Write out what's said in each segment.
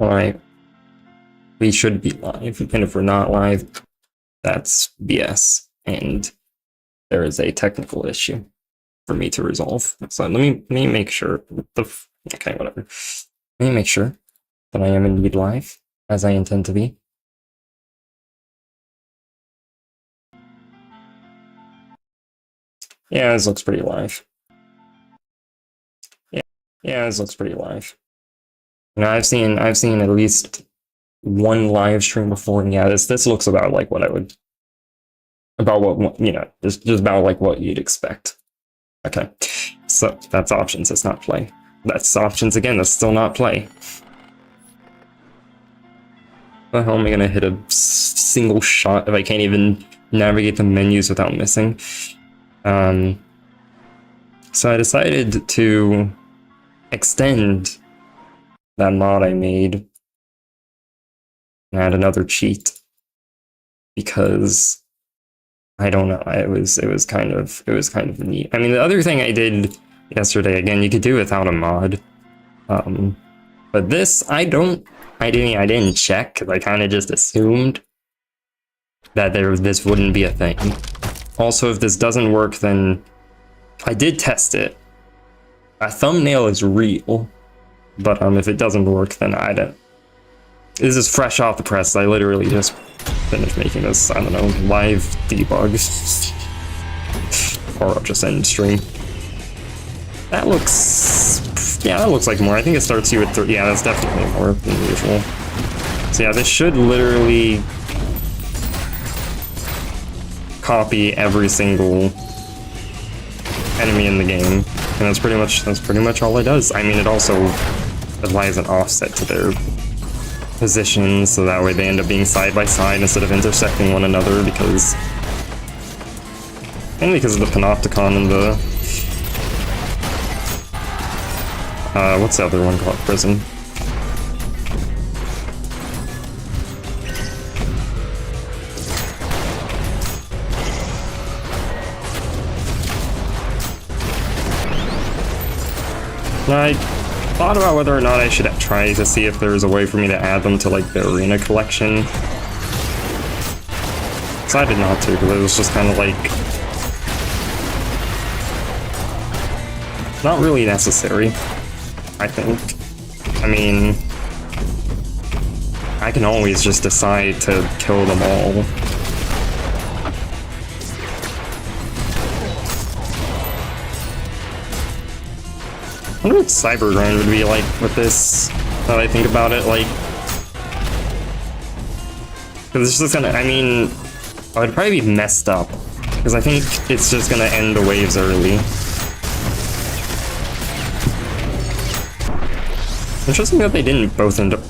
Alright. We should be live, and if we're not live, that's BS. And there is a technical issue for me to resolve. So let me make sure. Okay, whatever. Let me make sure that I am indeed live, as I intend to be. Yeah, this looks pretty live. Yeah, this looks pretty live. You know, I've seen at least one live stream before, and yeah, this looks about like what I would, about what, you know, just about like what you'd expect. Okay, so that's options, it's not play. That's options again, that's still not play. How the hell am I gonna hit a single shot if I can't even navigate the menus without missing? So I decided to extend that mod I made and add another cheat because I don't know, it was kind of neat. I mean, the other thing I did yesterday, again, you could do without a mod, but this I didn't check because I kind of just assumed that this wouldn't be a thing. Also, if this doesn't work, then I did test it. A thumbnail is real, but if it doesn't work, then I don't. This is fresh off the press. I literally just finished making this, I don't know, live debug. Or I'll just end stream. That looks... yeah, that looks like more. I think it starts you at 30. Yeah, that's definitely more than usual. So yeah, this should literally copy every single enemy in the game. And that's pretty much all it does. I mean, it also applies an offset to their positions, so that way they end up being side by side instead of intersecting one another, because mainly because of the panopticon and the what's the other one called? Prism. I thought about whether or not I should try to see if there's a way for me to add them to like the arena collection. Decided not to, because it was just kind of like not really necessary, I think. I mean, I can always just decide to kill them all. I wonder what Cybergrind would be like with this, now that I think about it, like... because it's just gonna, I mean... I would probably be messed up, because I think it's just gonna end the waves early. Interesting that they didn't both end up...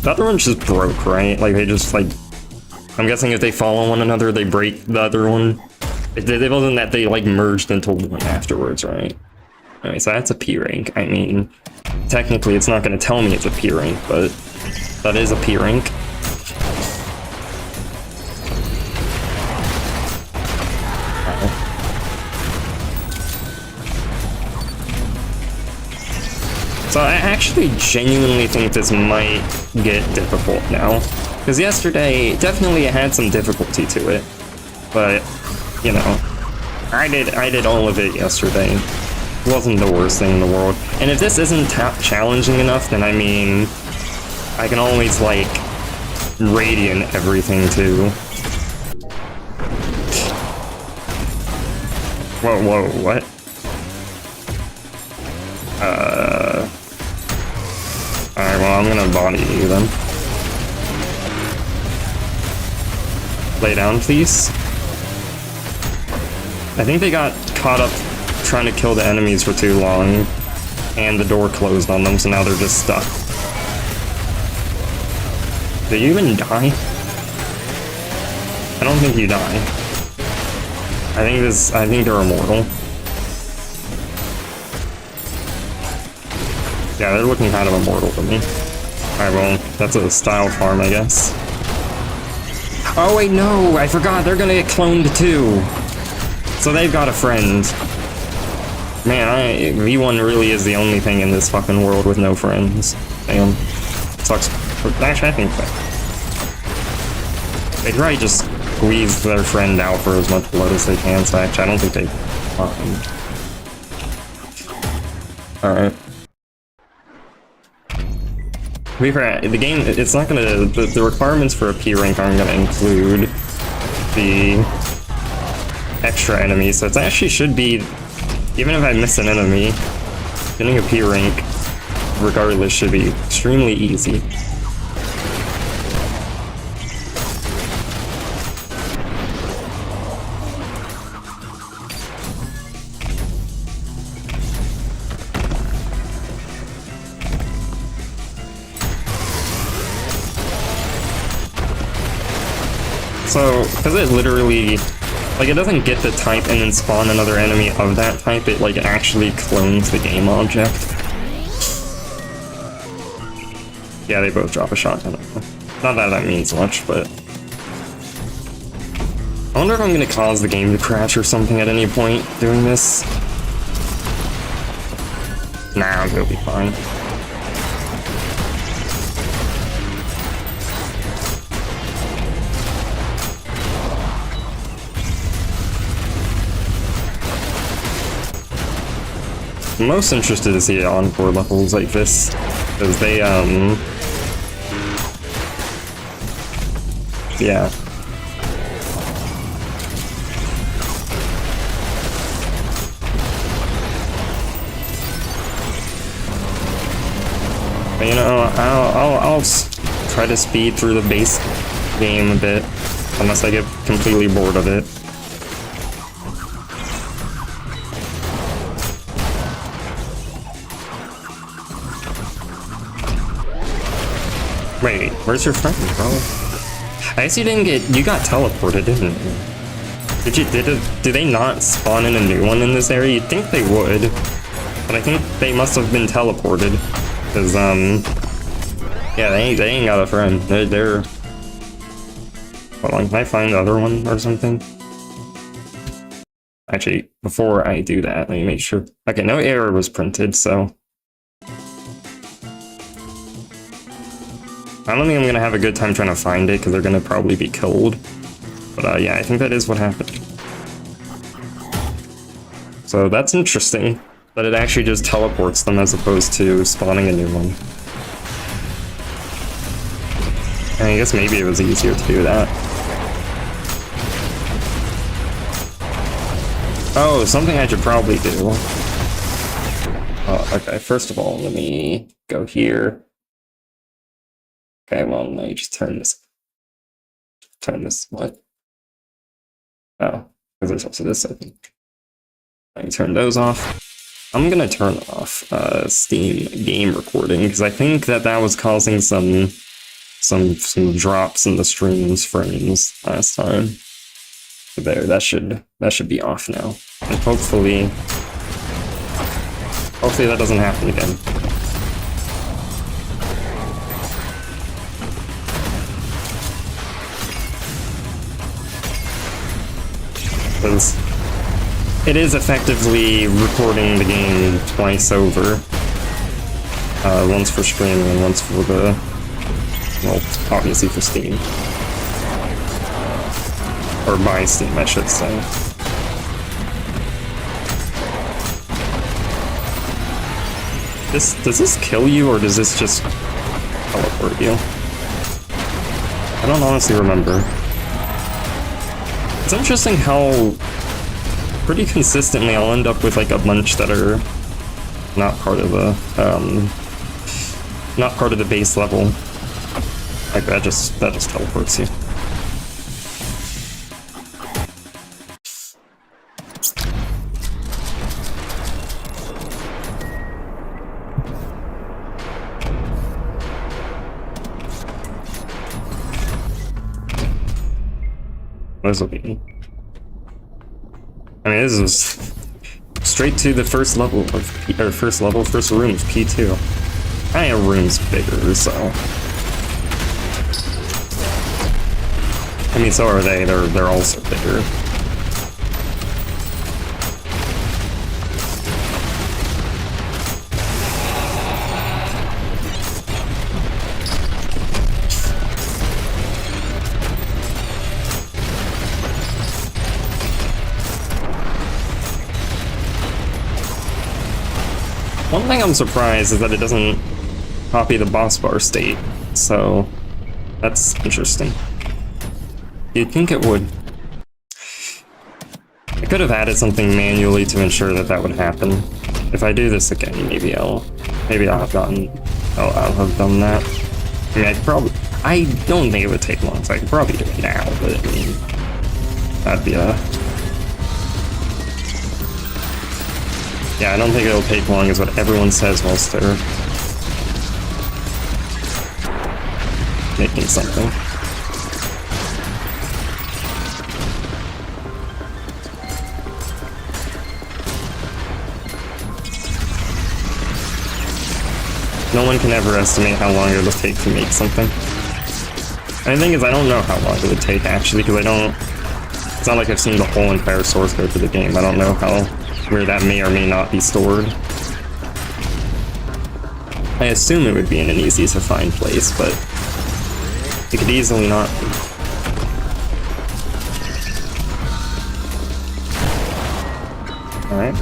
the other one just broke, right? Like, they just, like... I'm guessing if they follow one another, they break the other one. It wasn't that they, like, merged into one afterwards, right? Anyway, so that's a P rank. I mean, technically it's not going to tell me it's a P rank, but that is a P rank. So I actually genuinely think this might get difficult now, because yesterday definitely it had some difficulty to it, but you know, I did all of it yesterday. It wasn't the worst thing in the world. And if this isn't challenging enough, then I mean, I can always, like, radiant everything, too. Whoa, what? Alright, well, I'm gonna body you, then. Lay down, please. I think they got caught up trying to kill the enemies for too long, and the door closed on them, so now they're just stuck. Did you even die? I don't think you die. I think they're immortal. Yeah, they're looking kind of immortal to me. Alright, well, that's a style farm, I guess. Oh wait, no! I forgot, they're gonna get cloned too! So they've got a friend. Man, V1 really is the only thing in this fucking world with no friends. Damn. Sucks. Actually, I think that they'd probably just squeeze their friend out for as much blood as they can, so actually I don't think they Alright. To be fair, the game, it's not gonna, the requirements for a P rank aren't gonna include the extra enemies, so it actually should be, even if I miss an enemy, getting a P rank regardless should be extremely easy. So, because it literally, like, it doesn't get the type and then spawn another enemy of that type, it, like, actually clones the game object. Yeah, they both drop a shotgun. Not that that means much, but... I wonder if I'm gonna cause the game to crash or something at any point doing this. Nah, it'll be fine. I'm most interested to see encore levels like this, because they, yeah. But, you know, I'll try to speed through the base game a bit, unless I get completely bored of it. Wait, where's your friend, bro? I guess you didn't get, you got teleported, didn't you? Did they not spawn in a new one in this area? You'd think they would, but I think they must have been teleported, because, yeah, they ain't got a friend. They're, hold on, can I find the other one or something? Actually, before I do that, let me make sure. Okay, no error was printed, so. I don't think I'm gonna have a good time trying to find it, because they're gonna probably be killed. But yeah, I think that is what happened. So that's interesting, that it actually just teleports them as opposed to spawning a new one. And I guess maybe it was easier to do that. Oh, something I should probably do. Oh, okay, first of all, let me go here. Okay, well, no, you just turn this, what? Oh, because there's also this, I think. I turn those off. I'm gonna turn off Steam game recording, because I think that was causing some drops in the stream's frames last time. So there, that should be off now. And hopefully that doesn't happen again. Because it is effectively recording the game twice over. Once for streaming and once for the, well, obviously for Steam. Or by Steam, I should say. Does this kill you, or does this just teleport you? I don't honestly remember. It's interesting how pretty consistently I'll end up with like a bunch that are not part of the base level. Like that just teleports you. This will be. I mean, this is straight to the first level of first room of P2. I have rooms bigger, so. I mean, so are they. They're also bigger. one thing I'm surprised is that it doesn't copy the boss bar state, so that's interesting. You'd think it would. I could have added something manually to ensure that that would happen. If I do this again, maybe I'll have done that. I mean, I don't think it would take long, so I could probably do it now, but I mean, that'd be a... Yeah, I don't think it'll take long is what everyone says whilst they're making something. No one can ever estimate how long it'll take to make something. And the thing is, I don't know how long it would take, actually, because it's not like I've seen the whole entire source code for the game. I don't know where that may or may not be stored. I assume it would be in an easy to find place, but it could easily not be. Alright.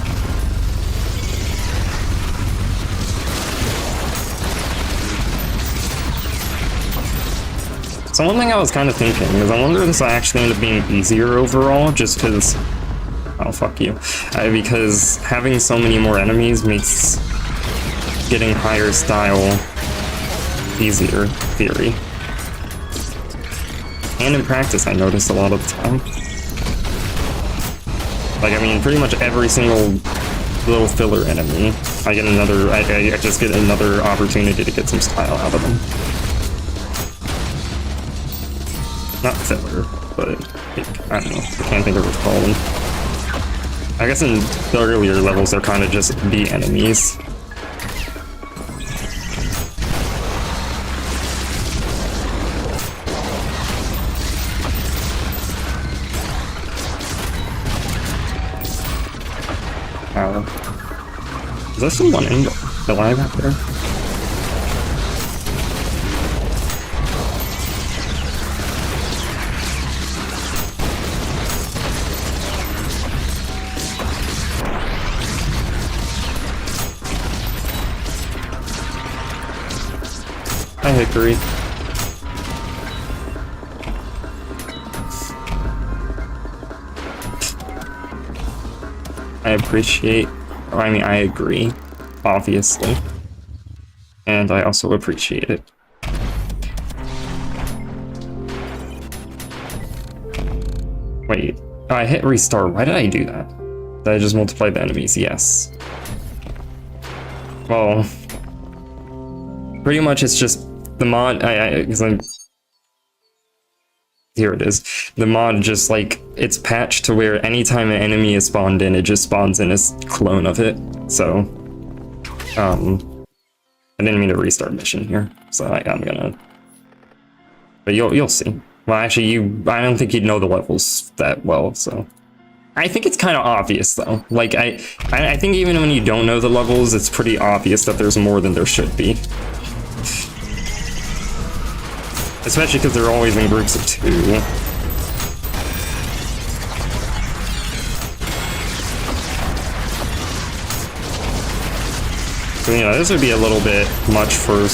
So one thing I was kind of thinking is I wonder if this will actually end up being easier overall, just because... Oh, fuck you. Because having so many more enemies makes getting higher style easier, theory. And in practice, I noticed a lot of the time. Like, I mean, pretty much every single little filler enemy, I just get another opportunity to get some style out of them. Not filler, but I don't know. I can't think of what to call them. I guess in the earlier levels, they're kind of just the enemies. Is there still one alive out there? Hi, Hickory. I agree, obviously. And I also appreciate it. Wait, I hit restart. Why did I do that? Did I just multiply the enemies? Yes. Well, pretty much it's just the mod, here it is. The mod just, like, it's patched to where anytime an enemy is spawned in, it just spawns in a clone of it. So, I didn't mean to restart mission here, so I'm gonna... But you'll see. Well, actually, I don't think you'd know the levels that well, so... I think it's kind of obvious, though. Like, I think even when you don't know the levels, it's pretty obvious that there's more than there should be. Especially because they're always in groups of 2. So, you know, this would be a little bit much for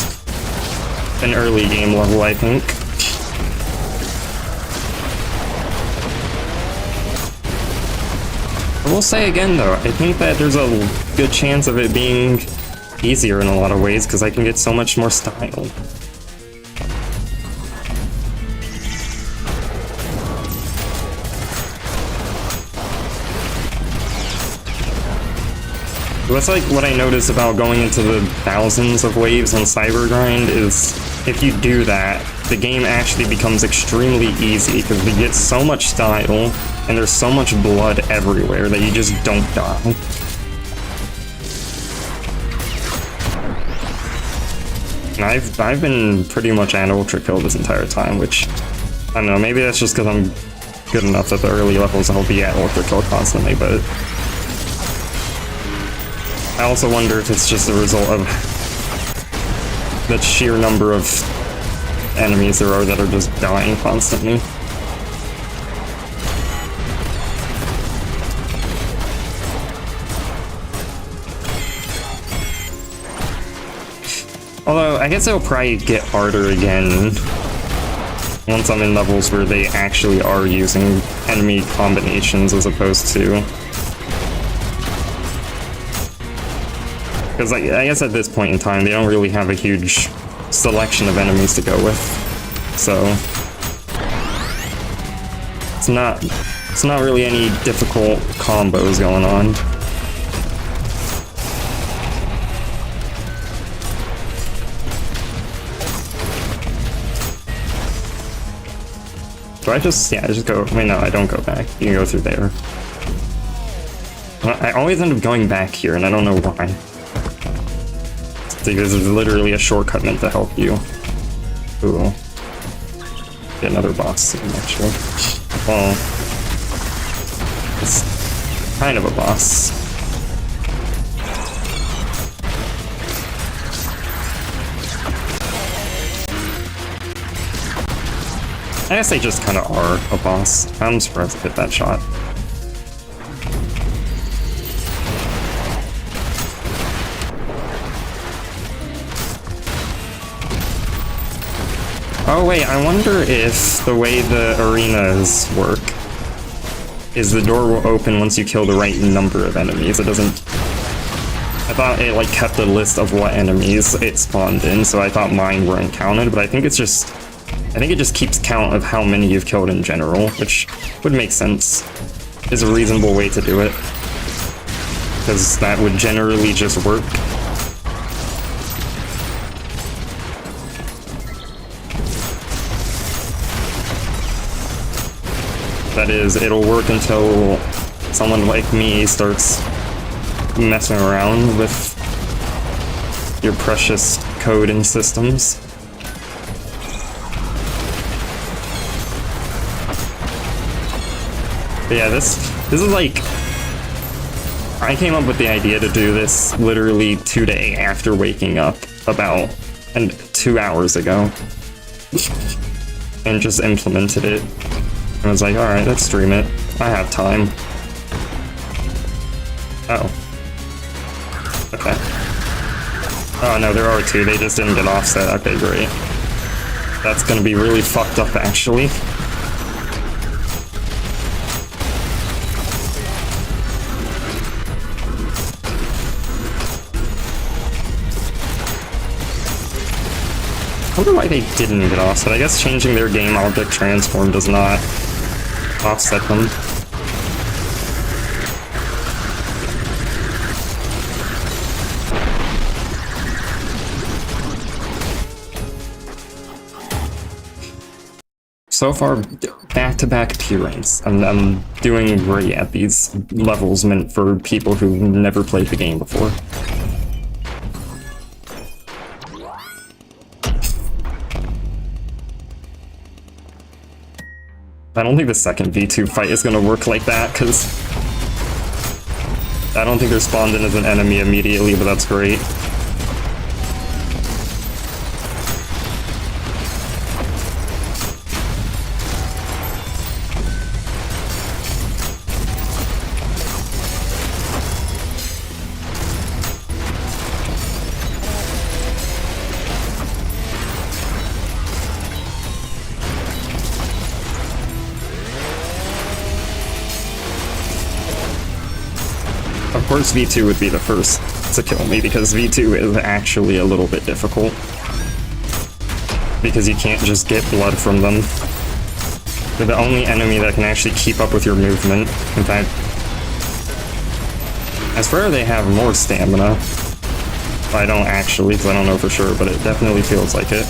an early game level, I think. I will say again, though, I think that there's a good chance of it being easier in a lot of ways, because I can get so much more style. That's like what I noticed about going into the thousands of waves on Cybergrind is if you do that, the game actually becomes extremely easy because you get so much style and there's so much blood everywhere that you just don't die. And I've been pretty much at ultrakill this entire time, which, I don't know, maybe that's just because I'm good enough at the early levels I'll be at ultrakill constantly, but... I also wonder if it's just a result of the sheer number of enemies there are that are just dying constantly. Although, I guess it'll probably get harder again once I'm in levels where they actually are using enemy combinations as opposed to... Because I guess at this point in time, they don't really have a huge selection of enemies to go with. So... It's not really any difficult combos going on. Do I just, yeah, I just go, wait, no, I don't go back. You can go through there. I always end up going back here, and I don't know why. See, this is literally a shortcut meant to help you. Ooh. Get another boss soon, actually. Well, it's kind of a boss. I guess they just kind of are a boss. I'm surprised I hit that shot. Oh wait, I wonder if the way the arenas work is the door will open once you kill the right number of enemies. It doesn't... I thought it like kept a list of what enemies it spawned in, so I thought mine weren't counted, but I think it's just... I think it just keeps count of how many you've killed in general, which would make sense. Is a reasonable way to do it. Because that would generally just work. That is, it'll work until someone like me starts messing around with your precious code and systems. But yeah, this is like... I came up with the idea to do this literally today after waking up about 2 hours ago. And just implemented it. I was like, alright, let's stream it. I have time. Oh. Okay. Oh no, there are two. They just didn't get offset. Okay, great. That's gonna be really fucked up, actually. I wonder why they didn't get offset. I guess changing their game object transform does not offset them. So far, back-to-back P ranks. I'm doing great at these levels meant for people who've never played the game before. I don't think the second V2 fight is gonna work like that, because I don't think they're spawned in as an enemy immediately, but that's great. Of course V2 would be the first to kill me, because V2 is actually a little bit difficult. Because you can't just get blood from them. They're the only enemy that can actually keep up with your movement. In fact, I swear they have more stamina. I don't actually, because I don't know for sure, but it definitely feels like it.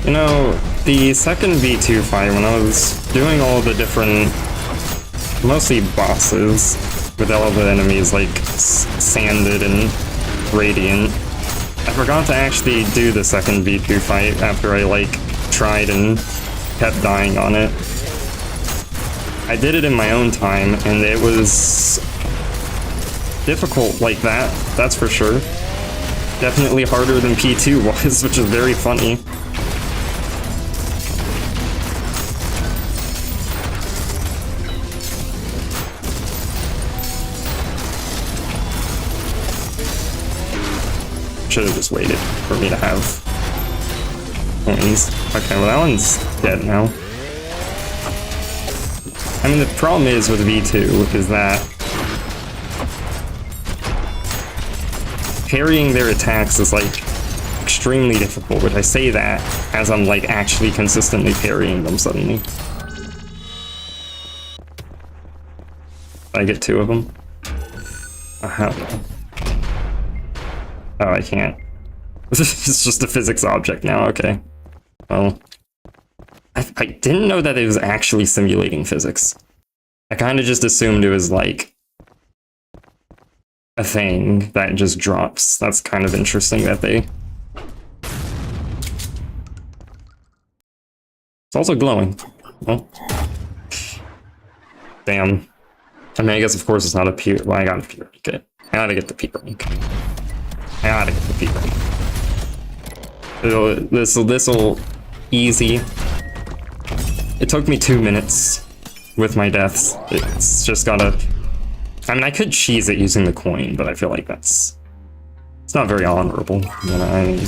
You know, the second V2 fight, when I was doing all the different, mostly bosses, with all the enemies like Sanded and Radiant, I forgot to actually do the second V2 fight after I like tried and kept dying on it. I did it in my own time, and it was difficult like that, that's for sure. Definitely harder than P2 was, which is very funny. Should have just waited for me to have coins. Okay, well that one's dead now. I mean, the problem is with V2 is that parrying their attacks is like extremely difficult, which I say that as I'm like actually consistently parrying them suddenly. I get 2 of them? Oh, I can't. It's just a physics object now, okay. Well, I didn't know that it was actually simulating physics. I kind of just assumed it was like a thing that just drops. That's kind of interesting that they... It's also glowing. Well, damn. I mean, I guess of course it's not a P... Well, I got a P rank. Okay. I gotta get the P rank. I gotta get the P rank. This'll easy. It took me 2 minutes with my deaths. It's just gotta... I mean, I could cheese it using the coin, but I feel like it's not very honorable. You know, I mean...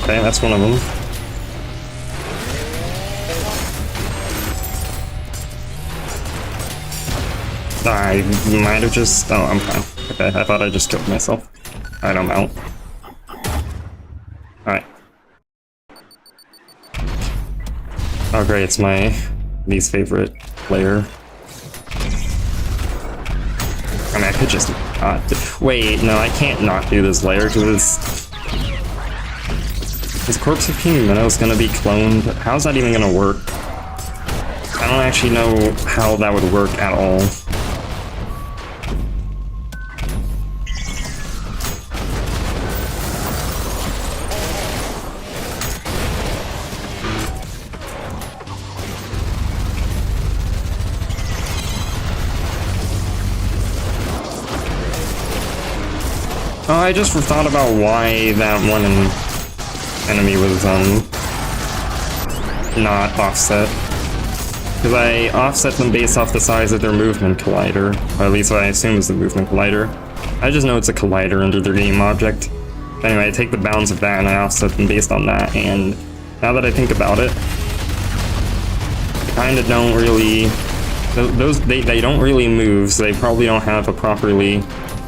Okay, that's one of them. I might have just... Oh, I'm fine. Okay, I thought I just killed myself. Alright, I'm out. Alright. Oh great, it's my least favorite player. I mean, I could just not... Wait, no, I can't not do this layer, because is Corpse of King Minnows gonna be cloned? How's that even gonna work? I don't actually know how that would work at all. Oh, I just thought about why that one enemy was not offset, because I offset them based off the size of their movement collider, or at least what I assume is the movement collider. I just know it's a collider under their game object. But anyway, I take the bounds of that and I offset them based on that, and now that I think about it, I kind of don't really... They don't really move, so they probably don't have a properly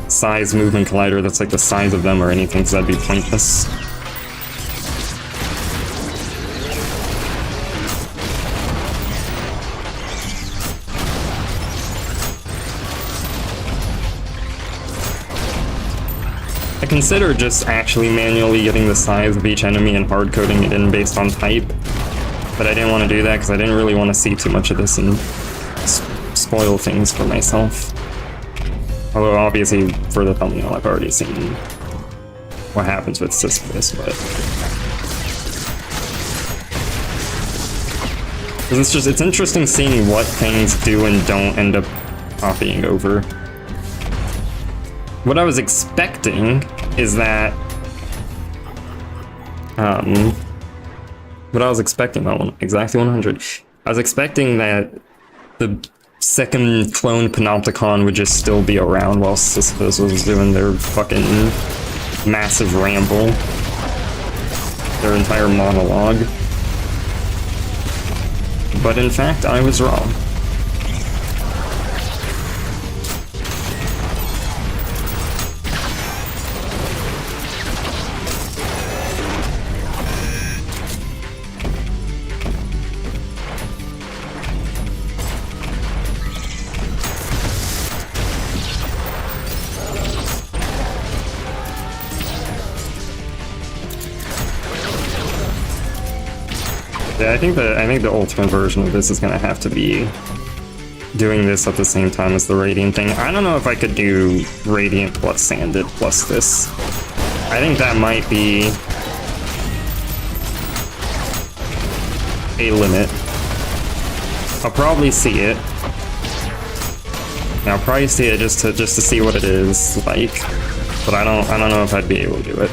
sized movement collider that's like the size of them or anything, so that'd be pointless. I consider just actually manually getting the size of each enemy and hard coding it in based on type, but I didn't want to do that because I didn't really want to see too much of this and spoil things for myself. Although obviously for the thumbnail I've already seen what happens with Sisyphus, but... It's interesting seeing what things do and don't end up copying over. What I was expecting is that, what I was expecting, oh, exactly 100. I was expecting that the second cloned Panopticon would just still be around while Sisyphus was doing their fucking massive ramble, their entire monologue. But in fact, I was wrong. Yeah, I think the ultimate version of this is gonna have to be doing this at the same time as the Radiant thing. I don't know if I could do Radiant plus Sanded plus this. I think that might be a limit. I'll probably see it. I'll probably see it just to see what it is like, but I don't know if I'd be able to do it.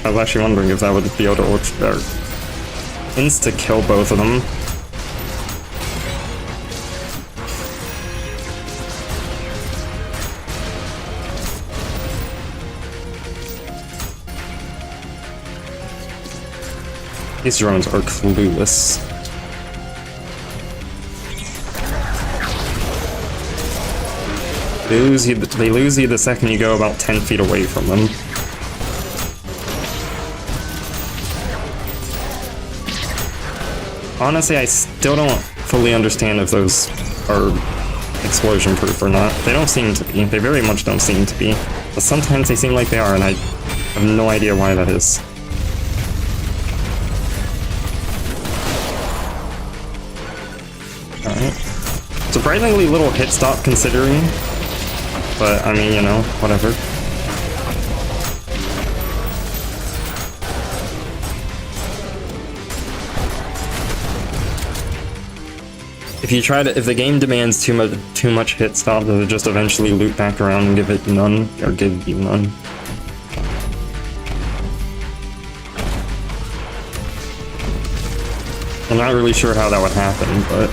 I was actually wondering if that would be able to insta-kill both of them. These drones are clueless. They lose you the second you go about 10 feet away from them. Honestly, I still don't fully understand if those are explosion proof or not. They don't seem to be. They very much don't seem to be. But sometimes they seem like they are, and I have no idea why that is. Alright. Surprisingly little hit stop considering. But, I mean, you know, whatever. If the game demands too much hit stop, does it just eventually loop back around and give it none, or give you none? I'm not really sure how that would happen, but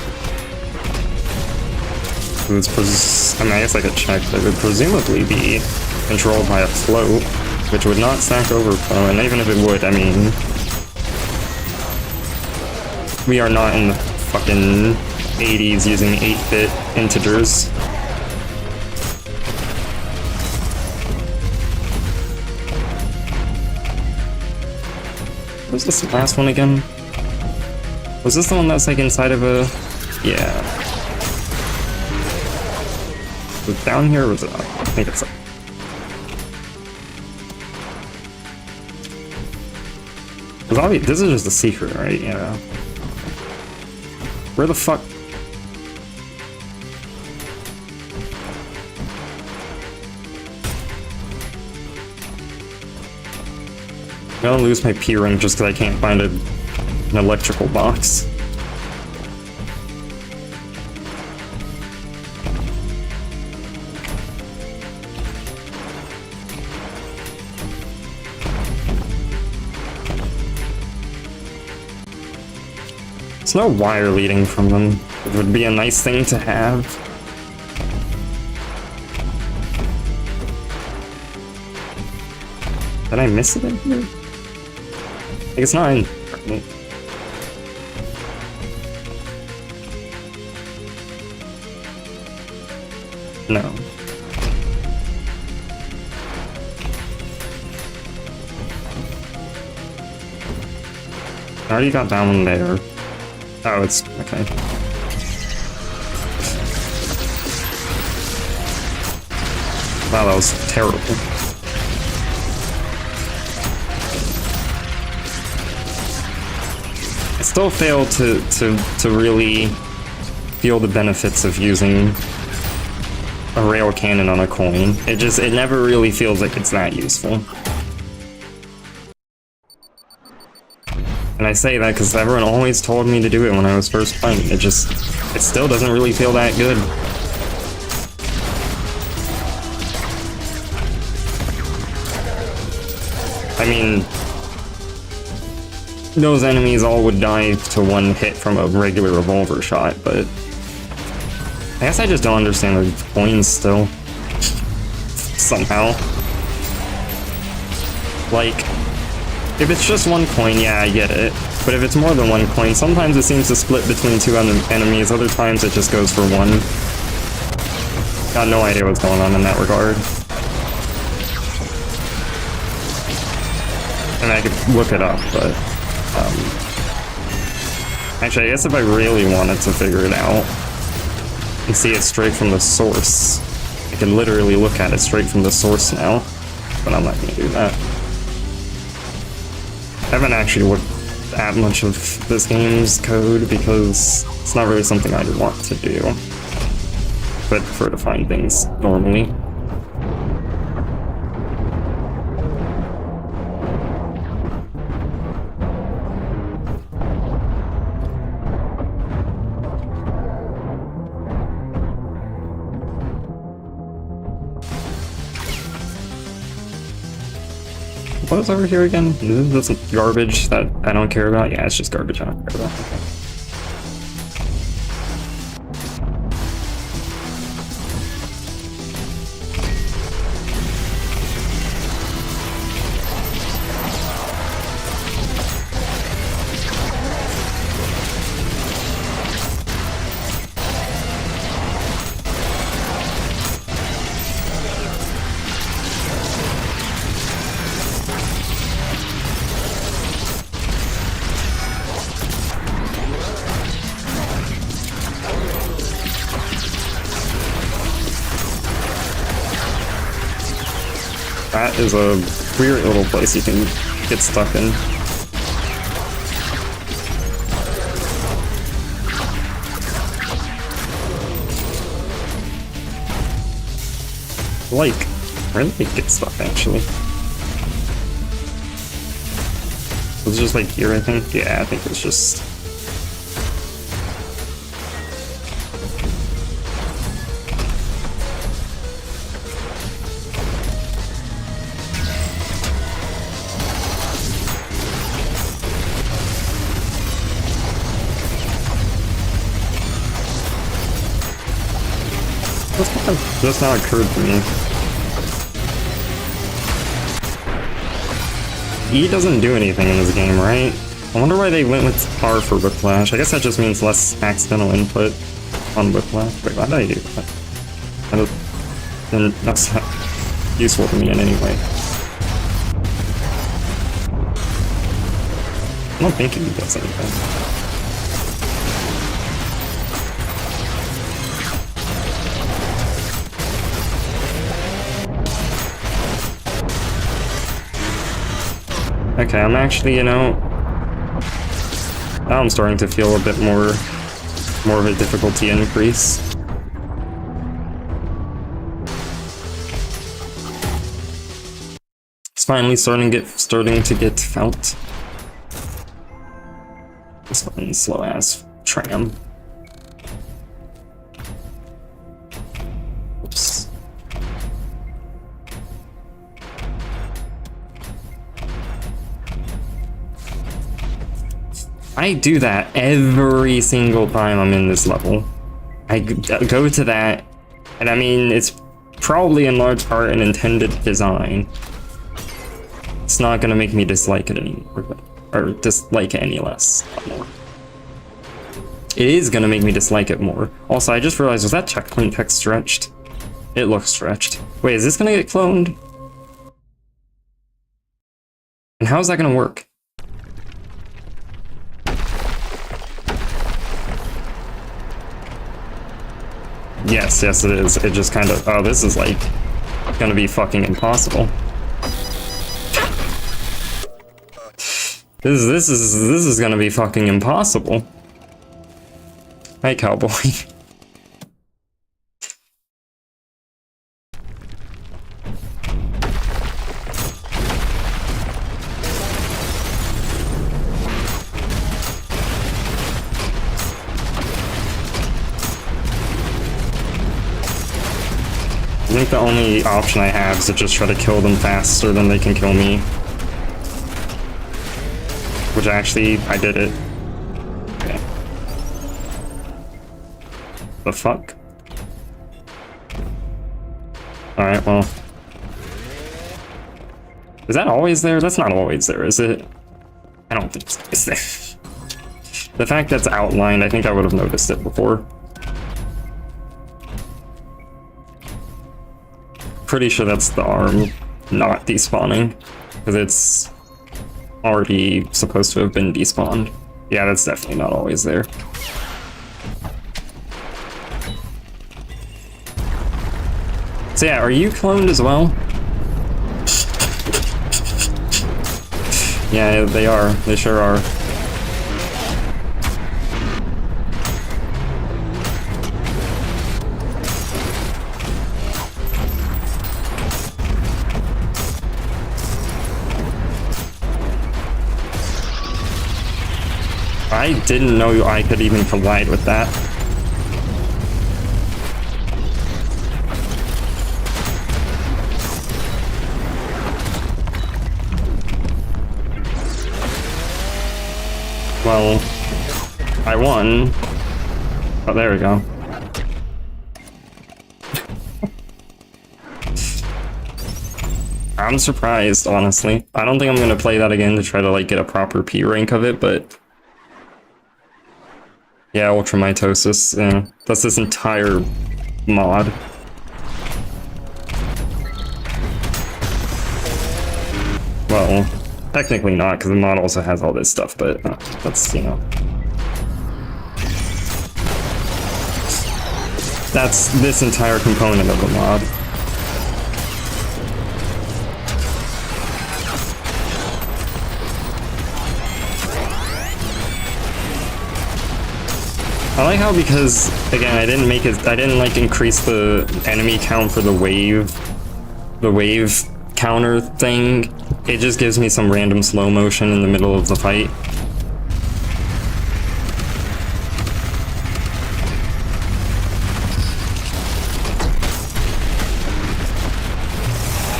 it was I mean, I guess I could check, but it would presumably be controlled by a float, which would not stack overflow, and even if it would, I mean, we are not in the fucking 80s using 8-bit integers. What was this last one again? Was this the one that's like inside of a... Yeah. Was it down here or was it up? I think it's up. This is just a secret, right? Yeah. Where the fuck? I'm gonna lose my P ring just because I can't find an electrical box. There's no wire leading from them. It would be a nice thing to have. Did I miss it in here? Like, it's not in... No. I already got that one there. Oh, it's... okay. Wow, that was terrible. I still fail to really feel the benefits of using a rail cannon on a coin. It never really feels like it's that useful. And I say that because everyone always told me to do it when I was first playing. It still doesn't really feel that good. I mean, those enemies all would die to one hit from a regular revolver shot, but I guess I just don't understand the coins still. Somehow. Like, if it's just one coin, yeah, I get it. But if it's more than one coin, sometimes it seems to split between two enemies, other times it just goes for one. Got no idea what's going on in that regard. And I could look it up, but... actually, I guess if I really wanted to figure it out and see it straight from the source, I can literally look at it straight from the source now, but I'm not gonna do that. I haven't actually looked at much of this game's code because it's not really something I'd want to do. But prefer to find things normally. What is over here again? Is this garbage that I don't care about? Yeah, it's just garbage I don't care about. Okay. That is a weird little place you can get stuck in. Like, where did they get stuck actually? Was it just like here, I think? Yeah, I think it's just... Just now occurred to me. E doesn't do anything in this game, right? I wonder why they went with R for Whiplash. I guess that just means less accidental input on Whiplash. Wait, why did I do that? Then that's not useful to me in any way. I don't think it does anything. Okay, I'm actually, you know, now I'm starting to feel a bit more of a difficulty increase. It's finally starting to get felt. This fucking slow ass tram. Oops. I do that every single time I'm in this level. I go to that, and I mean, it's probably in large part an intended design. It's not gonna make me dislike it anymore, or dislike it any less. It is gonna make me dislike it more. Also, I just realized, was that checkpoint text stretched? It looks stretched. Wait, is this gonna get cloned? And how is that gonna work? Yes, yes it is. It just kind of... Oh, this is like gonna be fucking impossible. This is gonna be fucking impossible. Hey, cowboy. I think the only option I have is to just try to kill them faster than they can kill me. Which actually, I did it. Okay. The fuck? Alright, well. Is that always there? That's not always there, is it? I don't think it's there. The fact that's outlined, I think I would have noticed it before. Pretty sure that's the arm not despawning, because it's already supposed to have been despawned. Yeah, that's definitely not always there. So yeah, are you cloned as well? Yeah, they are. They sure are. I didn't know I could even collide with that. Well, I won. Oh, there we go. I'm surprised, honestly. I don't think I'm gonna play that again to try to like get a proper P rank of it, but yeah, ultramitosis. Yeah, that's this entire mod. Well, technically not, because the mod also has all this stuff, but that's, you know. That's this entire component of the mod. I like how, because again, I didn't like increase the enemy count for the wave counter thing. It just gives me some random slow motion in the middle of the fight.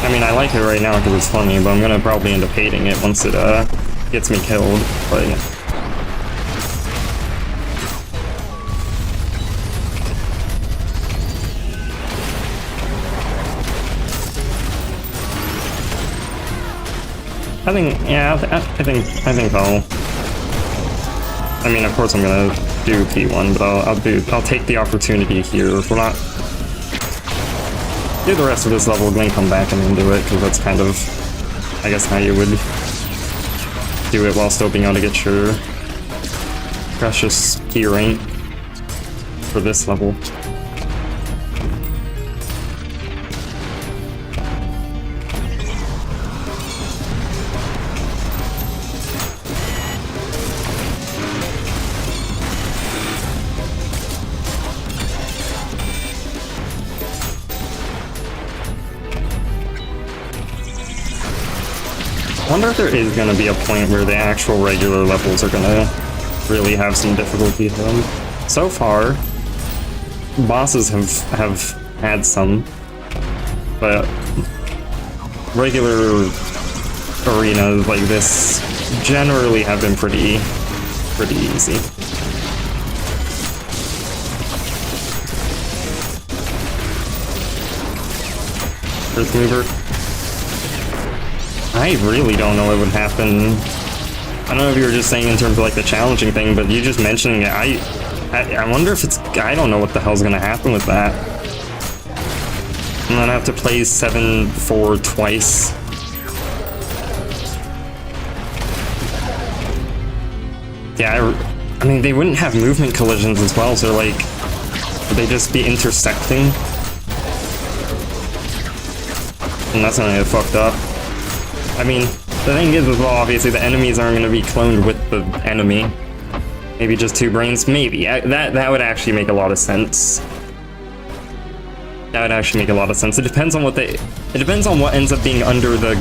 I mean, I like it right now because it's funny, but I'm gonna probably end up hating it once it gets me killed. But yeah. I think I'll. I mean, of course, I'm gonna do P1, but I'll take the opportunity here. If we're not do the rest of this level, then come back and then do it, because that's kind of, I guess, how you would do it while still being able to get your precious P rank for this level. I wonder if there is going to be a point where the actual regular levels are going to really have some difficulty to them. So far, bosses have had some, but regular arenas like this generally have been pretty easy. Earth Mover. I really don't know what would happen. I don't know if you were just saying in terms of like the challenging thing, but you just mentioning it, I wonder if it's, I don't know what the hell's gonna happen with that. I'm gonna have to play 7-4 twice. Yeah, I mean, they wouldn't have movement collisions as well, so like, would they just be intersecting? And that's gonna get fucked up. I mean, the thing is as well, obviously the enemies aren't going to be cloned with the enemy. Maybe just two brains? Maybe. That would actually make a lot of sense. That would actually make a lot of sense. It depends on what it depends on what ends up being under the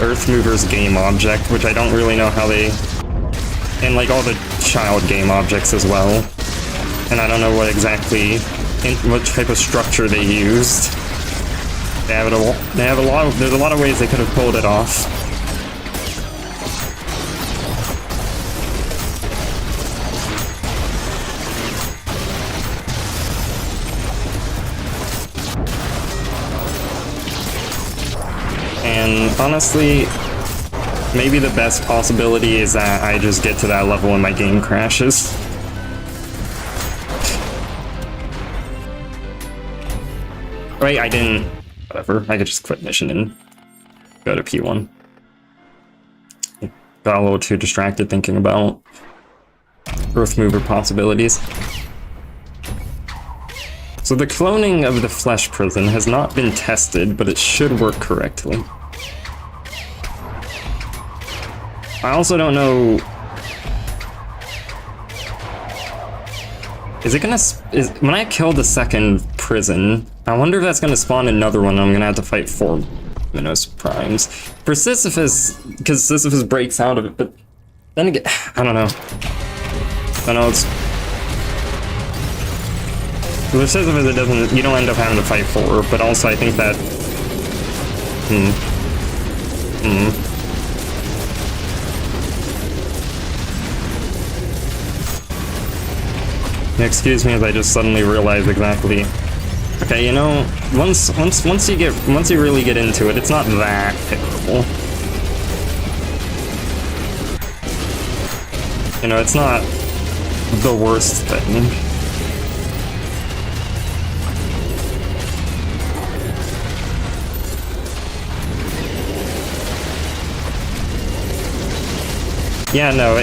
Earth Mover's game object, which I don't really know how they, and like all the child game objects as well. And I don't know what exactly, what type of structure they used. There's a lot of ways they could have pulled it off. And honestly, maybe the best possibility is that I just get to that level and my game crashes. Right, I didn't... Whatever, I could just quit mission and go to P1. Got a little too distracted thinking about Earth Mover possibilities. So the cloning of the flesh prison has not been tested, but it should work correctly. I also don't know... Is it gonna... when I kill the second prison, I wonder if that's gonna spawn another one and I'm gonna have to fight 4 Minos Primes. For Sisyphus, because Sisyphus breaks out of it, but then again, I don't know. I know it's... With Sisyphus, it doesn't... You don't end up having to fight 4, but also I think that... Excuse me as I just suddenly realized exactly. Okay, you know, once you really get into it, it's not that terrible. You know, it's not the worst thing. Yeah, no,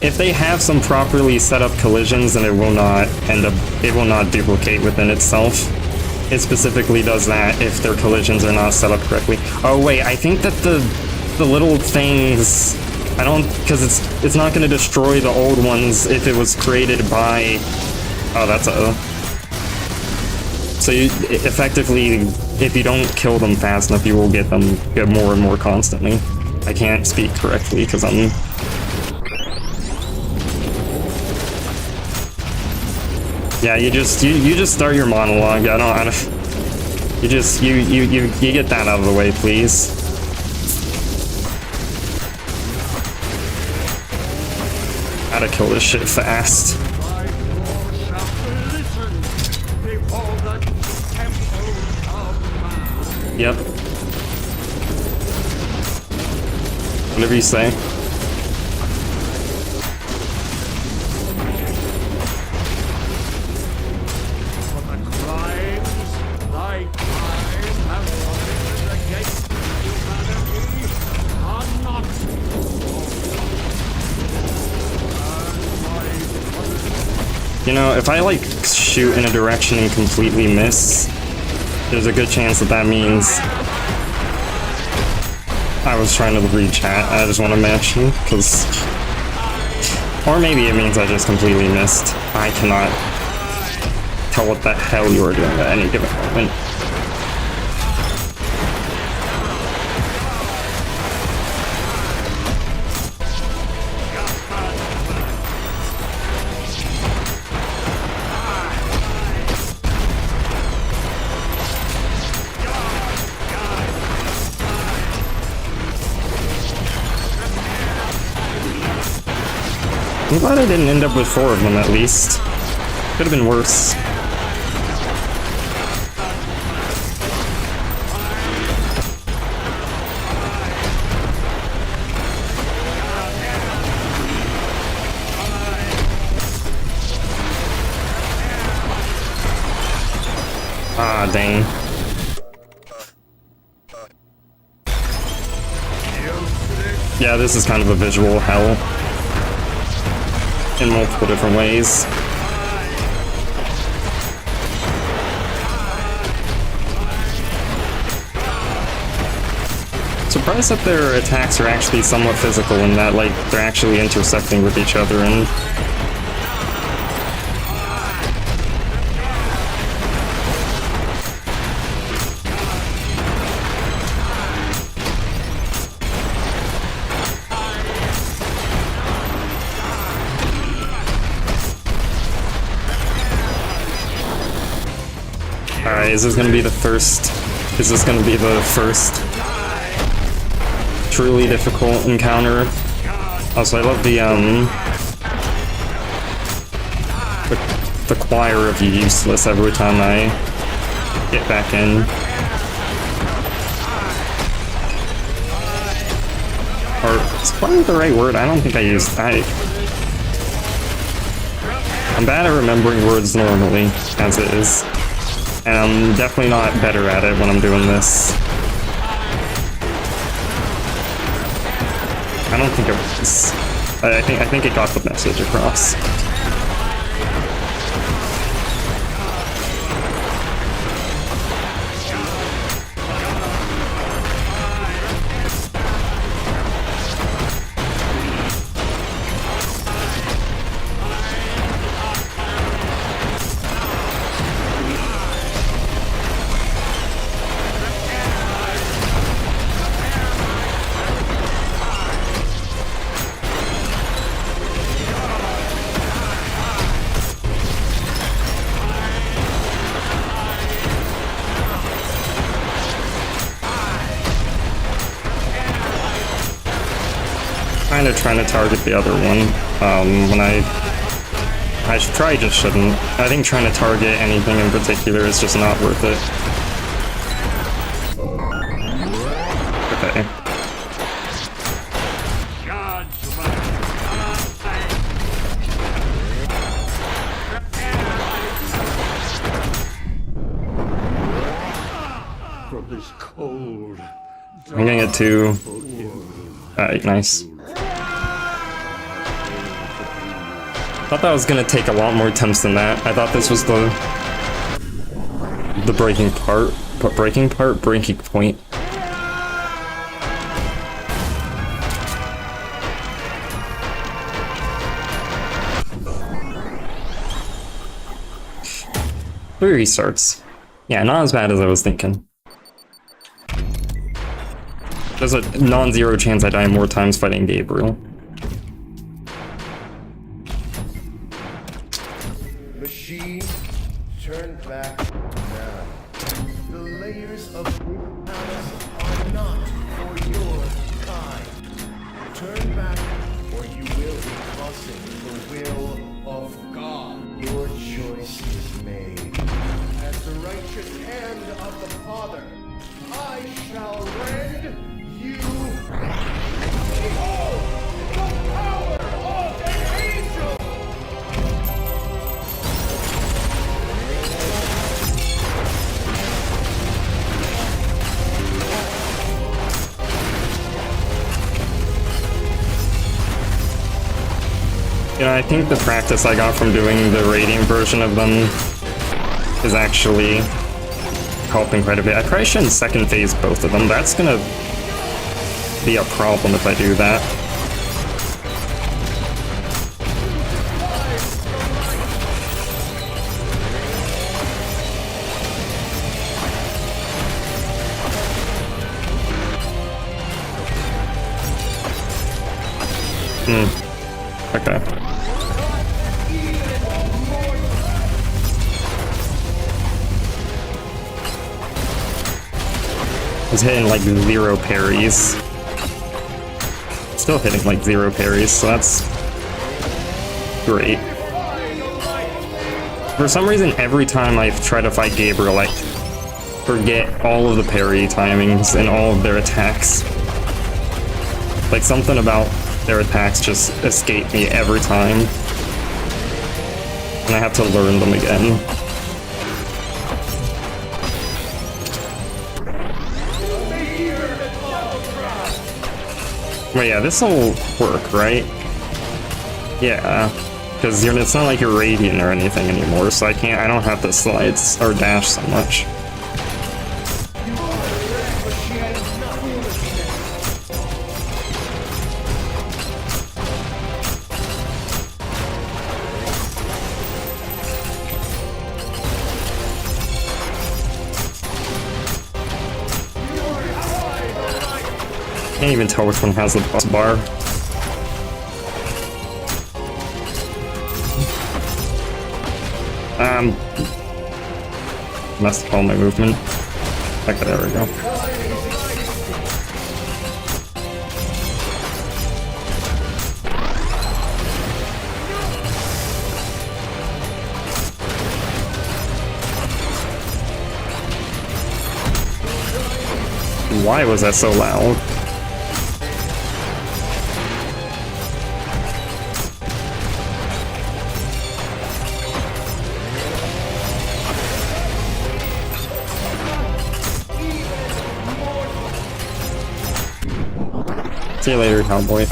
if they have some properly set up collisions, then it will not duplicate within itself. It specifically does that if their collisions are not set up correctly. Oh wait, I think that the little things, I don't, because it's not going to destroy the old ones if it was created by, oh, that's a, so you, effectively, if you don't kill them fast enough, you will get more and more constantly. I can't speak correctly because I'm... Yeah, you just start your monologue. I don't. You get that out of the way, please. Gotta kill this shit fast. Yep. Whatever you say. You know, if I like shoot in a direction and completely miss, there's a good chance that that means I was trying to read chat. I just want to match you, because... Or maybe it means I just completely missed. I cannot tell what the hell you are doing at any given moment. I'm glad I didn't end up with 4 of them, at least. Could have been worse. Ah, dang. Yeah, this is kind of a visual hell. In multiple different ways. Surprised that their attacks are actually somewhat physical in that, like, they're actually intersecting with each other and... Alright, is this gonna be the first truly difficult encounter? Also, I love the choir of useless every time I get back in. Or, is choir the right word? I don't think I used... I'm bad at remembering words normally, as it is. And I'm definitely not better at it when I'm doing this. I don't think it was. I think it got the message across. to target the other one. When I should probably just shouldn't. I think trying to target anything in particular is just not worth it. Okay. From this cold. I'm gonna get 2. Alright, nice. Thought that was gonna take a lot more attempts than that. I thought this was the breaking point. Three restarts. Yeah, not as bad as I was thinking. There's a non-zero chance I die more times fighting Gabriel. Machine, turn back now. The layers of palace are not for your kind. Turn back, or you will be crossing the will of God. Your choice is made. At the righteous hand of the Father, I shall rend you. Behold, the power of an angel! Yeah, I think the practice I got from doing the raiding version of them is actually helping quite a bit. I probably shouldn't second phase both of them. That's gonna be a problem if I do that. Okay. He's hitting like 0 parries. Still hitting like 0 parries, so that's great. For some reason, every time I try to fight Gabriel, I forget all of the parry timings and all of their attacks. Like something about their attacks just escape me every time. And I have to learn them again. Well, yeah, this'll work, right? Yeah, because it's not like you're radiant or anything anymore, so I don't have to slide or dash so much. Can't even tell which one has the plus bar. Messed up all my movement. Okay, there we go. Why was that so loud? See you later, cowboy.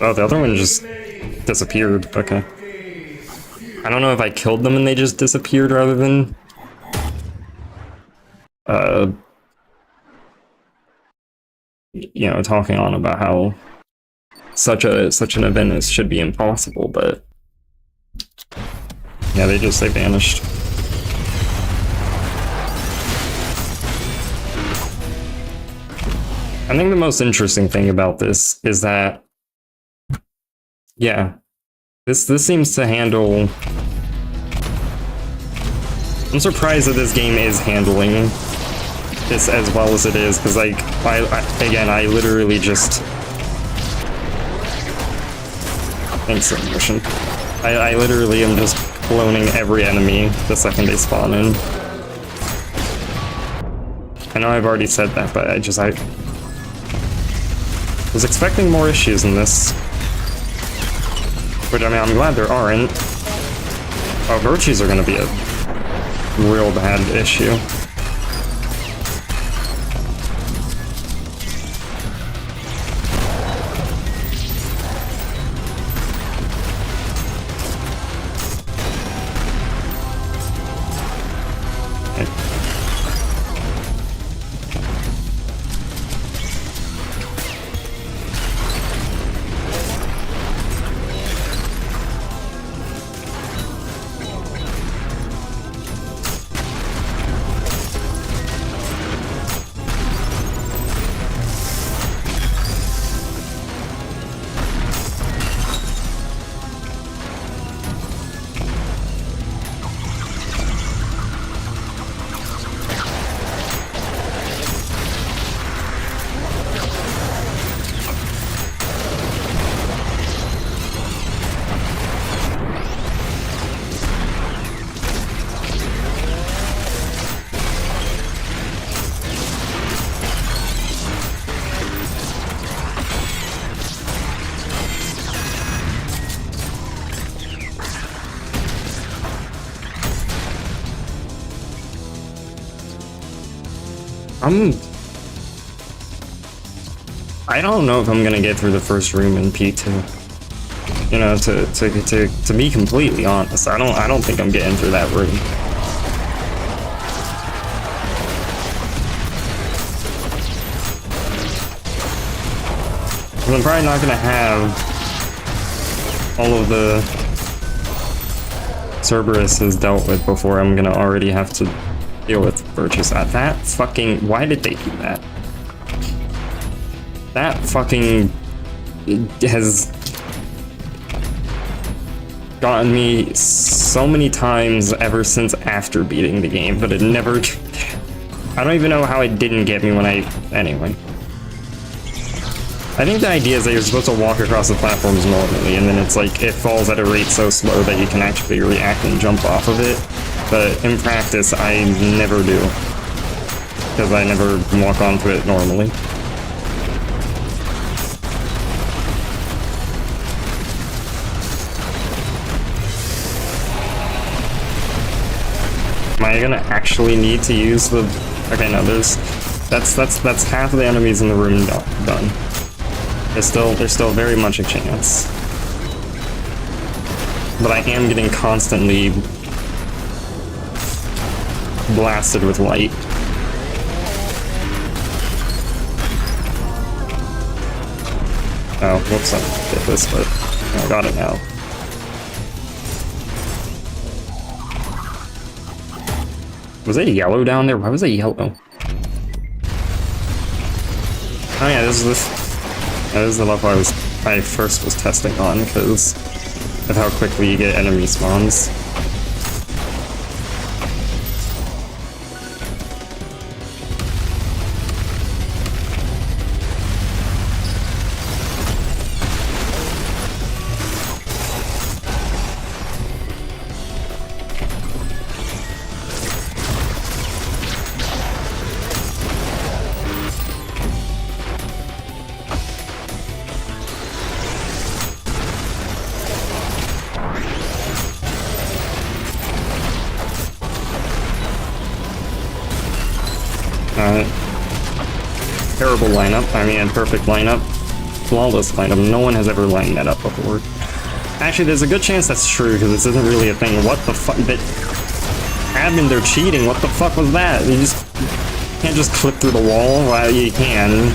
Oh, the other one just disappeared. Okay. I don't know if I killed them and they just disappeared rather than you know, talking on about how such an event should be impossible, but yeah, they vanished. I think the most interesting thing about this is that, yeah, this seems to handle. I'm surprised that this game is handling this as well as it is, because like, I literally just. Thanks for the motion. I literally am just cloning every enemy the second they spawn in. I know I've already said that, but I was expecting more issues in this. Which, I mean, I'm glad there aren't. Oh, virtues are gonna be a real bad issue. I don't know if I'm gonna get through the first room in P2. You know, to be completely honest, I don't think I'm getting through that room. I'm probably not gonna have all of the Cerberus is dealt with before I'm gonna already have to deal with Virtus. That fucking, why did they do that? That fucking has gotten me so many times ever since after beating the game, but it never, I don't even know how it didn't get me when anyway. I think the idea is that you're supposed to walk across the platforms normally, and then it's like, it falls at a rate so slow that you can actually react and jump off of it. But in practice, I never do, because I never walk onto it normally. Am I gonna actually need to use the? Okay, no. That's half of the enemies in the room done. There's still very much a chance, but I am getting constantly blasted with light. Oh, whoops! I did this, but I got it now. Was it yellow down there? Why was it yellow? Oh yeah, this is the level I first was testing on because of how quickly you get enemy spawns. Terrible lineup. I mean, perfect lineup. Flawless lineup. No one has ever lined that up before. Actually, there's a good chance that's true, because this isn't really a thing. What the fuck? Admin, they're cheating. What the fuck was that? You can't just clip through the wall. Well, you can.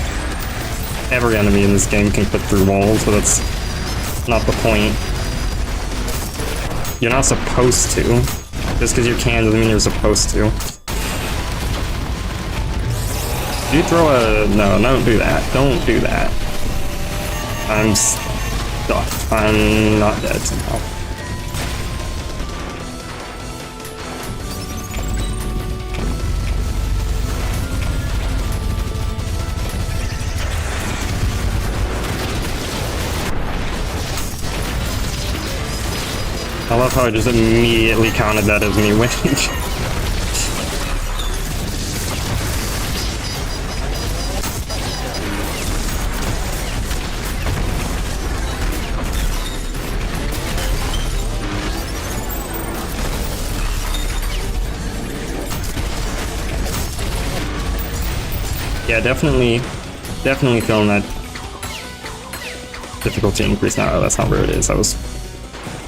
Every enemy in this game can clip through walls, but that's not the point. You're not supposed to. Just because you can doesn't mean you're supposed to. You throw a... No, don't do that. Don't do that. I'm stuck. I'm not dead somehow. I love how I just immediately counted that as me winning. Yeah, definitely feeling that difficulty increase now. That's not where it is. I was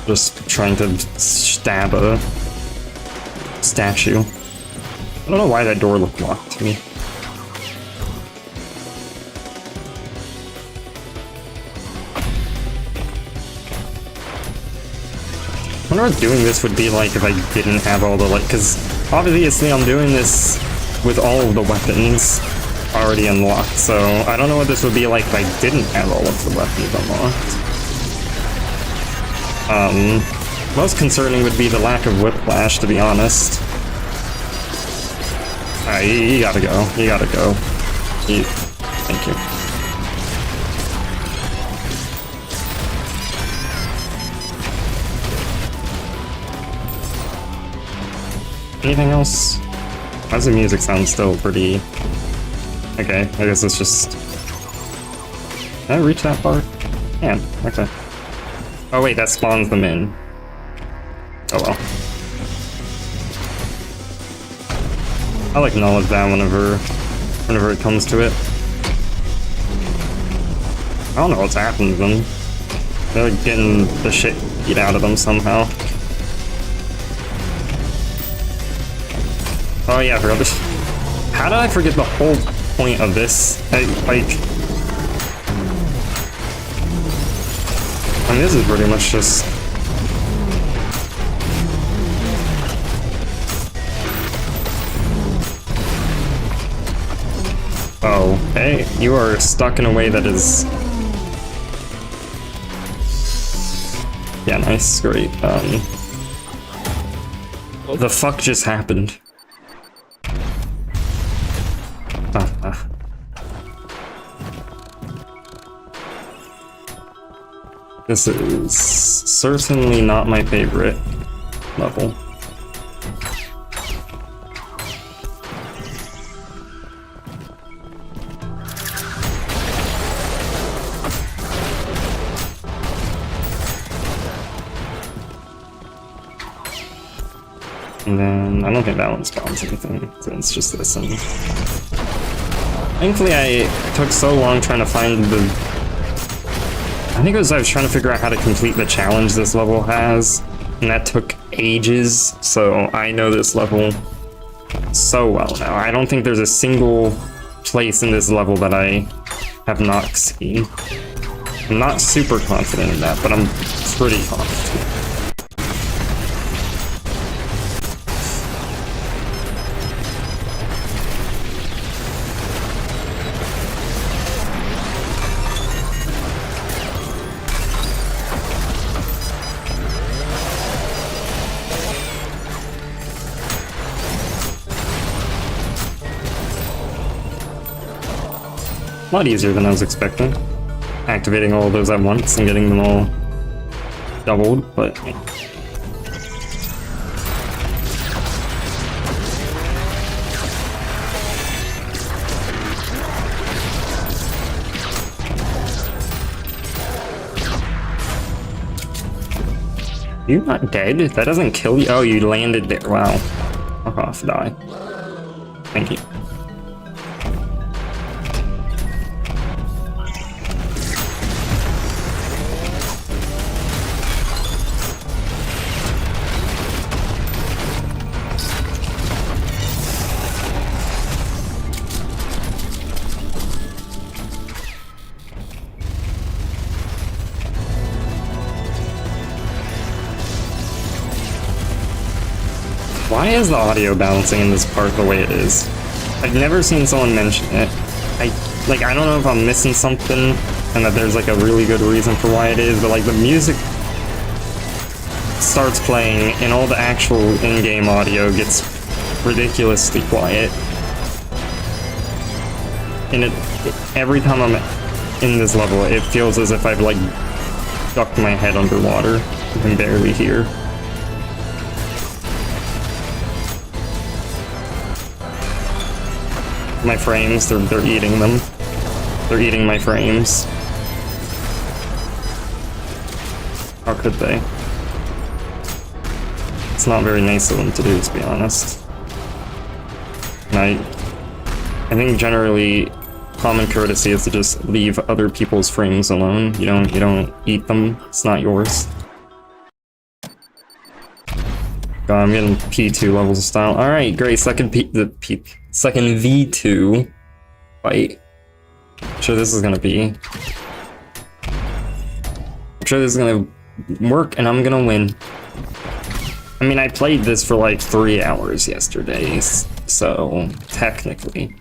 just trying to stab a statue. I don't know why that door looked locked to me. I wonder what doing this would be like if I didn't have all the, like, because obviously I'm doing this with all of the weapons already unlocked, so I don't know what this would be like if I didn't have all of the weapons unlocked. Most concerning would be the lack of whiplash, to be honest. Alright, you gotta go. You gotta go. Thank you. Anything else? Why does the music sound still pretty... Okay, I guess it's just... Can I reach that far? Yeah, okay. Oh wait, that spawns them in. Oh well. I'll acknowledge that whenever it comes to it. I don't know what's happened to them. They're like getting the shit beat out of them somehow. Oh yeah, I forgot this. How did I forget the whole point of this? I mean, this is pretty much just... Oh, hey, you are stuck in a way that is... Yeah, nice, great. The fuck just happened? This is certainly not my favorite level. And then I don't think that one spawns anything, so it's just this. And thankfully I took so long trying to find the... I think it was I was trying to figure out how to complete the challenge this level has, and that took ages, so I know this level so well now. I don't think there's a single place in this level that I have not seen. I'm not super confident in that, but I'm pretty confident. A lot easier than I was expecting. Activating all of those at once and getting them all doubled, but... You're not dead? That doesn't kill you? Oh, you landed there. Wow. Fuck off, die. Thank you. Why is the audio balancing in this part the way it is? I've never seen someone mention it. I don't know if I'm missing something and that there's like a really good reason for why it is, but like the music starts playing and all the actual in-game audio gets ridiculously quiet. And every time I'm in this level, it feels as if I've like ducked my head underwater. I can barely hear. My frames, they're eating them. They're eating my frames. How could they? It's not very nice of them to do, to be honest. And I think generally common courtesy is to just leave other people's frames alone. You don't eat them. It's not yours. God, I'm getting P2 levels of style. All right, great. Second V2 fight. I'm sure this is gonna be. I'm sure this is gonna work, and I'm gonna win. I mean, I played this for like 3 hours yesterday, so technically.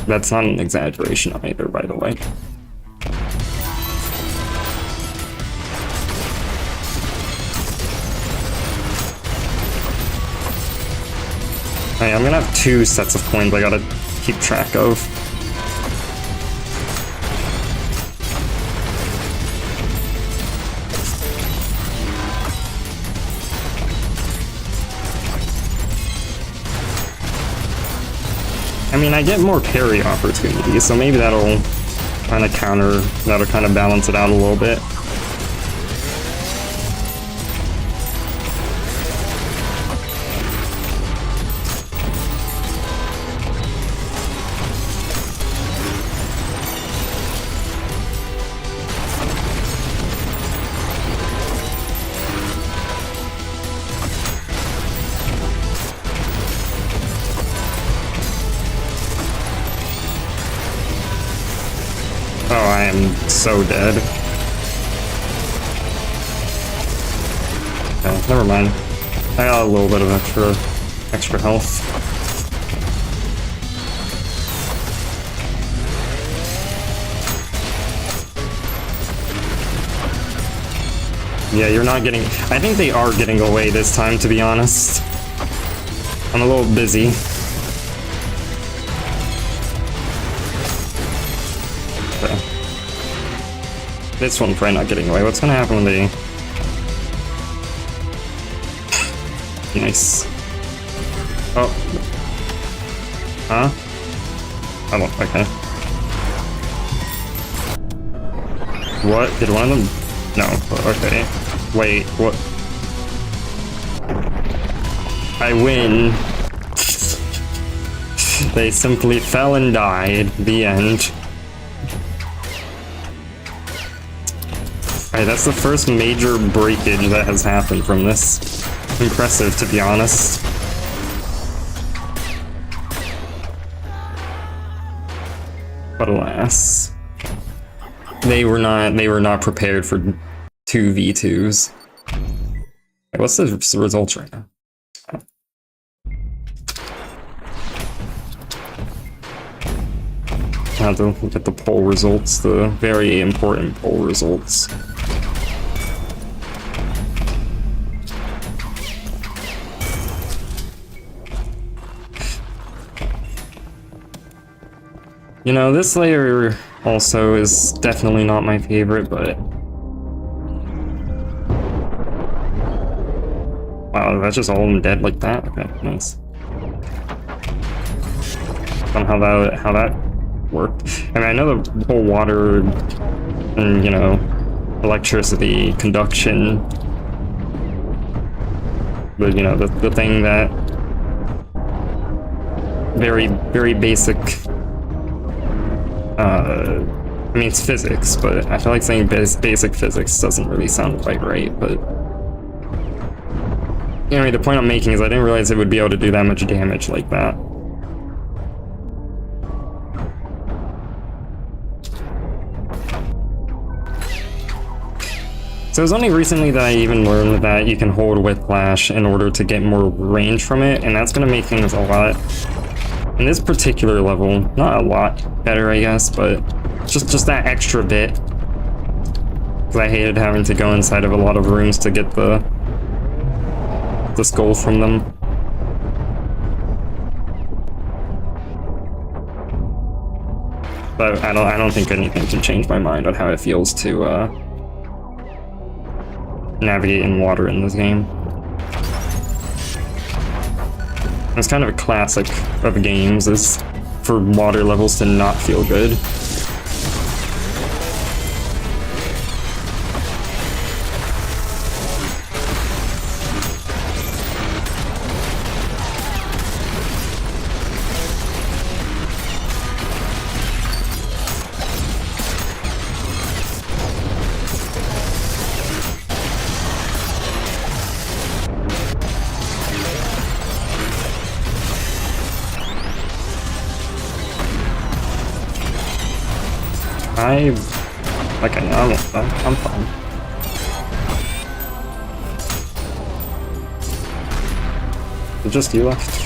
That's not an exaggeration either, by the way. Hey, I'm gonna have 2 sets of coins I gotta keep track of. I mean, I get more parry opportunities, so maybe that'll kind of balance it out a little bit. Oh, I am so dead. Okay, never mind. I got a little bit of extra health. Yeah, you're not getting... I think they are getting away this time, to be honest. I'm a little busy. This one's probably not getting away. What's gonna happen when they... Nice. Oh. Huh? Oh, okay. What? Did one of them... No. Okay. Wait, what? I win. They simply fell and died. The end. Alright, that's the first major breakage that has happened from this. Impressive, to be honest. But alas, they were not prepared for 2 V2s. Wait, what's the results right now? I have to look at the poll results, the very important poll results. You know, this layer also is definitely not my favorite, but... Wow, that's just all of them dead like that? Okay, nice. How that worked. I mean, I know the whole water and, you know, electricity, conduction, but, you know, the thing that... Very, very basic... I mean, it's physics, but I feel like saying basic physics doesn't really sound quite right, but... Anyway, the point I'm making is I didn't realize it would be able to do that much damage like that. So it was only recently that I even learned that you can hold Whiplash in order to get more range from it, and that's going to make things a lot, in this particular level, not a lot better, I guess, but just that extra bit. Because I hated having to go inside of a lot of rooms to get the skull from them. But I don't think anything can change my mind on how it feels to navigate in water in this game. It's kind of a classic of games, is for water levels to not feel good. I'm fine. Is it just you left?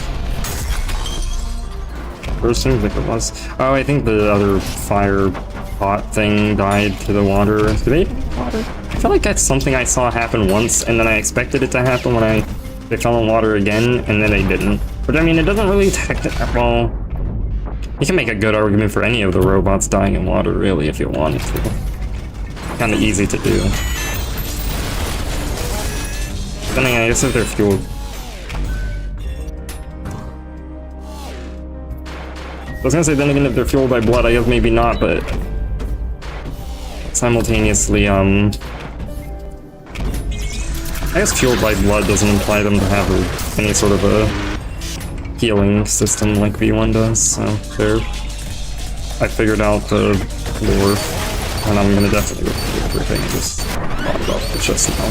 First seems like it was. Oh, I think the other fire pot thing died to the water. Did they water? I feel like that's something I saw happen once, and then I expected it to happen when they fell in water again, and then they didn't. But I mean, it doesn't really well. You can make a good argument for any of the robots dying in water, really, if you wanted to. Kind of easy to do. Depending, I guess, if they're fueled. I was gonna say, then again, if they're fueled by blood, I guess maybe not, but simultaneously, I guess fueled by blood doesn't imply them to have any sort of a healing system like V1 does, so there. I figured out the lore, and I'm gonna definitely repeat everything I just thought about it just now.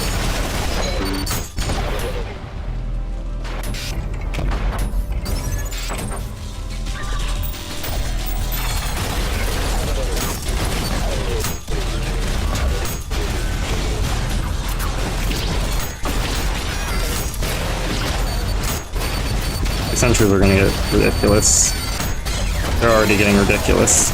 Sentries are gonna get ridiculous. They're already getting ridiculous.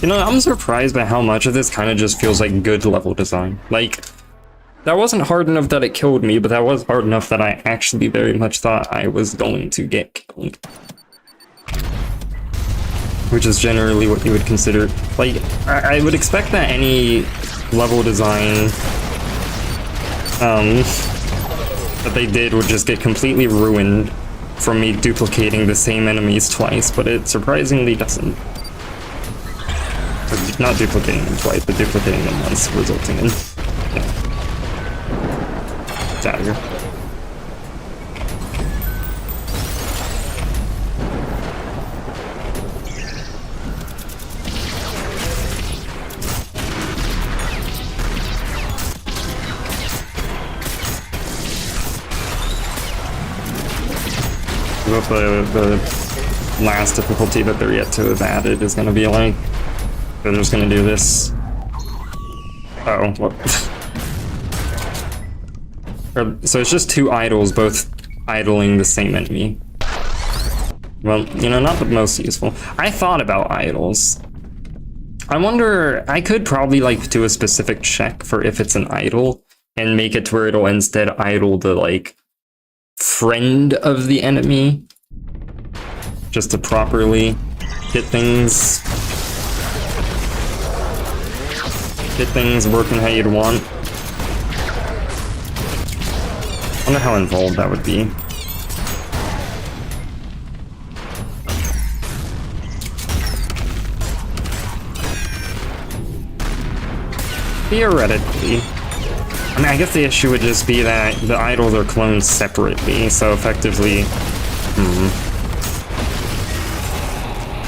You know, I'm surprised by how much of this kind of just feels like good level design. Like, that wasn't hard enough that it killed me, but that was hard enough that I actually very much thought I was going to get killed. Which is generally what you would consider. Like, I would expect that any level design that they did would just get completely ruined from me duplicating the same enemies twice, but it surprisingly doesn't. Not duplicating them twice, but duplicating them once, resulting in... Yeah. It's out of here. The last difficulty that they're yet to have added is going to be like... They're just gonna do this. Uh-oh, what? So it's just two idols both idling the same enemy. Well, you know, not the most useful. I thought about idols. I wonder, I could probably like do a specific check for if it's an idol and make it to where it'll instead idle the like friend of the enemy. Just to properly get things working how you'd want. I wonder how involved that would be. theoretically. I mean, I guess the issue would just be that the idols are cloned separately, so effectively...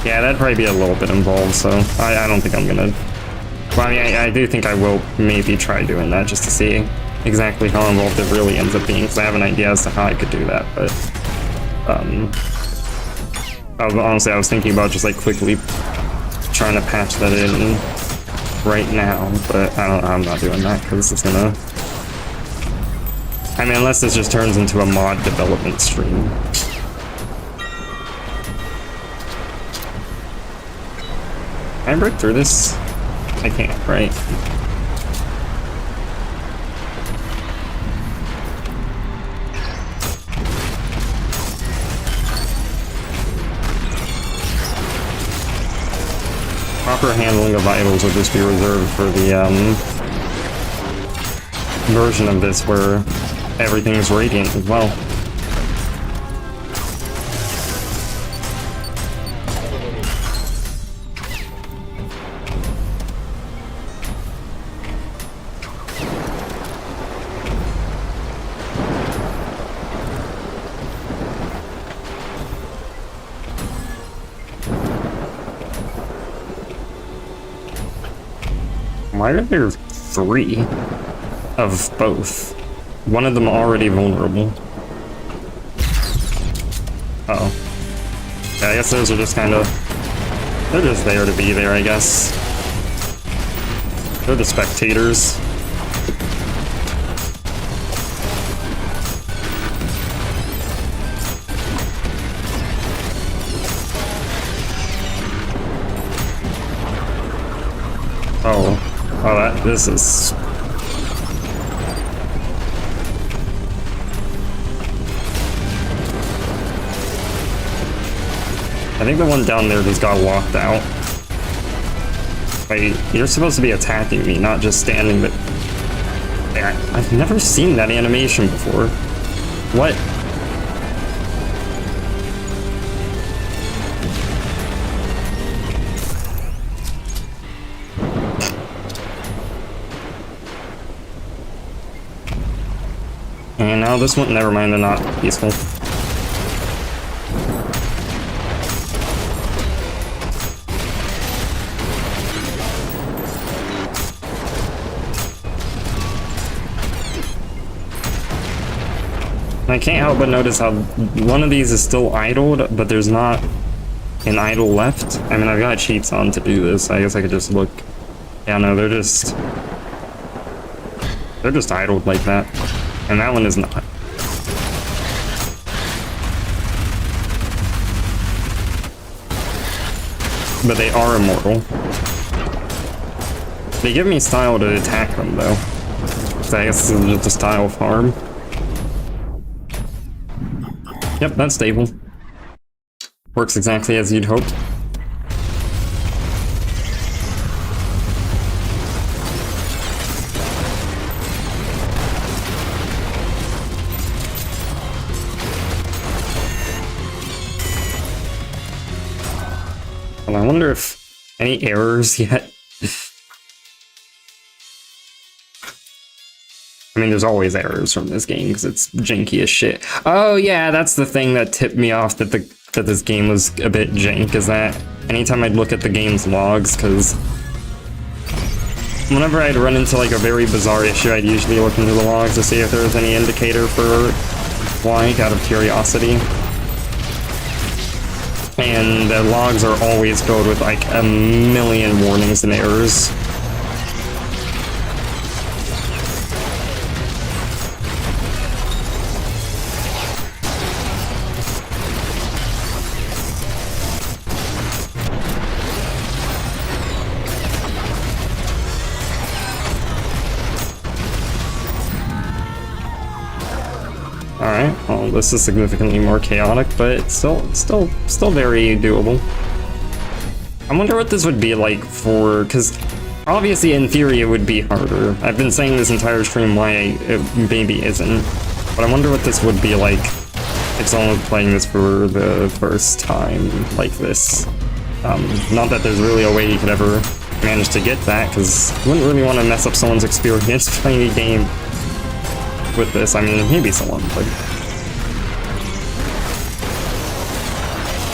Yeah, that'd probably be a little bit involved, so I don't think I'm gonna... Well, I mean, I do think I will maybe try doing that just to see exactly how involved it really ends up being, because I have an idea as to how I could do that, but... honestly, I was thinking about just, like, quickly trying to patch that in right now, but I'm not doing that, because it's gonna... I mean, unless this just turns into a mod development stream. Can I break through this? I can't, right? Proper handling of idols will just be reserved for the version of this where everything is radiant as well. Why are there 3 of both? One of them already vulnerable. Uh-oh. Yeah, I guess those are just kind of... They're just there to be there, I guess. They're the spectators. Oh, this is... I think the one down there just got locked out. Wait, you're supposed to be attacking me, not just standing there. I've never seen that animation before. What? And now this one, never mind, they're not peaceful. I can't help but notice how one of these is still idled, but there's not an idle left. I mean, I've got cheats on to do this. I guess I could just look. Yeah, no, they're just idled like that. And that one is not. But they are immortal. They give me style to attack them, though. So I guess this is just a style farm. Yep, that's stable. Works exactly as you'd hope. Well, I wonder if any errors yet. I mean, there's always errors from this game because it's janky as shit. Oh yeah, that's the thing that tipped me off that this game was a bit jank, is that anytime I'd look at the game's logs, because whenever I'd run into like a very bizarre issue, I'd usually look into the logs to see if there was any indicator for like, out of curiosity. And the logs are always filled with like a million warnings and errors. Alright, well, this is significantly more chaotic, but it's still very doable. I wonder what this would be like for, because obviously in theory it would be harder. I've been saying this entire stream why it maybe isn't, but I wonder what this would be like if someone was playing this for the first time like this. Not that there's really a way you could ever managed to get that, because you wouldn't really want to mess up someone's experience playing a game with this. I mean, maybe someone, but...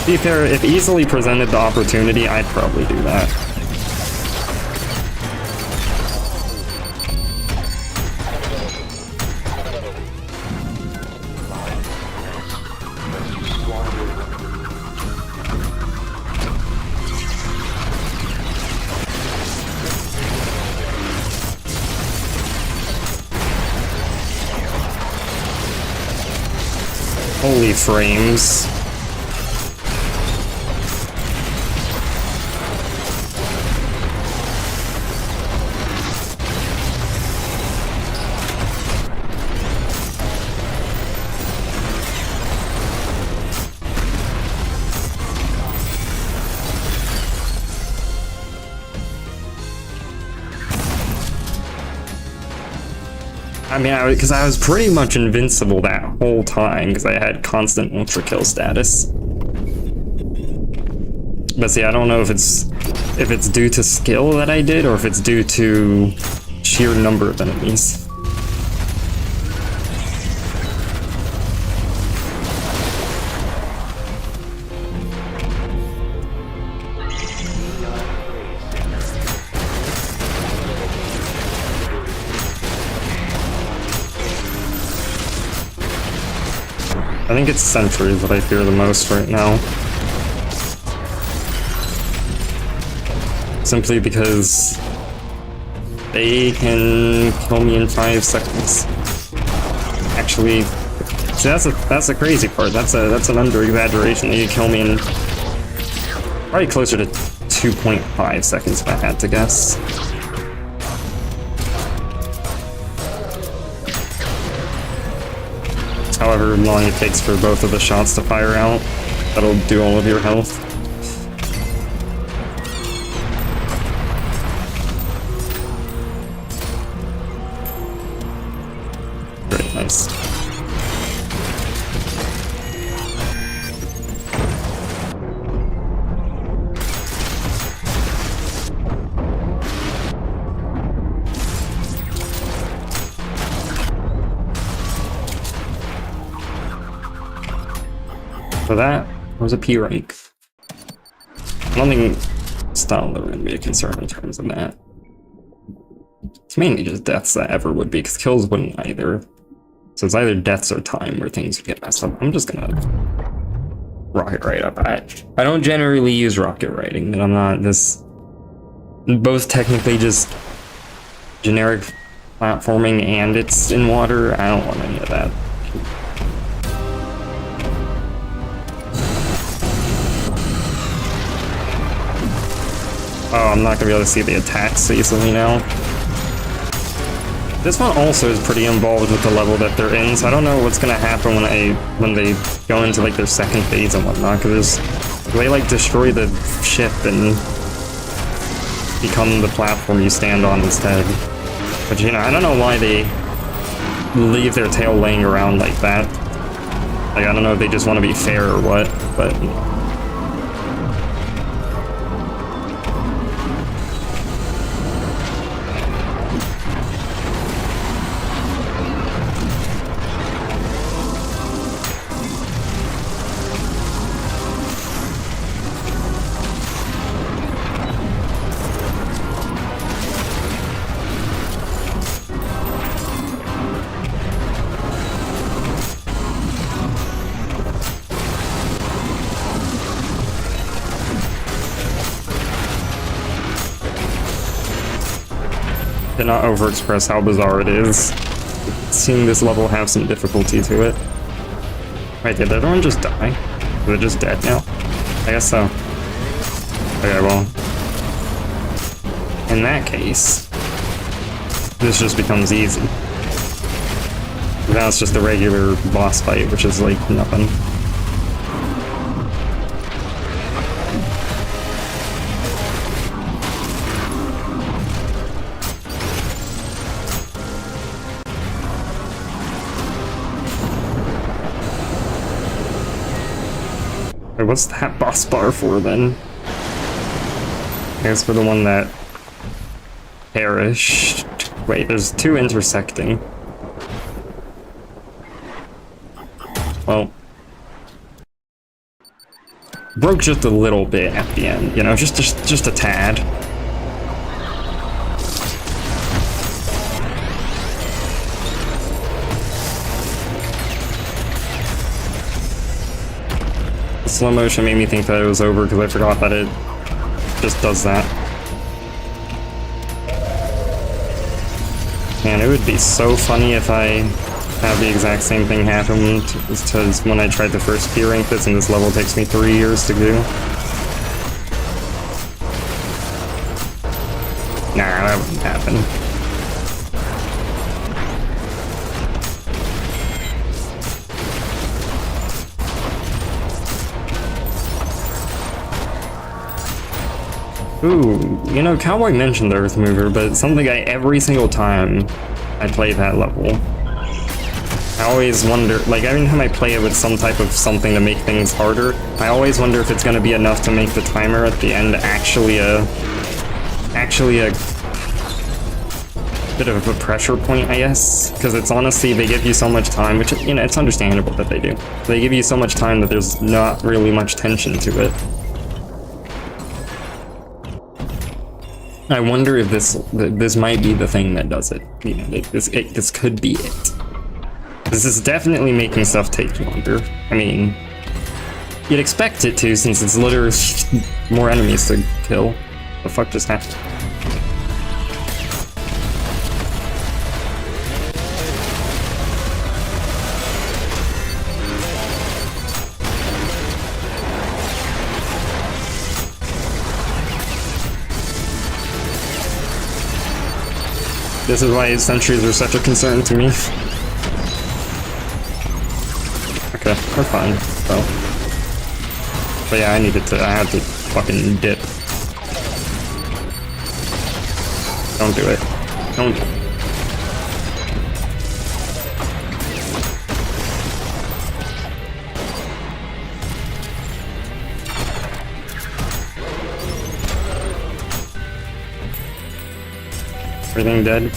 To be fair, if easily presented the opportunity, I'd probably do that. Holy frames. I mean, because I was pretty much invincible that whole time because I had constant ultrakill status. But see, I don't know if it's due to skill that I did or if it's due to sheer number of enemies. I think it's sentries that I fear the most right now. Simply because they can kill me in 5 seconds. Actually, see, that's the crazy part. That's an under-exaggeration. They can kill me in probably closer to 2.5 seconds if I had to guess. However long it takes for both of the shots to fire out, that'll do all of your health. Very nice. So that was a P rank. I don't think style are going to be a concern in terms of that. It's mainly just deaths that ever would be, because kills wouldn't either. So it's either deaths or time where things would get messed up. I'm just gonna rocket right up. I don't generally use rocket riding, but I'm not this. Both technically just generic platforming and it's in water. I don't want any of that. Oh, I'm not gonna be able to see the attacks easily now. This one also is pretty involved with the level that they're in, so I don't know what's gonna happen when they go into like their second phase and whatnot, because they like destroy the ship and become the platform you stand on instead. But you know, I don't know why they leave their tail laying around like that. Like, I don't know if they just want to be fair or what, but... Cannot overexpress how bizarre it is. Seeing this level have some difficulty to it. Wait, did everyone just die? Are they just dead now? I guess so. Okay, well. In that case, this just becomes easy. Now it's just a regular boss fight, which is like nothing. What's that boss bar for then? I guess for the one that perished. Wait, there's two intersecting. Well, broke just a little bit at the end, you know, just a tad. The slow motion made me think that it was over because I forgot that it just does that. Man, it would be so funny if I have the exact same thing happen because when I tried the first P rank this and this level takes me 3 years to do. Nah, that wouldn't happen. Ooh, you know, Cowboy mentioned the Earth Mover, but it's something every single time I play that level, I always wonder, like every time I play it with some type of something to make things harder, I always wonder if it's going to be enough to make the timer at the end actually a bit of a pressure point, I guess, because it's honestly, they give you so much time, which, you know, it's understandable that they do. They give you so much time that there's not really much tension to it. I wonder if this might be the thing that does it. You know, this could be it. This is definitely making stuff take longer. I mean, you'd expect it to, since it's literally more enemies to kill. The fuck just happened? This is why sentries are such a concern to me. Okay, we're fine. So, but yeah, I had to fucking dip. Don't do it. Don't. Everything dead.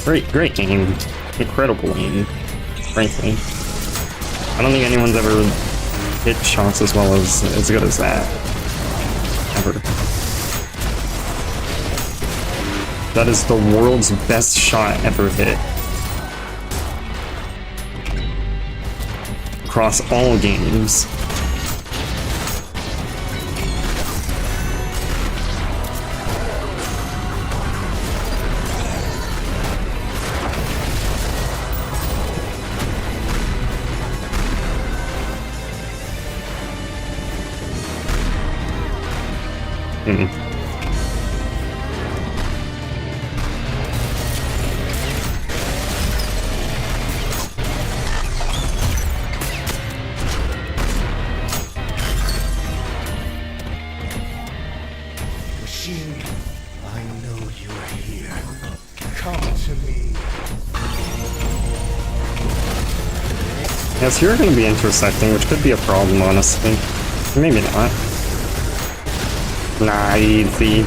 Great game. Incredible game, frankly. I don't think anyone's ever hit shots as well as good as that. Ever. That is the world's best shot ever hit. Across all games. Machine, I know you're here. Come to me. Yes, you're going to be intersecting, which could be a problem, honestly. Maybe not. Nah, easy.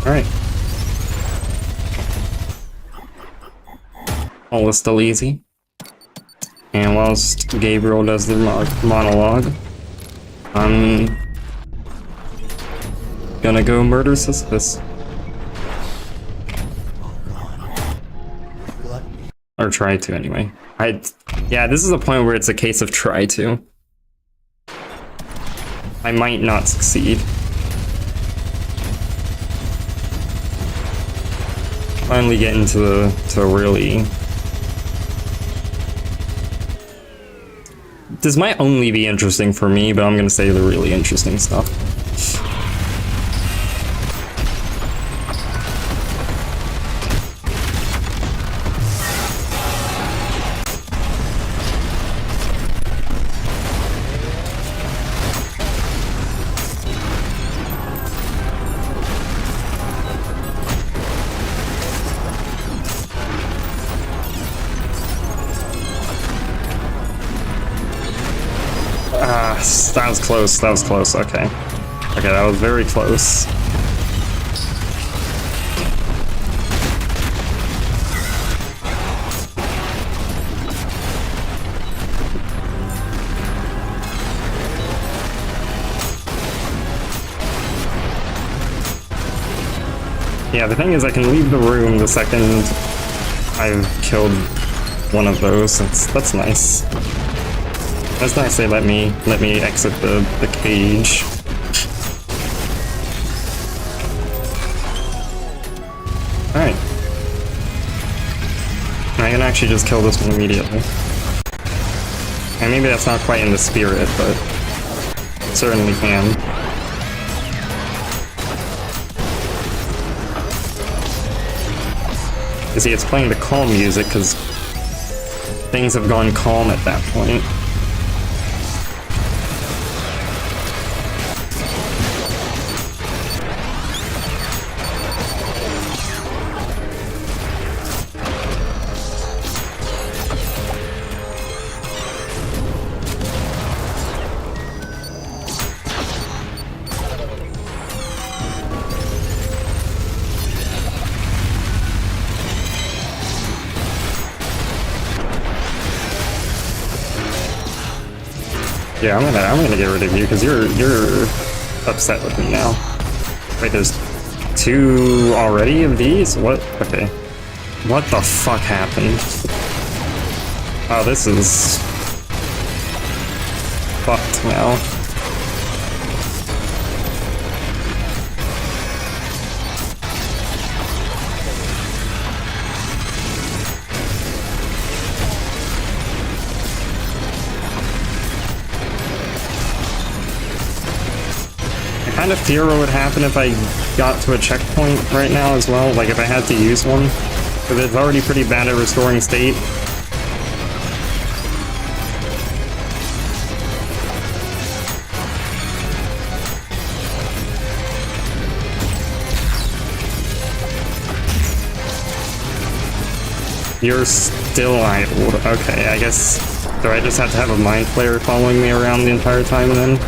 Alright. All is still easy. And whilst Gabriel does the monologue, I'm gonna go murder Sisyphus. Or try to, anyway. Yeah, this is a point where it's a case of try to. I might not succeed. Finally get into really this might only be interesting for me, but I'm gonna say the really interesting stuff. That was close, that was close, okay. Okay, that was very close. Yeah, the thing is I can leave the room the second I've killed one of those. That's nice. That's nice they let me exit the cage. Alright. I can actually just kill this one immediately. And maybe that's not quite in the spirit, but certainly can. You see, it's playing the calm music because things have gone calm at that point. Yeah, I'm gonna get rid of you because you're upset with me now. Wait, there's 2 already of these? What? Okay. What the fuck happened? Oh, this is fucked now. I kind of fear what would happen if I got to a checkpoint right now as well, like if I had to use one, because it's already pretty bad at restoring state. You're still idled. Okay, I guess, do I just have to have a mind flayer following me around the entire time then?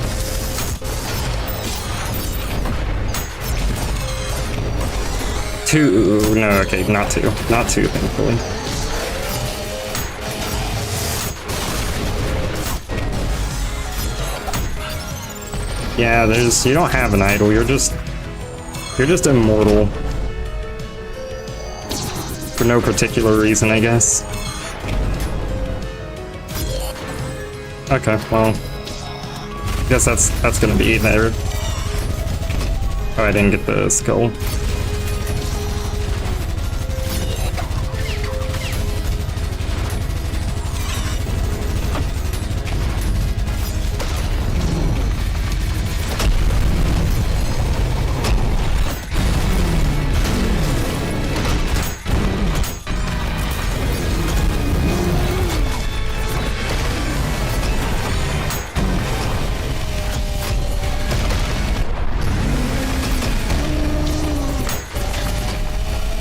Two, no, okay, not two, thankfully. Yeah, you don't have an idol, you're just immortal. For no particular reason, I guess. Okay, well, I guess that's gonna be there. Oh, I didn't get the skull.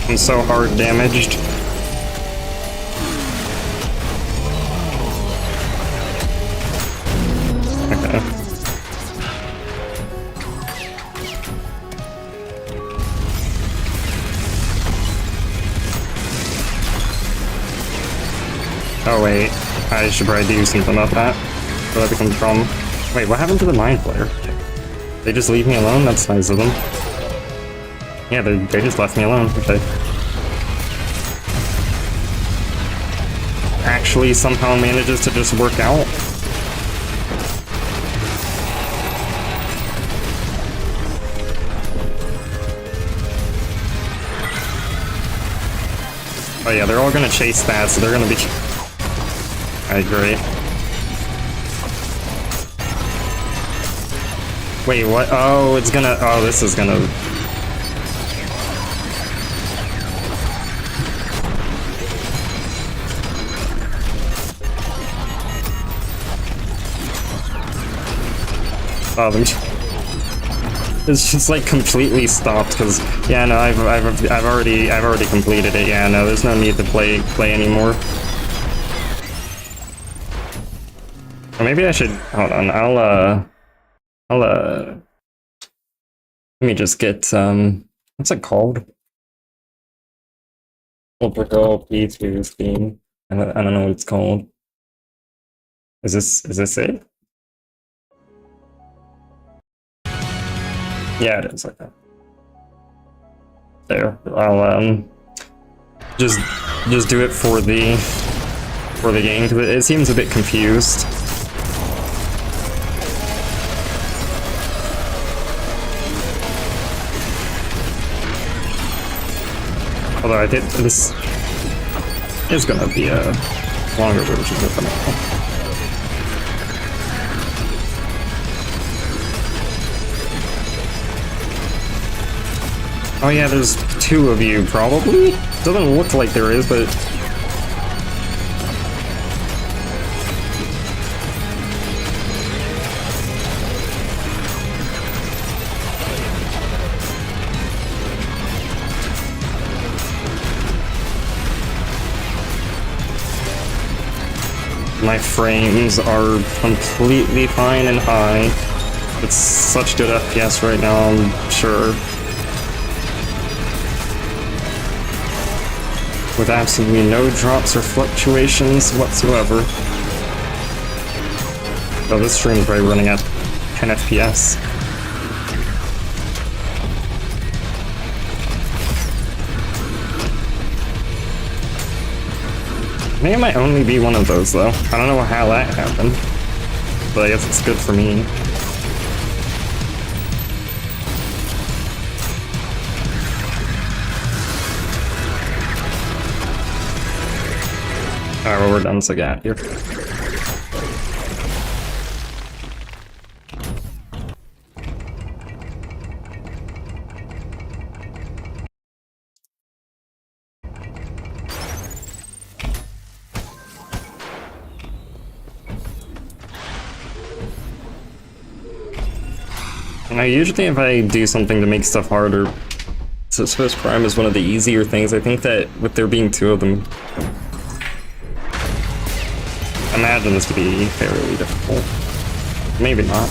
I'm so hard damaged. Okay. Oh wait, I should probably do something about that. So that becomes a problem. Wait, what happened to the mind flayer? They just leave me alone? That's nice of them. Yeah, they just left me alone. Okay. Actually somehow manages to just work out. Oh yeah, they're all gonna chase that, so they're gonna be... Alright, great. Wait, what? Oh, it's gonna... Oh, this is gonna... Oh, it's just like completely stopped because yeah, no, I've already completed it. Yeah, no, there's no need to play anymore. Or maybe I should hold on. Let me just get what's it called? Ultrakill P2 theme. I don't know what it's called. Is this it? Yeah, it is. Okay. There. I'll just do it for the game because it seems a bit confused. Although I did this is gonna be a longer version of it. Oh yeah, there's 2 of you, probably? Doesn't look like there is, but... My frames are completely fine and high. It's such good FPS right now, I'm sure. With absolutely no drops or fluctuations whatsoever. So this stream is probably running at 10 FPS. I think it might only be one of those though. I don't know how that happened, but I guess it's good for me. Alright, well, we're done, so get out here. Now, usually if I do something to make stuff harder, Suspicious Prime is one of the easier things. I think that with there being 2 of them, I imagine this to be fairly difficult. Maybe not.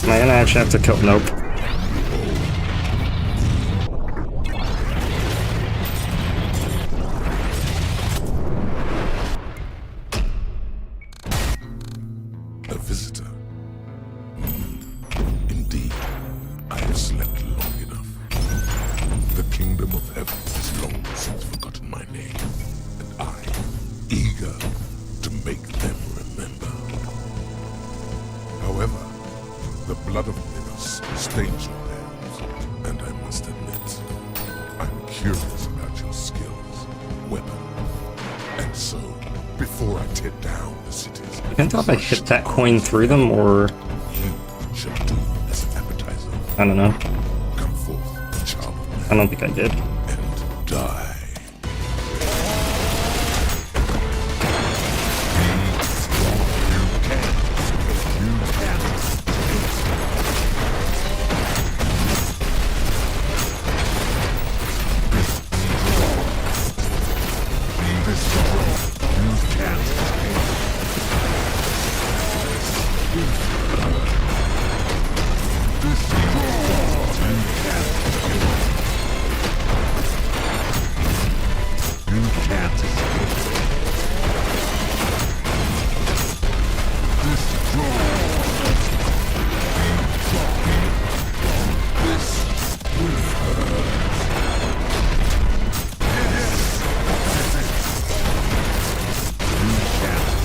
Am I gonna actually have to kill? Nope. A visitor. Indeed, I have slept long enough. The kingdom of heaven has long since forgotten my name, and I, eager to make them remember. However, the blood of Minos stains your hands, and I must admit, I'm curious about your skills, weapon, and so, before I tear down the cities, I can't tell if I hit that coin through them or... you shall do as an appetizer. I don't know. Come forth, child of man, I don't think I did. and die.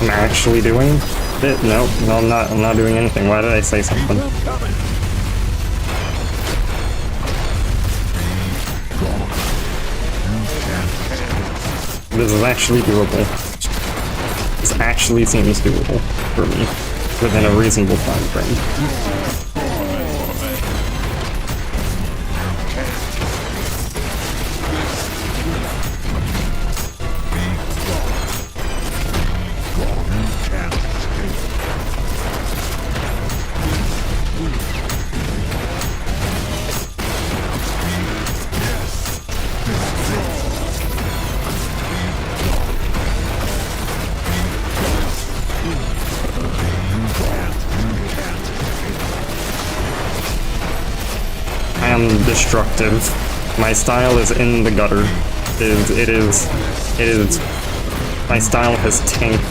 I'm actually doing it. No, I'm not. I'm not doing anything. Why did I say something? This is actually doable. This actually seems doable for me within a reasonable time frame. I am destructive. My style is in the gutter. It is. My style has tanked.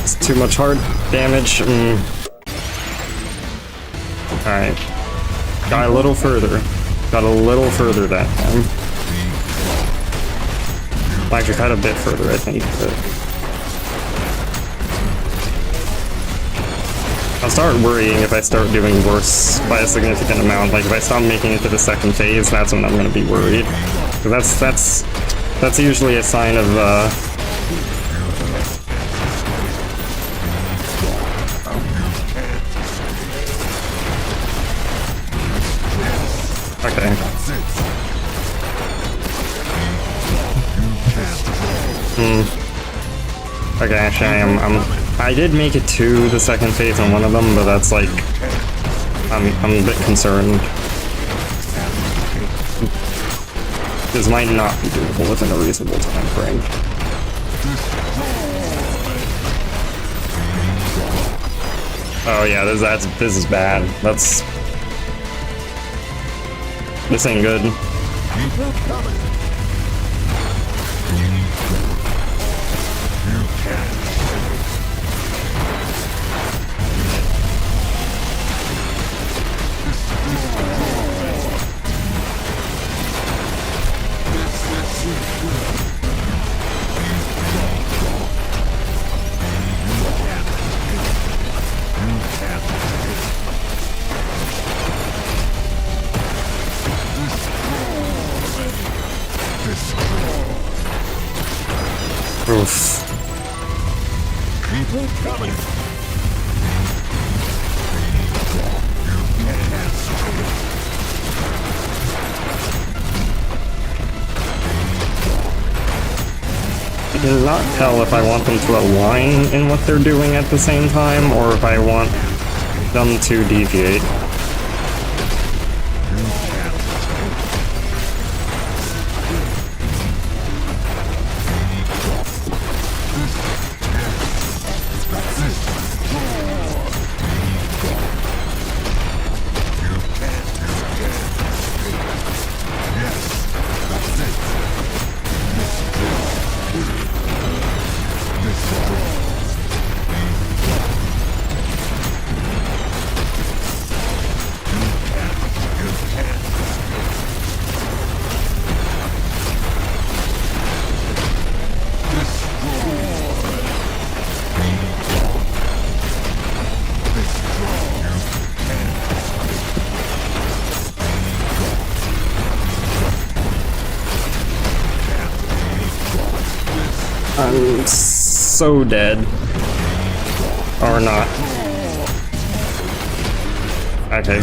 It's too much hard damage. Alright. Got a little further. Got a little further that time. Well, actually, got a bit further, I think. But I'll start worrying if I start doing worse by a significant amount. Like, if I stop making it to the second phase, that's when I'm gonna be worried. Because that's usually a sign of, okay. Okay, actually, I did make it to the second phase on one of them, but that's like, I'm a bit concerned. This might not be doable within a reasonable time frame. Oh yeah, this is bad. This ain't good. Oof. I cannot tell if I want them to align in what they're doing at the same time, or if I want them to deviate. I'm so dead. Or not. Okay.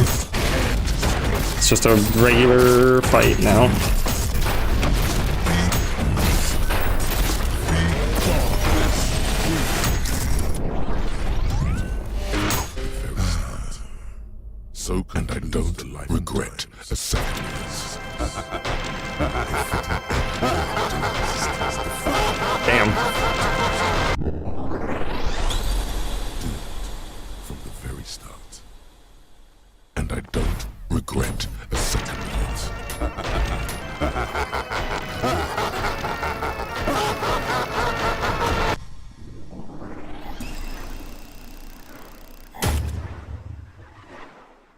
It's just a regular fight now. So, and I don't regret accepting this. Damn.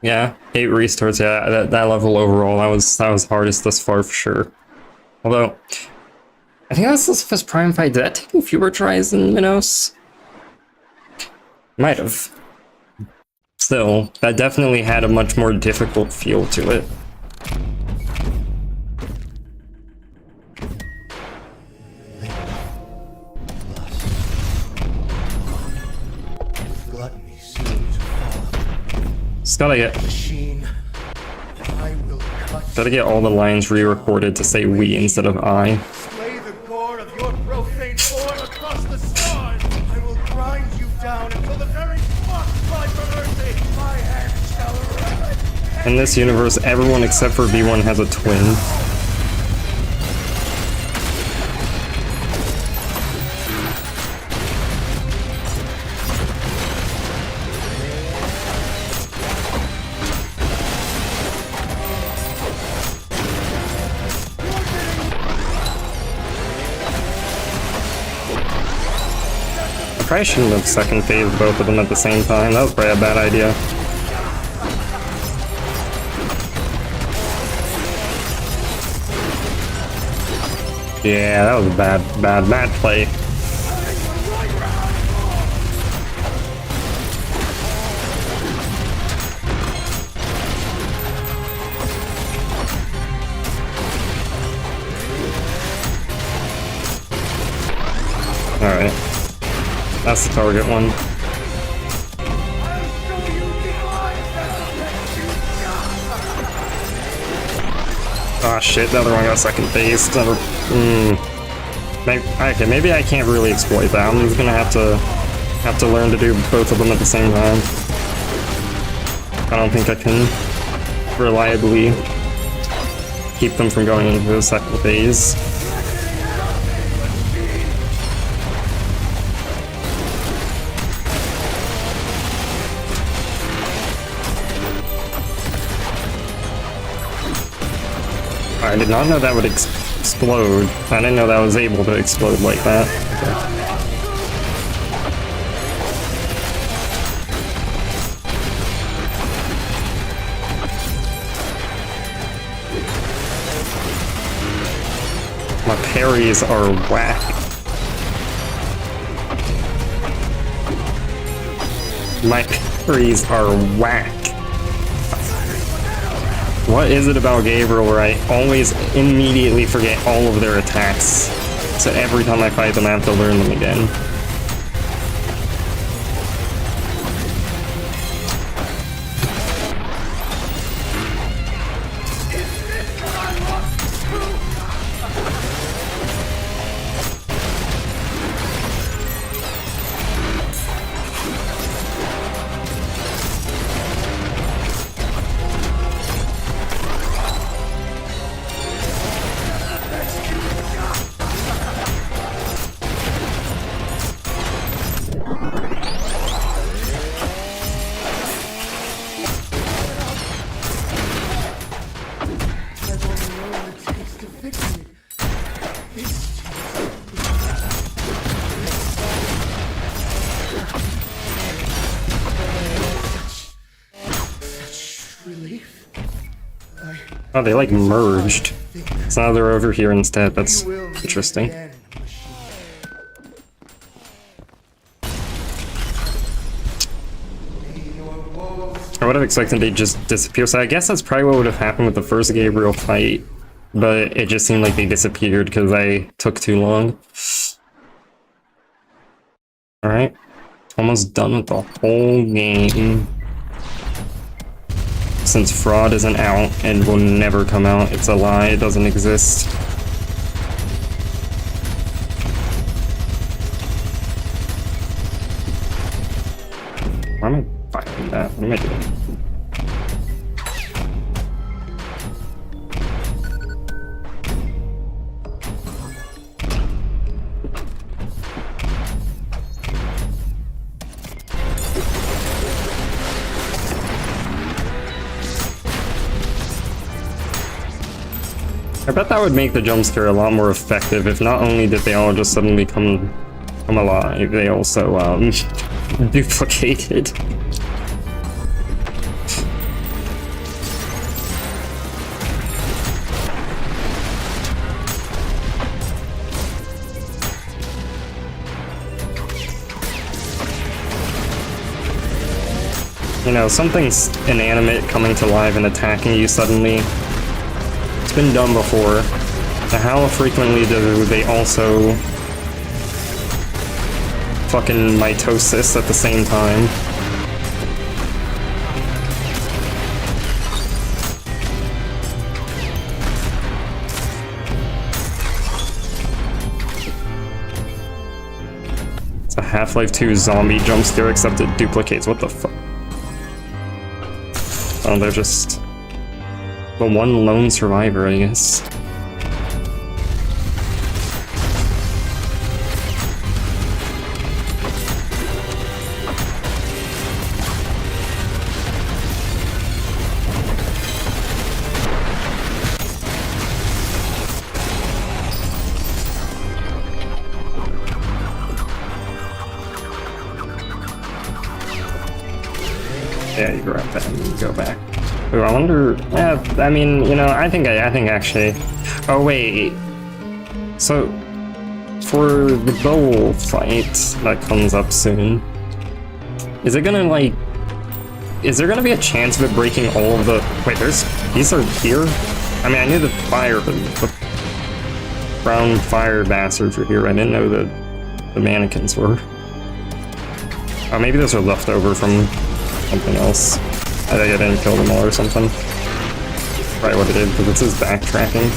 Yeah, 8 restarts. Yeah, that level overall, that was hardest thus far for sure. Although, I think that's the first prime fight. Did that take me fewer tries than Minos? Might have. Still, that definitely had a much more difficult feel to it. Gluttony soon to follow. Just gotta Machine, I will cut all the lines re-recorded to say we instead of I. Slay the gore of your profane form across the stars. I will grind you down until the very spot cry for mercy. My hand shall rend. In this universe, everyone except for V1 has a twin. I probably shouldn't have second phased both of them at the same time. That was probably a bad idea. Yeah, that was a bad play. Alright. That's the target one. Ah shit, the other one got second phase. Maybe I can't really exploit that. I'm just gonna have to learn to do both of them at the same time. I don't think I can reliably keep them from going into the second phase. I did not know that would explode. I didn't know that was able to explode like that. Okay. My parries are whack. My parries are whack. What is it about Gabriel where I always immediately forget all of their attacks? So every time I fight them, I have to learn them again. Oh, they like merged. So now they're over here instead. That's interesting. I would have expected they'd just disappear. So I guess that's probably what would have happened with the first Gabriel fight. But it just seemed like they disappeared because I took too long. Alright. Almost done with the whole game. Since fraud isn't out and will never come out, it's a lie, it doesn't exist. Why am I fighting that? What am I doing? I bet that would make the jump scare a lot more effective if not only did they all just suddenly come alive, they also duplicated. You know, something's inanimate coming to life and attacking you suddenly. It's been done before. So how frequently do they also fucking mitosis at the same time? It's a Half-Life 2 zombie jump scare, except it duplicates. What the fuck? Oh, they're just the one lone survivor, I guess. Yeah, you grab that and you go back. Ooh, I wonder. Yeah, I mean, you know, I think actually. Oh wait. So for the bowl fight that comes up soon, is it gonna like? Is there gonna be a chance of it breaking all of the? Wait, these are here. I mean, I knew the brown fire bastards were here. I didn't know that the mannequins were. Oh, maybe those are left over from something else. I think I didn't kill them all or something. Probably what it did, because it says backtracking.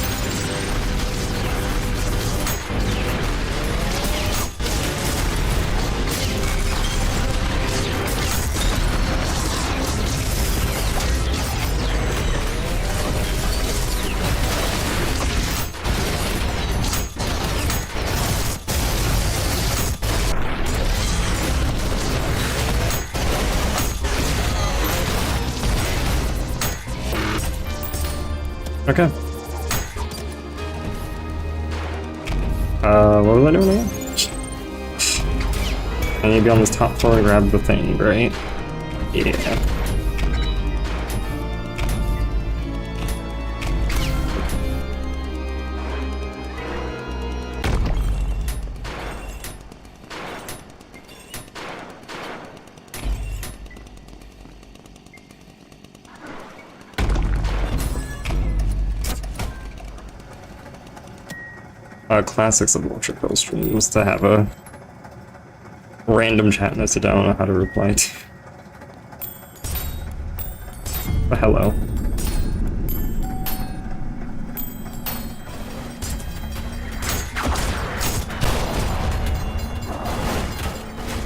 Okay. What was I doing again? I need to be on this top floor and grab the thing, right? Yeah. Classics of ultrakill streams to have a random chat message I don't know how to reply to. But hello.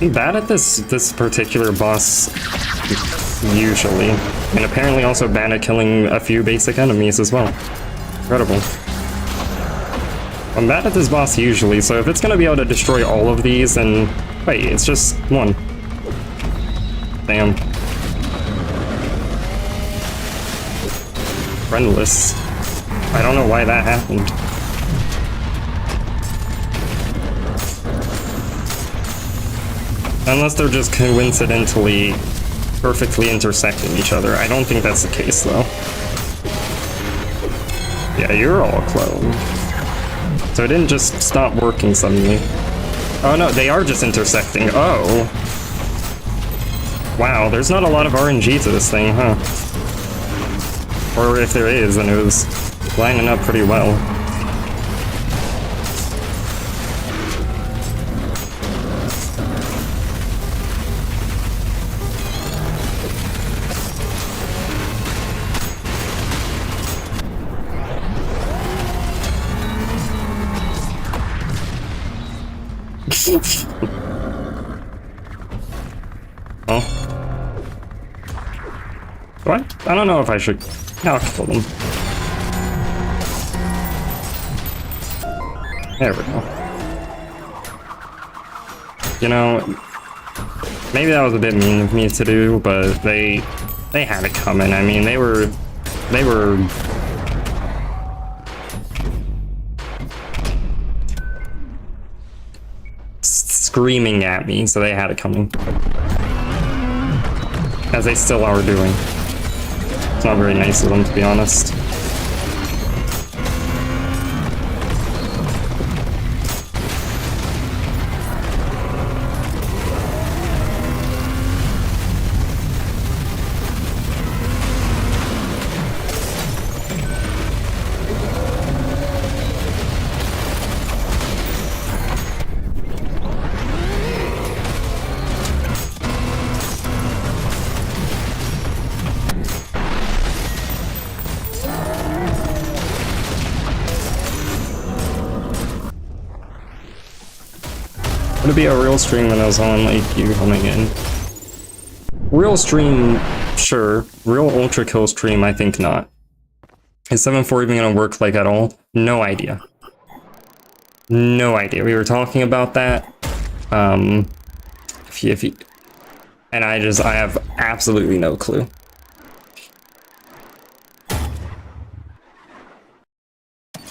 I'm bad at this particular boss usually, and apparently also bad at killing a few basic enemies as well. Incredible. I'm bad at this boss usually, so if it's gonna be able to destroy all of these, then wait, it's just one. Damn. Friendless. I don't know why that happened. Unless they're just coincidentally perfectly intersecting each other. I don't think that's the case though. Yeah, you're all a clone. So it didn't just stop working suddenly. Oh no, they are just intersecting. Oh. Wow, there's not a lot of RNG to this thing, huh? Or if there is, then it was lining up pretty well. Oh. What? I don't know if I should. No, I'll kill them. There we go. You know, maybe that was a bit mean of me to do, but they had it coming. I mean, they were screaming at me, so they had it coming. As they still are doing. It's not very nice of them, to be honest. Would it be a real stream when I was on, like, you coming in? Real stream, sure. Real ultrakill stream, I think not. Is 7-4 even gonna work, like, at all? No idea. No idea. We were talking about that. If you, and I have absolutely no clue.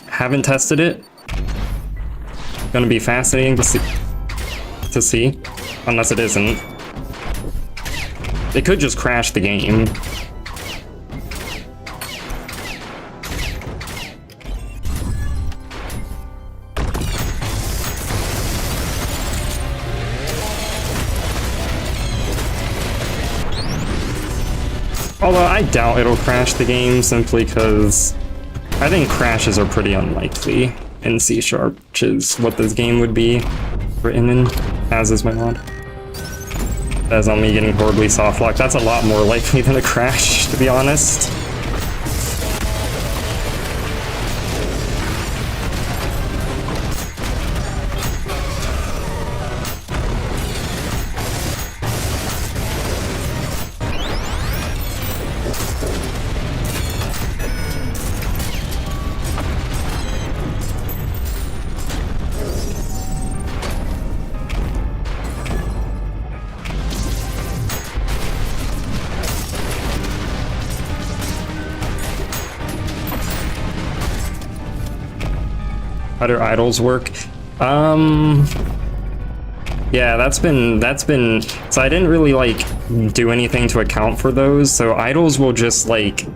Haven't tested it. Gonna be fascinating to see, unless it isn't. It could just crash the game. Although I doubt it'll crash the game simply because I think crashes are pretty unlikely in C#, which is what this game would be written in, as is my mod. As on me getting horribly soft locked, that's a lot more likely than a crash, to be honest. How do idols work? Yeah, that's been, so I didn't really, like, do anything to account for those, so idols will just, like,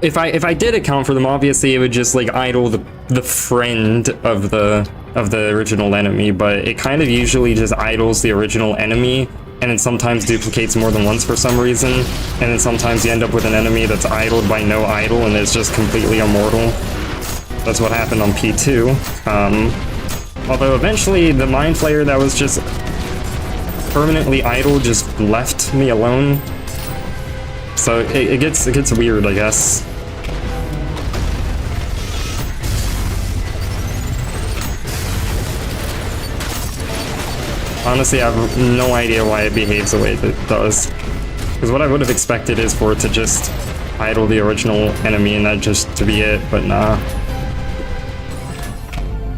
if I did account for them, obviously it would just, like, idle the friend of the original enemy, but it kind of usually just idles the original enemy, and it sometimes duplicates more than once for some reason, and then sometimes you end up with an enemy that's idled by no idle and is just completely immortal. That's what happened on P2. Although eventually the Mind Flayer that was just permanently idle just left me alone. So it gets weird, I guess. Honestly, I have no idea why it behaves the way that it does. Because what I would have expected is for it to just idle the original enemy and that just to be it, but nah.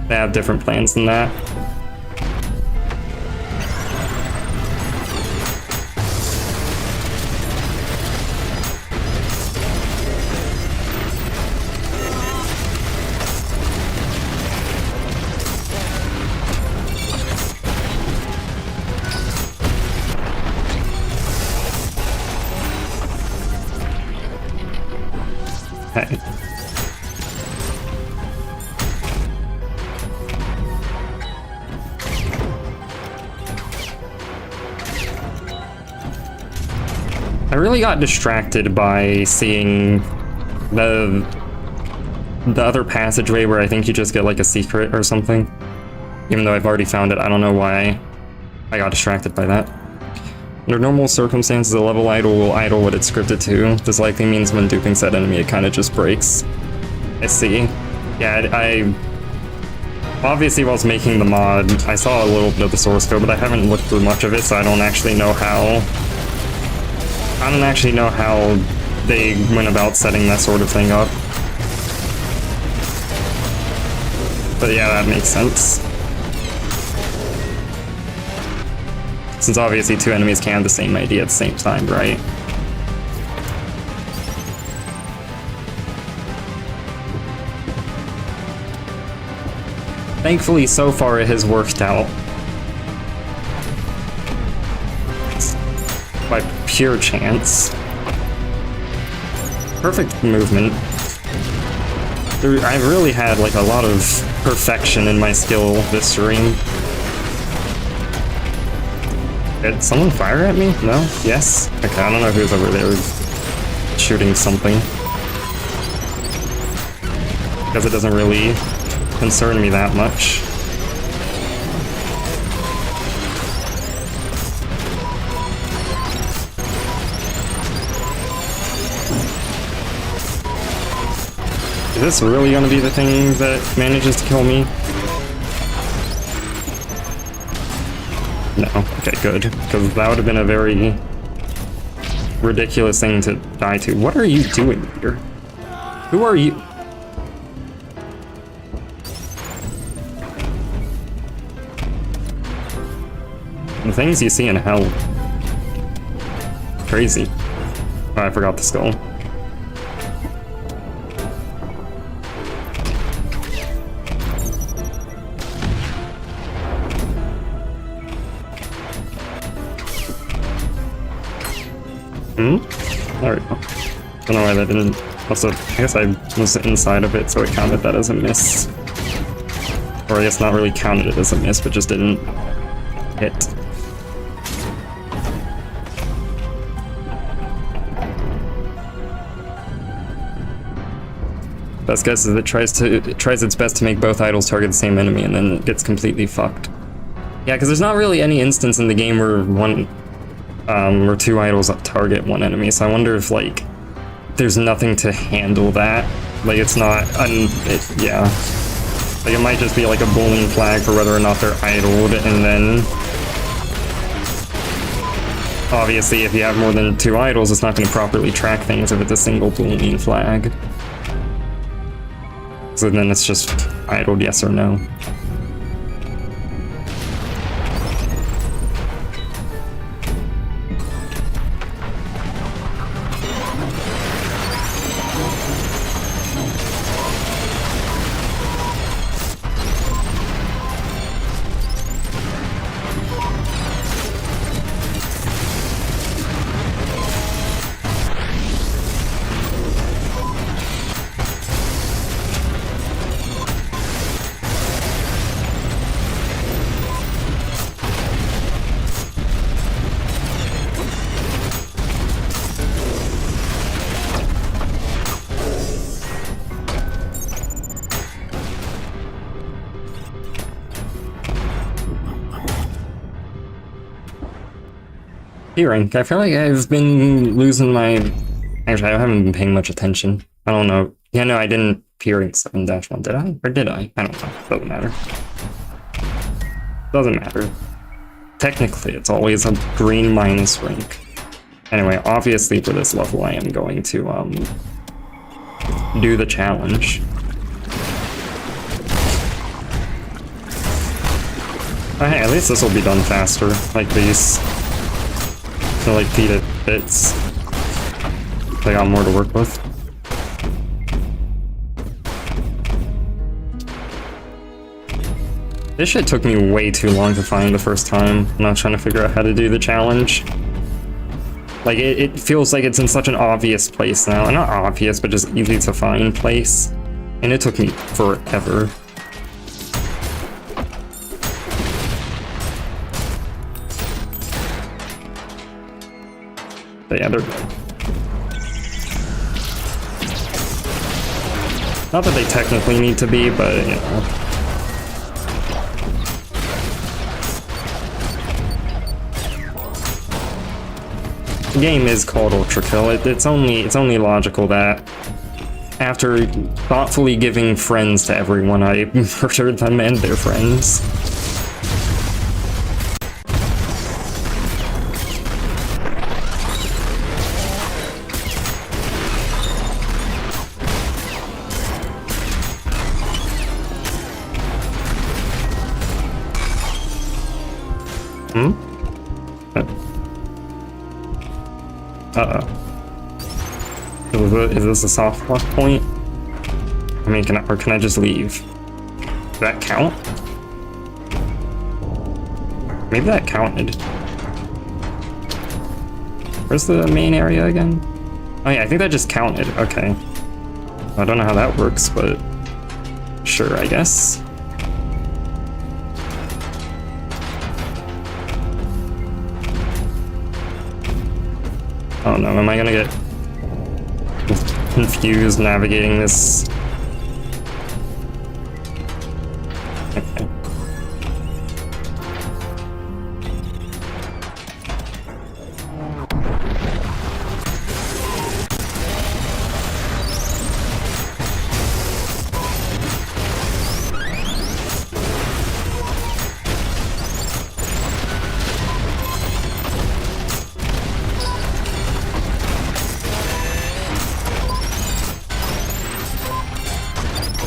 They have different plans than that. Hey. I really got distracted by seeing the other passageway where I think you just get like a secret or something. Even though I've already found it, I don't know why I got distracted by that. Under normal circumstances, a level idle will idle what it's scripted to. This likely means when duping said enemy, it kind of just breaks. I see. Yeah, I obviously whilst making the mod, I saw a little bit of the source code, but I haven't looked through much of it, so I don't actually know how they went about setting that sort of thing up. But yeah, that makes sense. Since obviously two enemies can have the same idea at the same time, right? Thankfully, so far it has worked out. By pure chance. Perfect movement. I've really had like a lot of perfection in my skill this stream. Did someone fire at me? No? Yes? Okay, I don't know who's over there shooting something. Because it doesn't really concern me that much. Is this really gonna be the thing that manages to kill me? No. Okay, good. Because that would have been a very ridiculous thing to die to. What are you doing here? Who are you? The things you see in hell. Crazy. Oh, I forgot the skull. There we go. Don't know why that didn't. Also, I guess I was inside of it, so it counted that as a miss. Or I guess not really counted it as a miss, but just didn't hit. Best guess is it tries its best to make both idols target the same enemy, and then it gets completely fucked. Yeah, because there's not really any instance in the game where where two idols target one enemy, so I wonder if, like, there's nothing to handle that. Like, it's not, yeah. Like, it might just be like a Boolean flag for whether or not they're idled, and then obviously if you have more than two idols, it's not going to properly track things if it's a single Boolean flag. So then it's just idled yes or no. P-rank. I feel like I've been losing my... Actually, I haven't been paying much attention. I don't know. Yeah, no, I didn't P-rank 7-1, did I? Or did I? I don't know. Doesn't matter. Doesn't matter. Technically, it's always a green minus rank. Anyway, obviously for this level, I am going to, do the challenge. Oh, hey, at least this will be done faster. Like these... They're like feed it bits. They got more to work with. This shit took me way too long to find the first time. I'm not trying to figure out how to do the challenge. Like, it feels like it's in such an obvious place now. Not obvious, but just easy to find place. And it took me forever. But yeah, they're good. Not that they technically need to be, but, you know. The game is called ultrakill. It's only logical that after thoughtfully giving friends to everyone, I murdered them and their friends. Uh-oh. Is this a soft lock point? I mean, can I just leave? Does that count? Maybe that counted. Where's the main area again? Oh yeah, I think that just counted. Okay. I don't know how that works, but sure, I guess. Oh no, am I gonna get confused navigating this? Okay.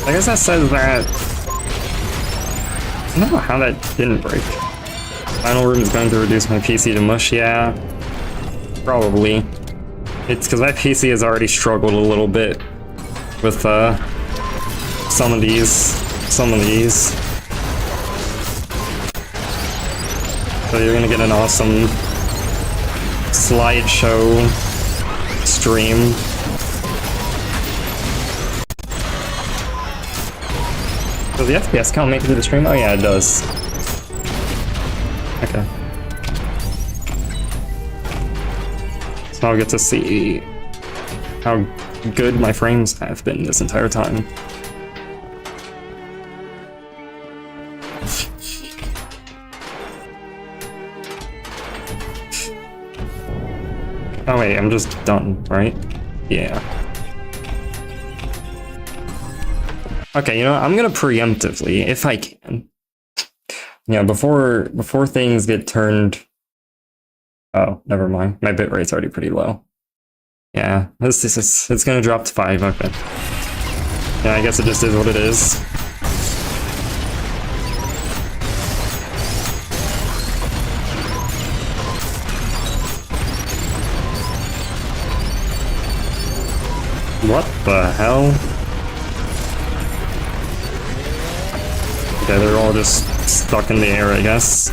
I guess that says that... I don't know how that didn't break. Final room is going to reduce my PC to mush, yeah. Probably. It's because my PC has already struggled a little bit with some of these. So you're gonna get an awesome slideshow stream. Does the FPS count make it to the stream? Oh yeah, it does. Okay. So I'll get to see how good my frames have been this entire time. Oh wait, I'm just done, right? Yeah. Okay, you know what? I'm gonna preemptively, if I can. Yeah, before things get turned. Oh, never mind. My bitrate's already pretty low. Yeah, it's gonna drop to 5. Okay. Yeah, I guess it just is what it is. What the hell? Okay, they're all just stuck in the air, I guess.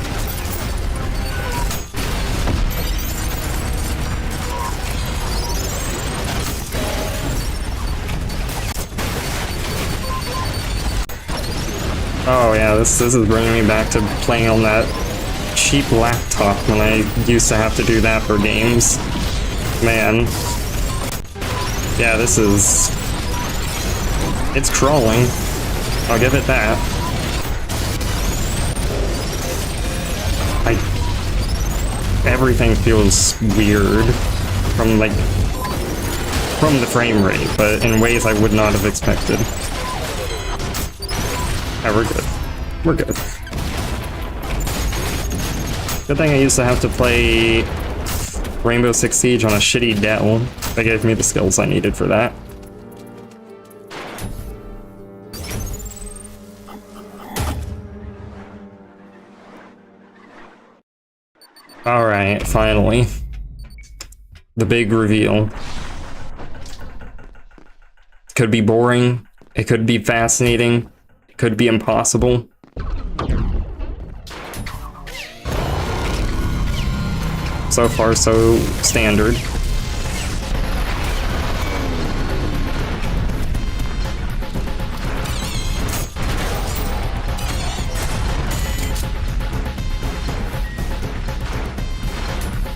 Oh yeah, this is bringing me back to playing on that cheap laptop when I used to have to do that for games. Man. Yeah, this is... It's crawling. I'll give it that. Everything feels weird from the frame rate, but in ways I would not have expected. Yeah, we're good. We're good. Good thing I used to have to play Rainbow Six Siege on a shitty Dell. That gave me the skills I needed for that. Alright, finally. The big reveal. Could be boring, it could be fascinating, it could be impossible. So far, so standard.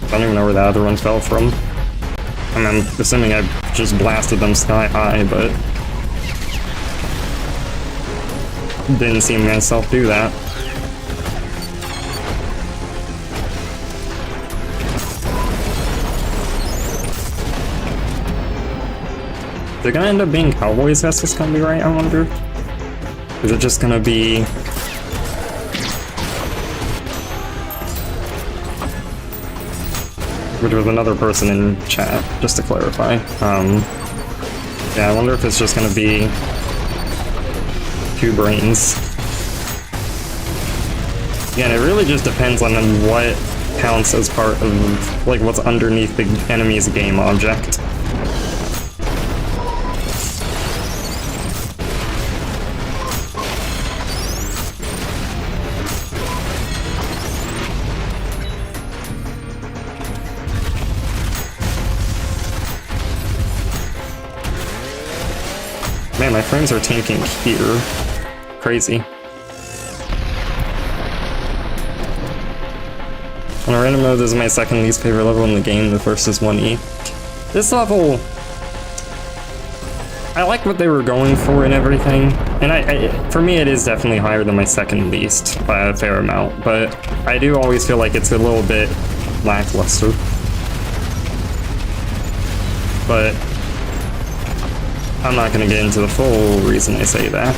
I don't even know where the other one fell from. I mean, I'm assuming I just blasted them sky high, but didn't see myself do that. Is it gonna end up being Cowboys vs. Combi, right? I wonder. Is it just gonna be... Which was another person in chat, just to clarify. Yeah, I wonder if it's just gonna be 2 brains. Again, it really just depends on what counts as part of, like, what's underneath the enemy's game object. Man, my frames are tanking here. Crazy. On a random mode, this is my second least favorite level in the game. The first is 1E. This level... I like what they were going for and everything. And for me, it is definitely higher than my second least by a fair amount. But I do always feel like it's a little bit lackluster. But... I'm not going to get into the full reason I say that.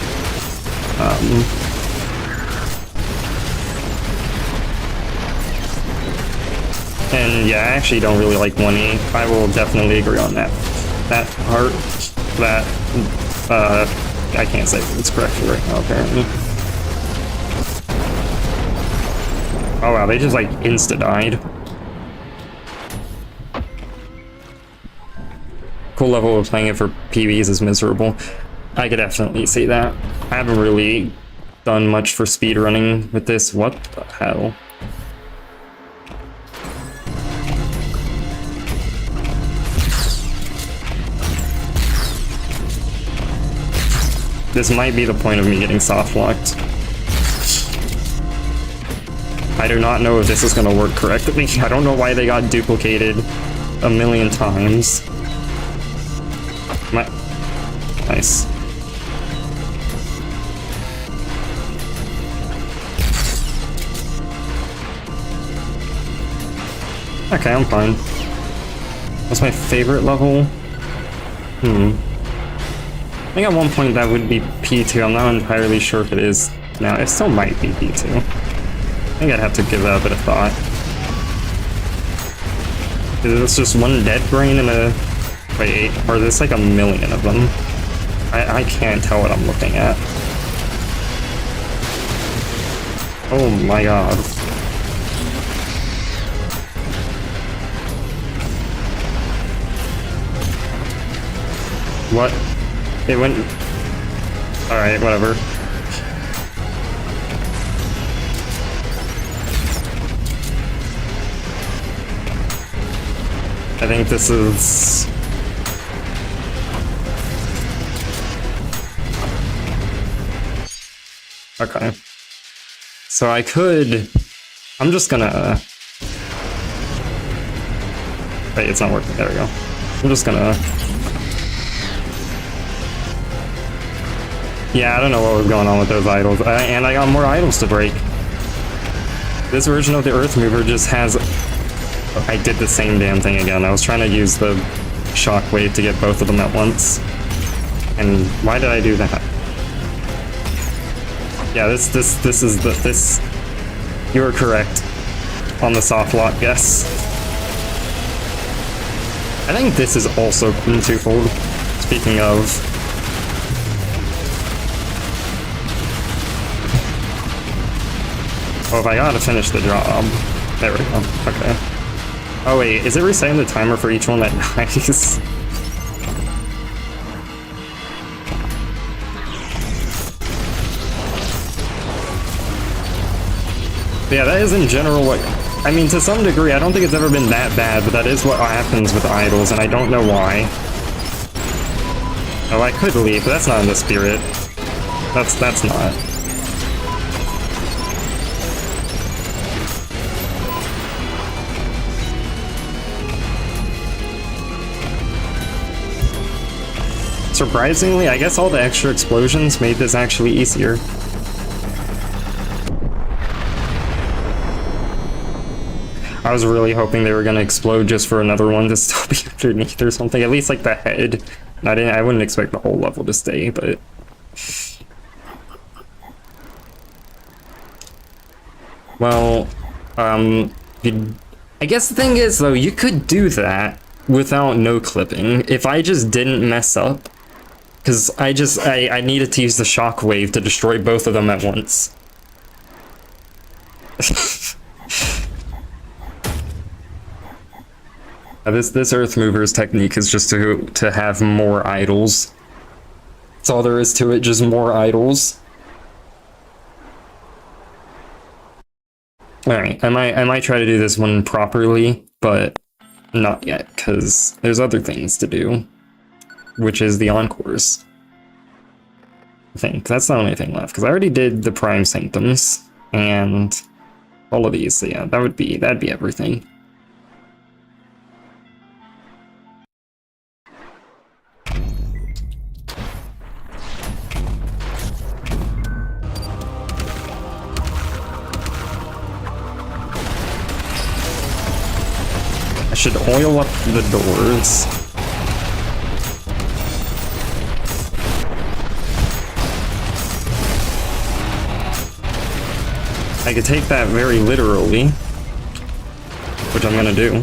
And yeah, I actually don't really like 1E. I will definitely agree on that. That part, that I can't say it's correctly right now, apparently. Oh wow, they just like insta-died. Cool level of playing it for PBs is miserable. I could definitely see that. I haven't really done much for speedrunning with this. What the hell? This might be the point of me getting soft locked. I do not know if this is gonna work correctly. I don't know why they got duplicated a million times. Nice. Okay, I'm fine. What's my favorite level? I think at one point that would be P2. I'm not entirely sure if it is now. It still might be P2. I think I'd have to give that a bit of thought. Is this just one dead brain in a... Wait, or is this like a million of them? I can't tell what I'm looking at. Oh my god. What? It went... Alright, whatever. I think this is... Okay. So I could... I'm just gonna... Wait, it's not working. There we go. I'm just gonna... Yeah, I don't know what was going on with those idols. And I got more idols to break. This version of the Earth Mover just has... I did the same damn thing again. I was trying to use the shockwave to get both of them at once. And why did I do that? Yeah, this is the... You were correct on the soft lock guess. I think this is also twofold. Speaking of... Oh, if I gotta finish the job. There we go. Okay. Oh wait, is it resetting the timer for each one that dies? Yeah, that is in general what... I mean, to some degree, I don't think it's ever been that bad, but that is what happens with idols, and I don't know why. Oh, I could leave, but that's not in the spirit. That's not. Surprisingly, I guess all the extra explosions made this actually easier. I was really hoping they were gonna explode just for another one to still be underneath or something. At least like the head. I wouldn't expect the whole level to stay, but... Well, I guess the thing is though, you could do that without no clipping. If I just didn't mess up, because I needed to use the shockwave to destroy both of them at once. This Earth Mover's technique is just to have more idols. That's all there is to it, just more idols. Alright, I might try to do this one properly, but not yet, because there's other things to do. Which is the encores. I think that's the only thing left, because I already did the prime symptoms and all of these, so yeah, that'd be everything. I should oil up the doors. I could take that very literally, which I'm gonna do.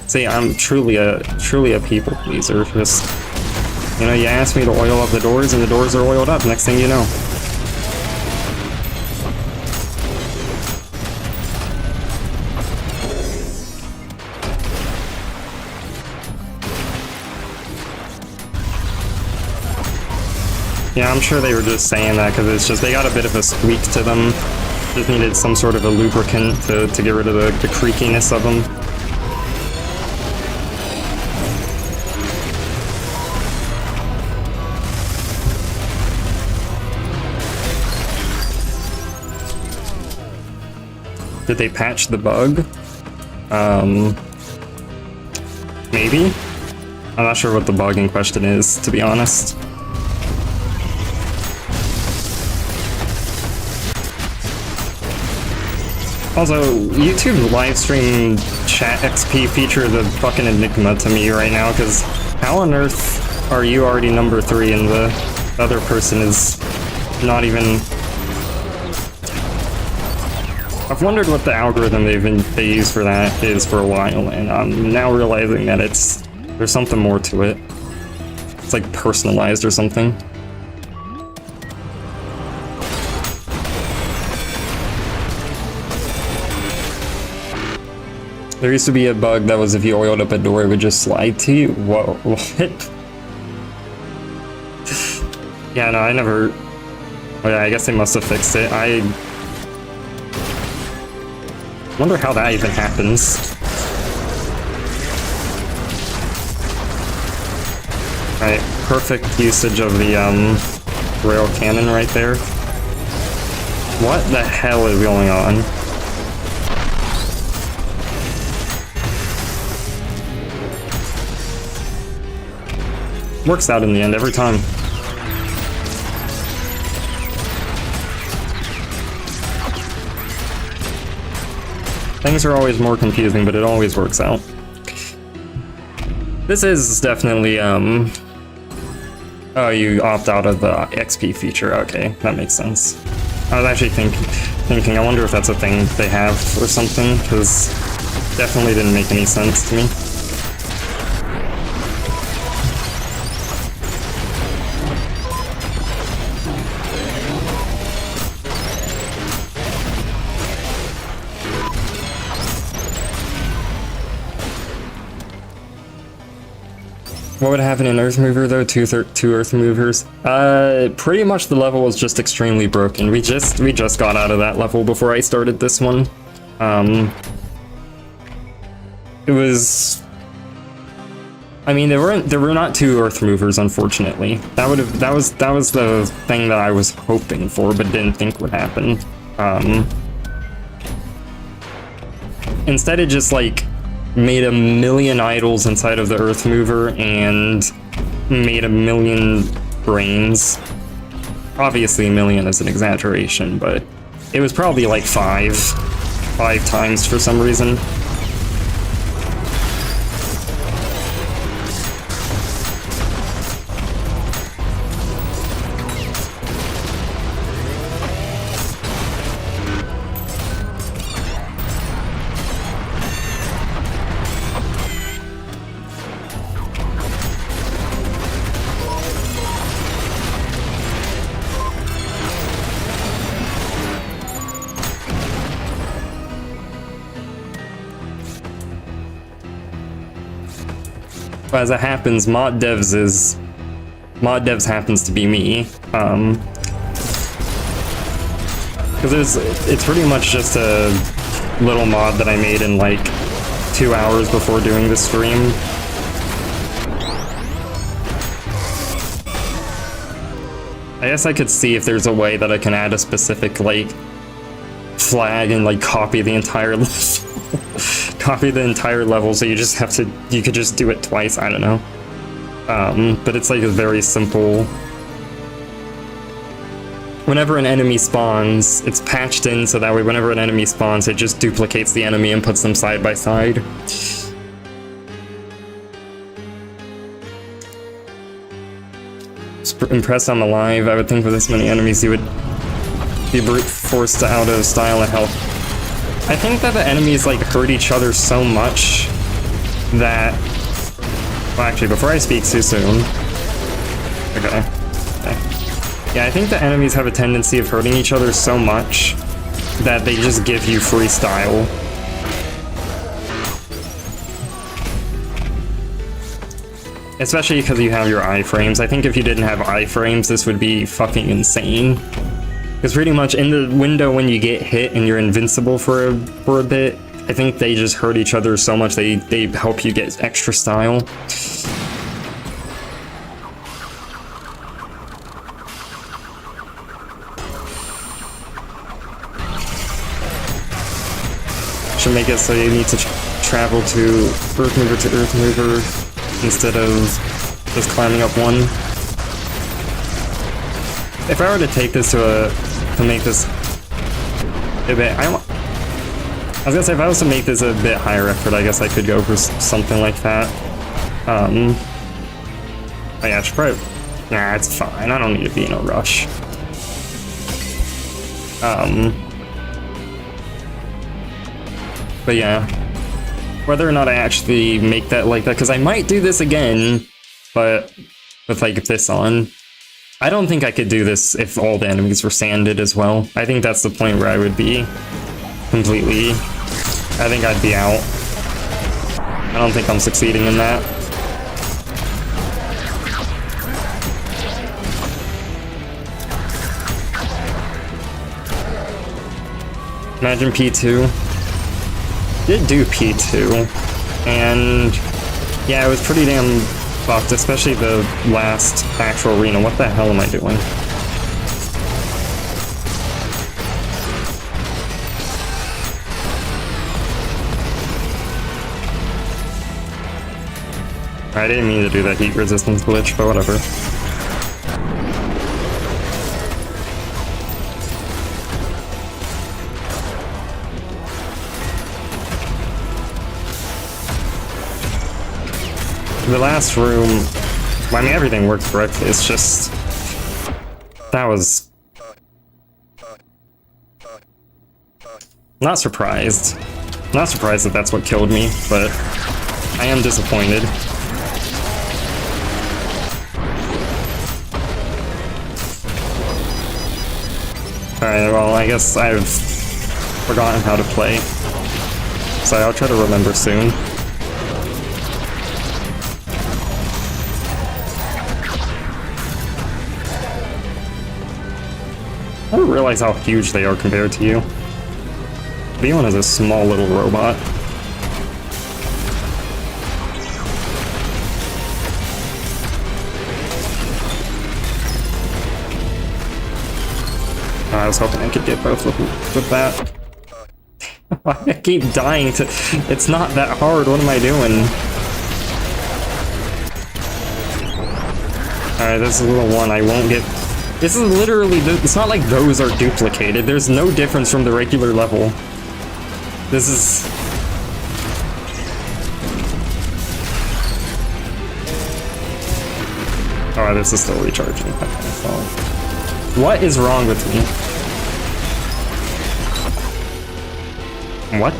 See, I'm truly a people pleaser. Just, you know, you ask me to oil up the doors, and the doors are oiled up. Next thing you know. Yeah, I'm sure they were just saying that because it's just they got a bit of a squeak to them. Just needed some sort of a lubricant to get rid of the creakiness of them. Did they patch the bug? Maybe? I'm not sure what the bug in question is, to be honest. Also, YouTube live stream chat XP feature is a fucking enigma to me right now, because how on earth are you already number 3 and the other person is not even... I've wondered what the algorithm they use for that is for a while, and I'm now realizing that there's something more to it. It's like personalized or something. There used to be a bug that was if you oiled up a door, it would just slide to you. Whoa, what? Yeah, no, I never... Oh yeah, I guess they must have fixed it. I wonder how that even happens. Right, perfect usage of the rail cannon right there. What the hell is going on? Works out in the end every time. Things are always more confusing, but it always works out. This is definitely, oh, you opt out of the XP feature. Okay, that makes sense. I was actually thinking, I wonder if that's a thing they have or something, because definitely didn't make any sense to me. What would happen in Earth Mover though? Two Earth Movers? Pretty much the level was just extremely broken. We just got out of that level before I started this one. It was... I mean, there were not 2 Earth Movers, unfortunately. That was the thing that I was hoping for, but didn't think would happen. Instead, it just like made a million idols inside of the Earth Mover and made a million brains. Obviously, a million is an exaggeration, but it was probably like five times for some reason. As it happens, mod devs happens to be me, because it's pretty much just a little mod that I made in like 2 hours before doing the stream. I guess I could see if there's a way that I can add a specific like flag and like copy the entire level. Copy the entire level, so you could just do it twice, I don't know. But it's like a very simple... Whenever an enemy spawns, it's patched in so that way whenever an enemy spawns, it just duplicates the enemy and puts them side by side. Impressed I'm alive. I would think with this many enemies you would be brute forced out of style and health. I think that the enemies like hurt each other so much that... Well, actually, before I speak too soon... Okay. Yeah, I think the enemies have a tendency of hurting each other so much that they just give you freestyle. Especially because you have your iframes. I think if you didn't have iframes, this would be fucking insane. Because pretty much in the window when you get hit and you're invincible for a bit, I think they just hurt each other so much they help you get extra style. Should make it so you need to travel to Earth Mover instead of just climbing up one. If I were to take this to make this a bit, I was gonna say if I was to make this a bit higher effort, I guess I could go for something like that. Oh yeah, I should probably. Nah, it's fine. I don't need to be in a rush. But yeah, whether or not I actually make that like that, because I might do this again, but with like this on. I don't think I could do this if all the enemies were sanded as well. I think that's the point where I would be completely... I think I'd be out. I don't think I'm succeeding in that. Imagine P2. Did do P2. And yeah, it was pretty damn fucked, especially the last actual arena. What the hell am I doing? I didn't mean to do that heat resistance glitch, but whatever. The last room, I mean, everything worked correctly. It's just that was not surprised. Not surprised that that's what killed me, but I am disappointed. Alright, well, I guess I've forgotten how to play, so I'll try to remember soon. I don't realize how huge they are compared to you. V1 is a small little robot. I was hoping I could get both with that. I keep dying to... It's not that hard, what am I doing? Alright, this is a little one I won't get... This is literally... It's not like those are duplicated. There's no difference from the regular level. This is... Oh, this is still recharging. Okay, so... What is wrong with me? What?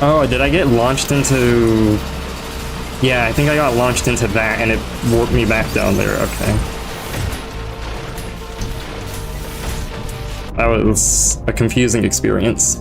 Oh, did I get launched into... Yeah, I think I got launched into that and it warped me back down there. Okay. That was a confusing experience.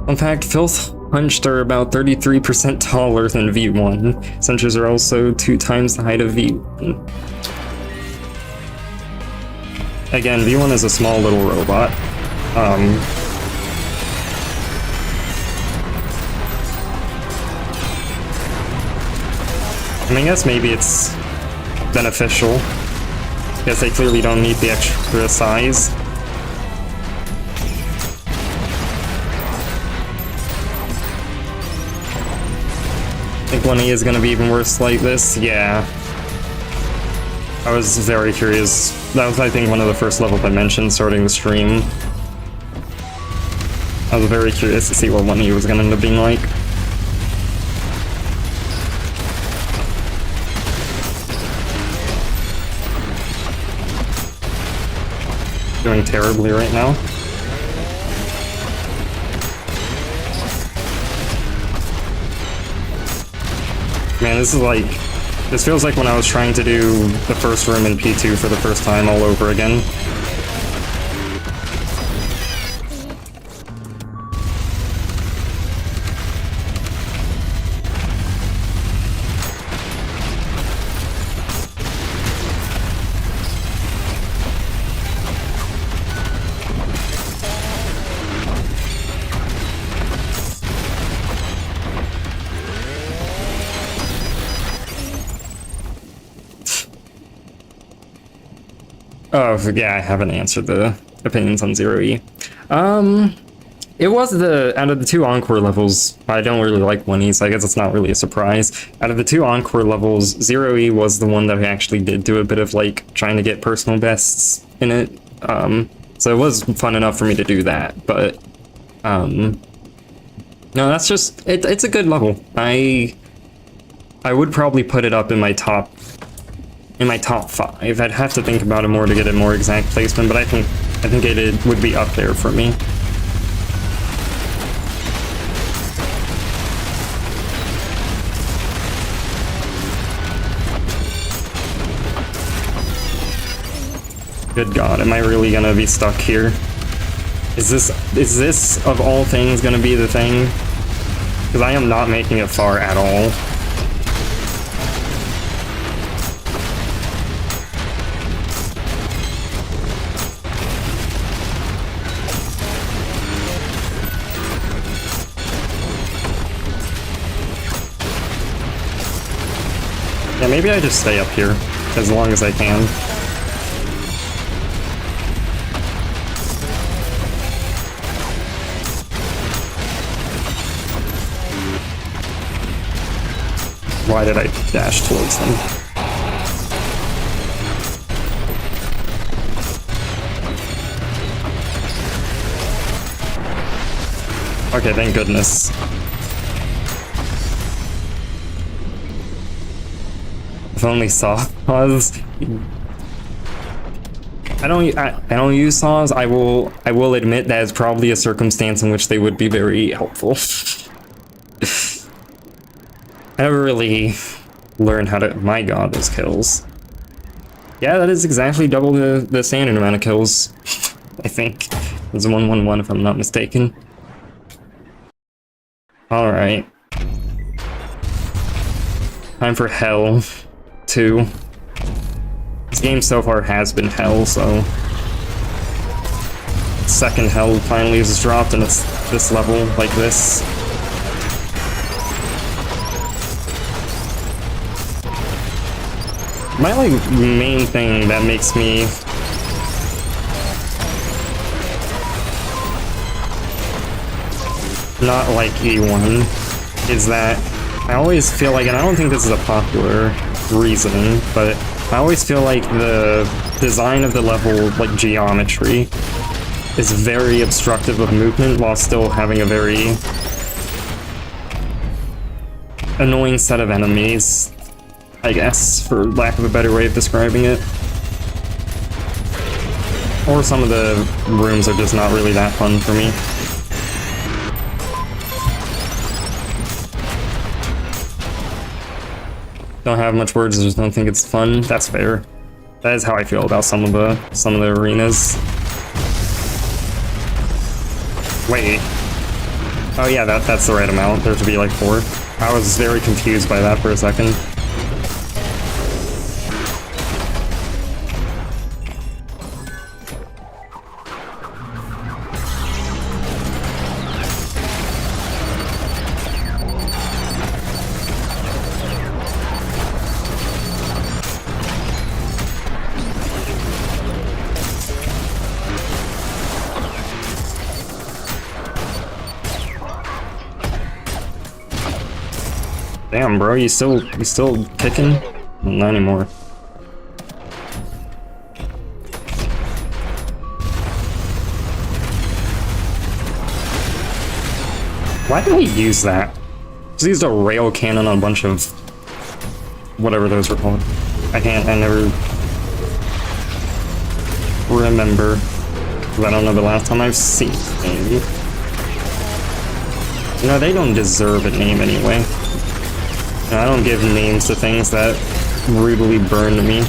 In fact, Filth Hunched are about 33% taller than V1. Sentries are also 2 times the height of V1. Again, V1 is a small little robot. I mean, I guess maybe it's beneficial. I guess they clearly don't need the extra size. I think 1E is gonna be even worse like this. Yeah. I was very curious. That was, I think, one of the first levels I mentioned starting the stream. I was very curious to see what 1E was gonna end up being like. Doing terribly right now. Man, this is like... This feels like when I was trying to do the first room in P2 for the first time all over again. Oh, yeah, I haven't answered the opinions on 0E. It was out of the 2 Encore levels, I don't really like 1E, so I guess it's not really a surprise. Out of the 2 Encore levels, 0E was the one that I actually did do a bit of, like, trying to get personal bests in it. So it was fun enough for me to do that, but, no, that's just, it's a good level. I would probably put it up in my top 5. I'd have to think about it more to get a more exact placement, but I think it would be up there for me. Good God, am I really gonna be stuck here? Is this of all things gonna be the thing? Because I am not making it far at all. Yeah, maybe I just stay up here as long as I can. Why did I dash towards them? Okay, thank goodness. If only saws. I don't use saws. I will admit that is probably a circumstance in which they would be very helpful. I never really learned how to... My God, those kills. Yeah, that is exactly double the standard amount of kills. I think it was 111 if I'm not mistaken. All right. Time for hell 2. This game so far has been hell, so second hell finally is dropped, and it's this level like this. My main thing that makes me not like E1 is that I always feel like, and I don't think this is a popular reasoning, but I always feel like the design of the level, like geometry, is very obstructive of movement while still having a very annoying set of enemies, I guess, for lack of a better way of describing it. Or some of the rooms are just not really that fun for me. Don't have much words, I just don't think it's fun. That's fair. That is how I feel about some of the arenas. Wait. Oh yeah, that's the right amount. There to be like 4. I was very confused by that for a second. Damn, bro, you still kicking? Not anymore. Why did he use that? Just used a rail cannon on a bunch of whatever those were called. I never remember. I don't know the last time I've seen it. You know, they don't deserve a name anyway. I don't give names to things that rudely burned me.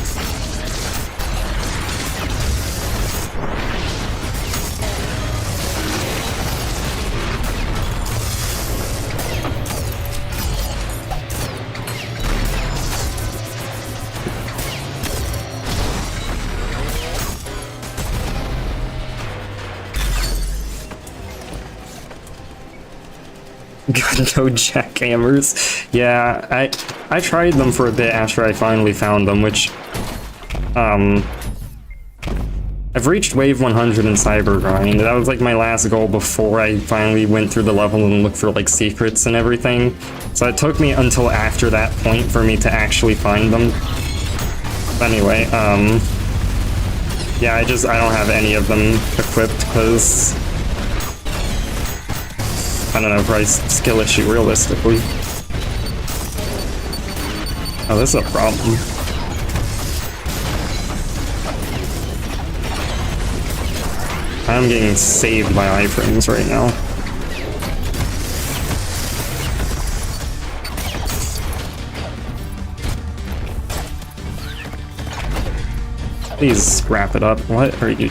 No jackhammers. Yeah, I tried them for a bit after I finally found them, which I've reached wave 100 in Cyber Grind. That was like my last goal before I finally went through the level and looked for like secrets and everything. So it took me until after that point for me to actually find them. But anyway, yeah, I don't have any of them equipped because I don't know, probably skill issue realistically. Oh, this is a problem. I'm getting saved by iframes right now. Please wrap it up. What are you?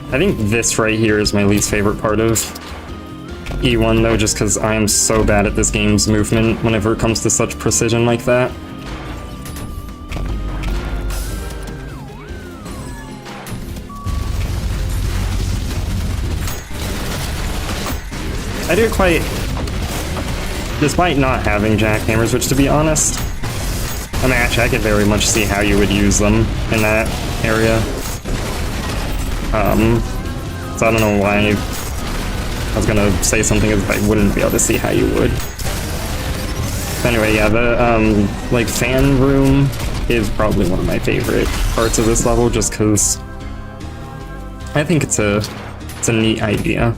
I think this right here is my least favorite part of E1 though, just because I am so bad at this game's movement whenever it comes to such precision like that. I do quite, despite not having jackhammers, which to be honest, I mean actually I could very much see how you would use them in that area. So I don't know why I was gonna say something as if I wouldn't be able to see how you would. But anyway, yeah, the like fan room is probably one of my favorite parts of this level, just because I think it's a neat idea.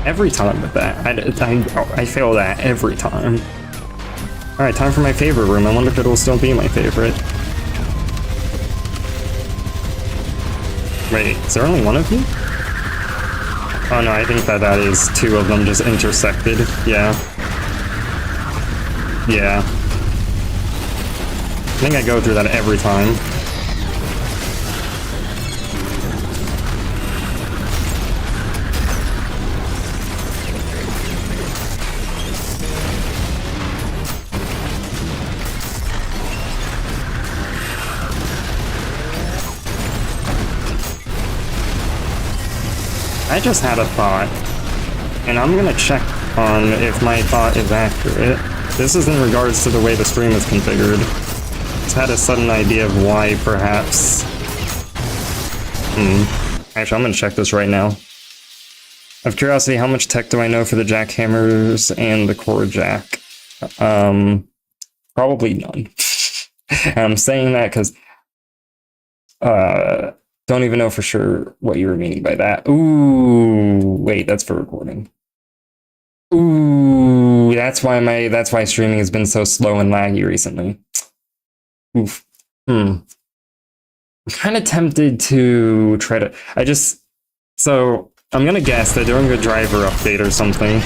Every time with that. I fail that every time. Alright, time for my favorite room. I wonder if it'll still be my favorite. Wait, is there only one of you? Oh no, I think that is two of them just intersected. Yeah. Yeah. I think I go through that every time. I just had a thought, and I'm gonna check on if my thought is accurate. This is in regards to the way the stream is configured. Just had a sudden idea of why, perhaps. Actually, I'm gonna check this right now. Out of curiosity, how much tech do I know for the jackhammers and the core jack? Probably none. I'm saying that because don't even know for sure what you were meaning by that. Ooh, wait, that's for recording. Ooh, that's why streaming has been so slow and laggy recently. Oof. I'm kind of tempted to try to. So I'm gonna guess they're doing a driver update or something.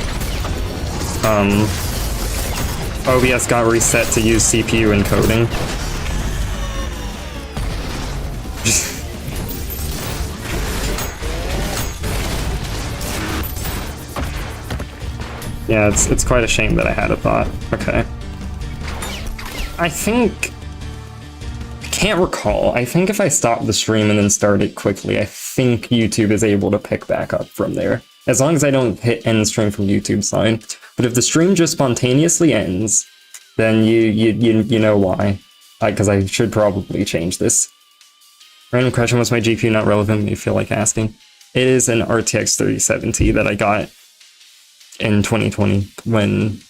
OBS got reset to use CPU encoding. Yeah, it's quite a shame that I had a thought. Okay. I can't recall. I think if I stop the stream and then start it quickly, I think YouTube is able to pick back up from there. As long as I don't hit end stream from YouTube side. But if the stream just spontaneously ends, then you know why. Because I should probably change this. Random question, was my GPU not relevant? You feel like asking. It is an RTX 3070 that I got in 2020 when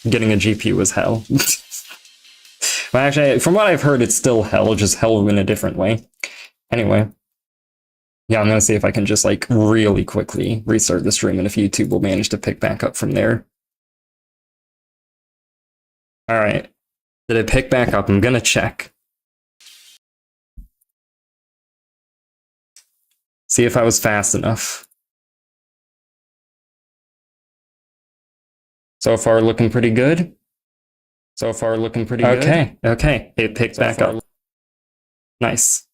getting a GPU was hell. Well, actually, from what I've heard, it's still hell, just hell in a different way. Anyway. Yeah, I'm gonna see if I can just, like, really quickly restart the stream, and if YouTube will manage to pick back up from there. Alright. Did it pick back up? I'm gonna check. See if I was fast enough. So far, looking pretty good. So far, looking pretty good. Okay, okay. It picked back up. Nice.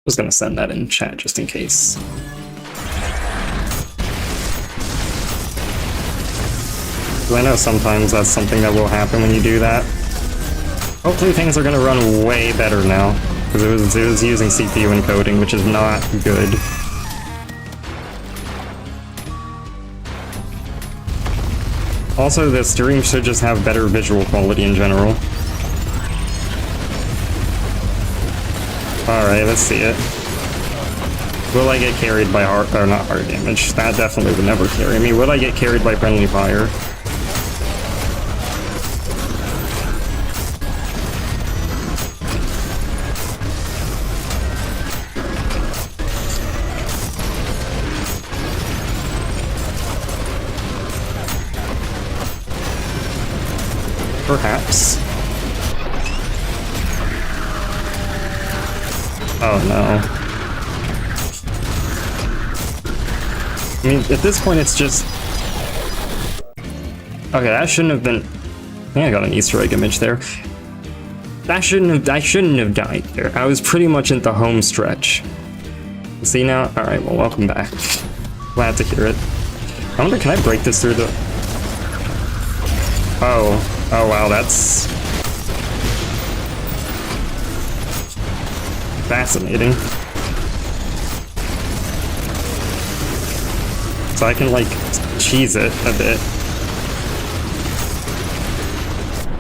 I was gonna send that in chat just in case. I know sometimes that's something that will happen when you do that. Hopefully things are gonna run way better now, because it was using CPU encoding, which is not good. Also, the stream should just have better visual quality in general. Alright, let's see it. Will I get carried by hard, or not hard damage? That definitely would never carry me. Will I get carried by friendly fire? Perhaps. Oh no. I mean, at this point it's just... Okay, that shouldn't have been... I think I got an Easter egg image there. I shouldn't have died there. I was pretty much in the home stretch. See now? Alright, well, welcome back. Glad to hear it. I wonder, can I break this through the... Oh. Oh wow, that's... fascinating. So I can, like, cheese it a bit.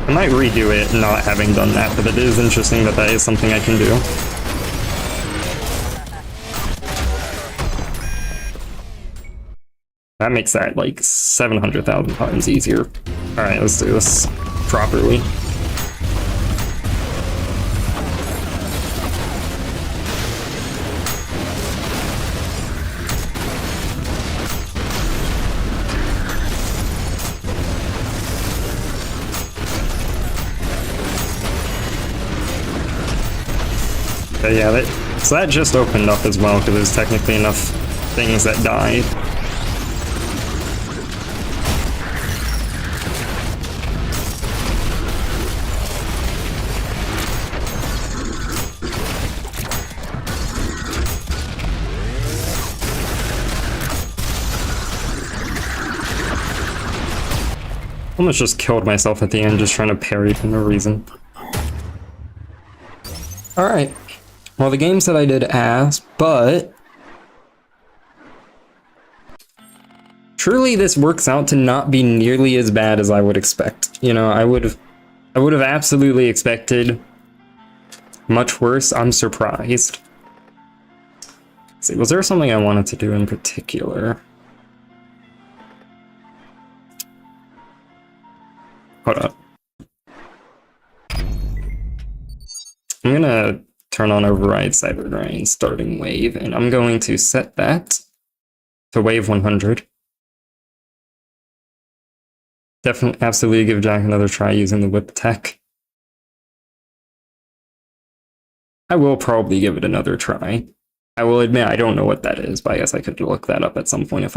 I might redo it not having done that, but it is interesting that that is something I can do. That makes that, like, 700,000 times easier. Alright, let's do this properly. Okay, yeah, so that just opened up as well, because there's technically enough things that died. Almost just killed myself at the end just trying to parry for no reason. Alright. Well, the game said I did ass, but... truly this works out to not be nearly as bad as I would expect. You know, I would have absolutely expected much worse. I'm surprised. Let's see, was there something I wanted to do in particular? Hold up. I'm gonna turn on override cyberdrain starting wave, and I'm going to set that to wave 100. Definitely, absolutely give Jack another try using the whip tech. I will probably give it another try. I will admit I don't know what that is, but I guess I could look that up at some point if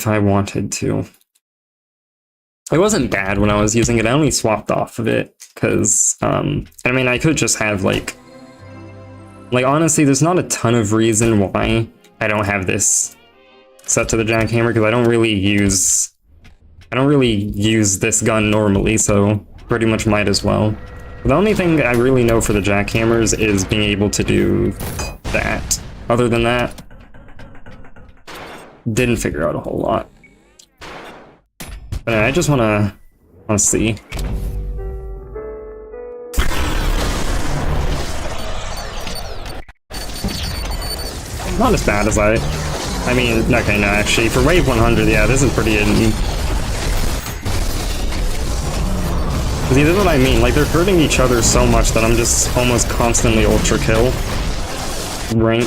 I wanted to. It wasn't bad when I was using it. I only swapped off of it because, I mean, I could just have, like, honestly, there's not a ton of reason why I don't have this set to the jackhammer because I don't really use this gun normally, so pretty much might as well. The only thing I really know for the jackhammers is being able to do that. Other than that, didn't figure out a whole lot. But I just wanna see. Not as bad as I mean, okay, no, actually, for wave 100, yeah, this is pretty hidden. See, this is what I mean, like, they're hurting each other so much that I'm just almost constantly ultrakill rank.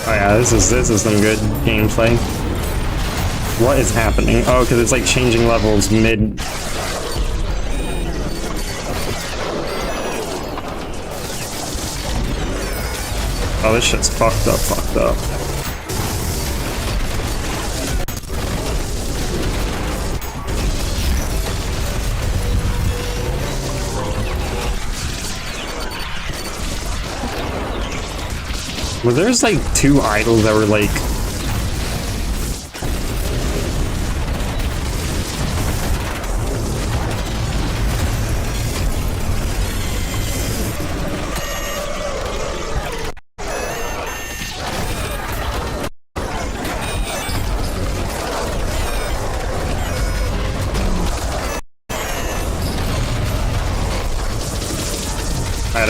Oh yeah, this is some good gameplay. What is happening? Oh, because it's like changing levels mid. Oh, this shit's fucked up. Well, there's like 2 idols that were like...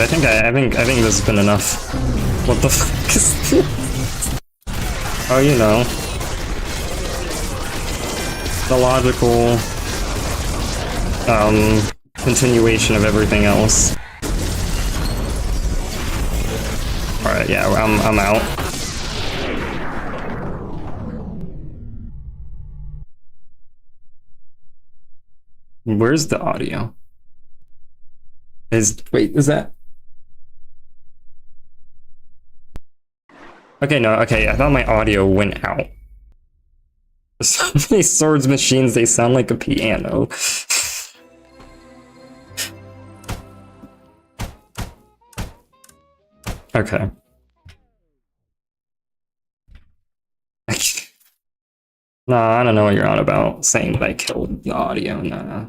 Alright, I think this has been enough. What the fuck is this? Oh, you know. The logical continuation of everything else. Alright, yeah, I'm out. Where's the audio? Wait, is that? Okay, no, okay, I thought my audio went out. So many swords machines, they sound like a piano. Okay. Nah, I don't know what you're on about, saying that I killed the audio, nah.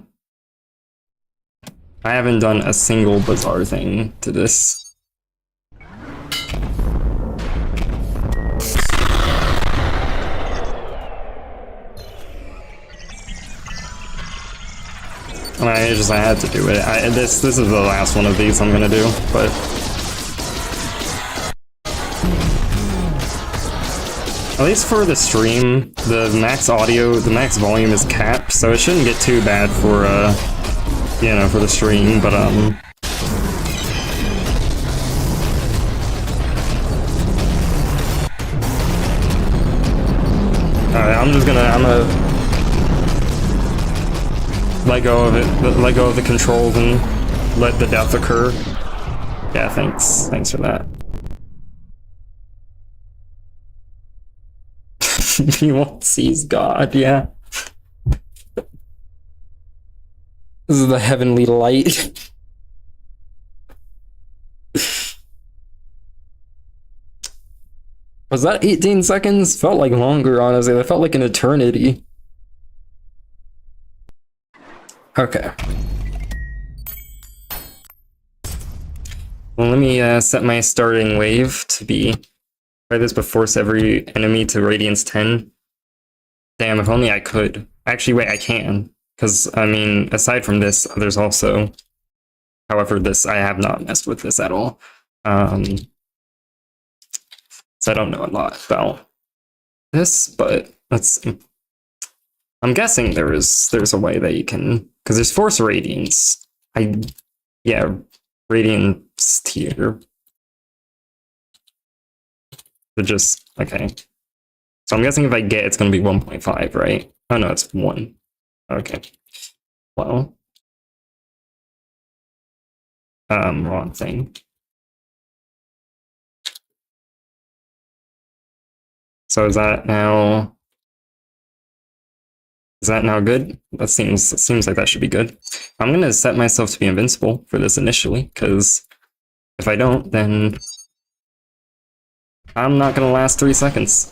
I haven't done a single bizarre thing to this. I had to do it. This is the last one of these I'm gonna do, but at least for the stream, the max audio, the max volume is capped, so it shouldn't get too bad for you know, for the stream. But alright, I'm gonna let go of it, let go of the controls and let the death occur. Yeah, thanks for that. He won't seize God, yeah. This is the heavenly light. Was that 18 seconds? Felt like longer, honestly. That felt like an eternity. Okay. Well, let me set my starting wave to be... Try this, but force every enemy to Radiance 10. Damn, if only I could. Actually, wait, I can. Because, I mean, aside from this, there's also... However, this, I have not messed with this at all. So I don't know a lot about this, but let's see. I'm guessing there's a way that you can... Because there's Force Radiance. Yeah, Radiance tier. But just, okay. So I'm guessing if I get, it's going to be 1.5, right? Oh no, it's 1. Okay. Well. Wrong thing. So is that now... Is that now good? That seems like that should be good. I'm gonna set myself to be invincible for this initially, because if I don't, then I'm not gonna last 3 seconds.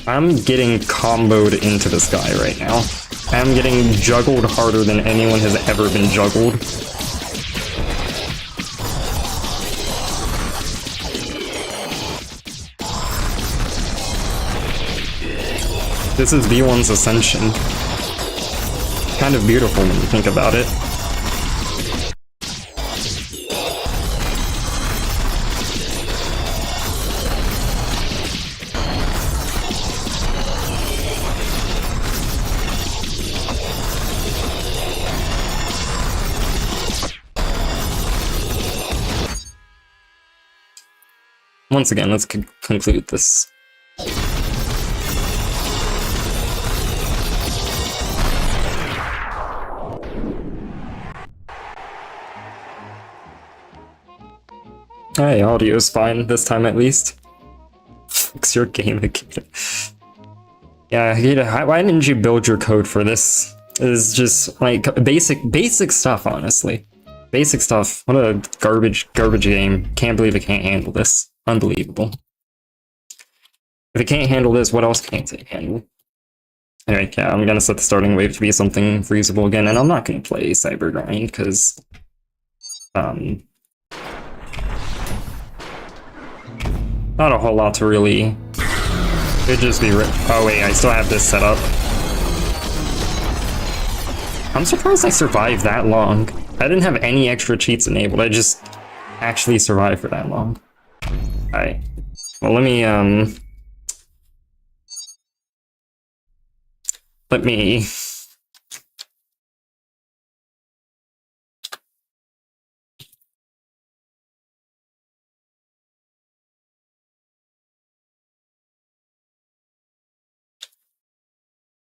I'm getting comboed into this guy right now. I'm getting juggled harder than anyone has ever been juggled. This is V1's ascension. Kind of beautiful when you think about it. Once again, let's conclude this. Hey, audio's fine this time at least. Fix your game again. Yeah, Hikita, why didn't you build your code for this? It's just like basic stuff, honestly. Basic stuff. What a garbage game. Can't believe it can't handle this. Unbelievable. If it can't handle this, what else can't it handle? Anyway, yeah, I'm gonna set the starting wave to be something feasible again, and I'm not gonna play Cyber Grind, because not a whole lot to really... It'd just be... Oh wait, I still have this set up. I'm surprised I survived that long. I didn't have any extra cheats enabled, I just actually survived for that long. Alright. Well, let me...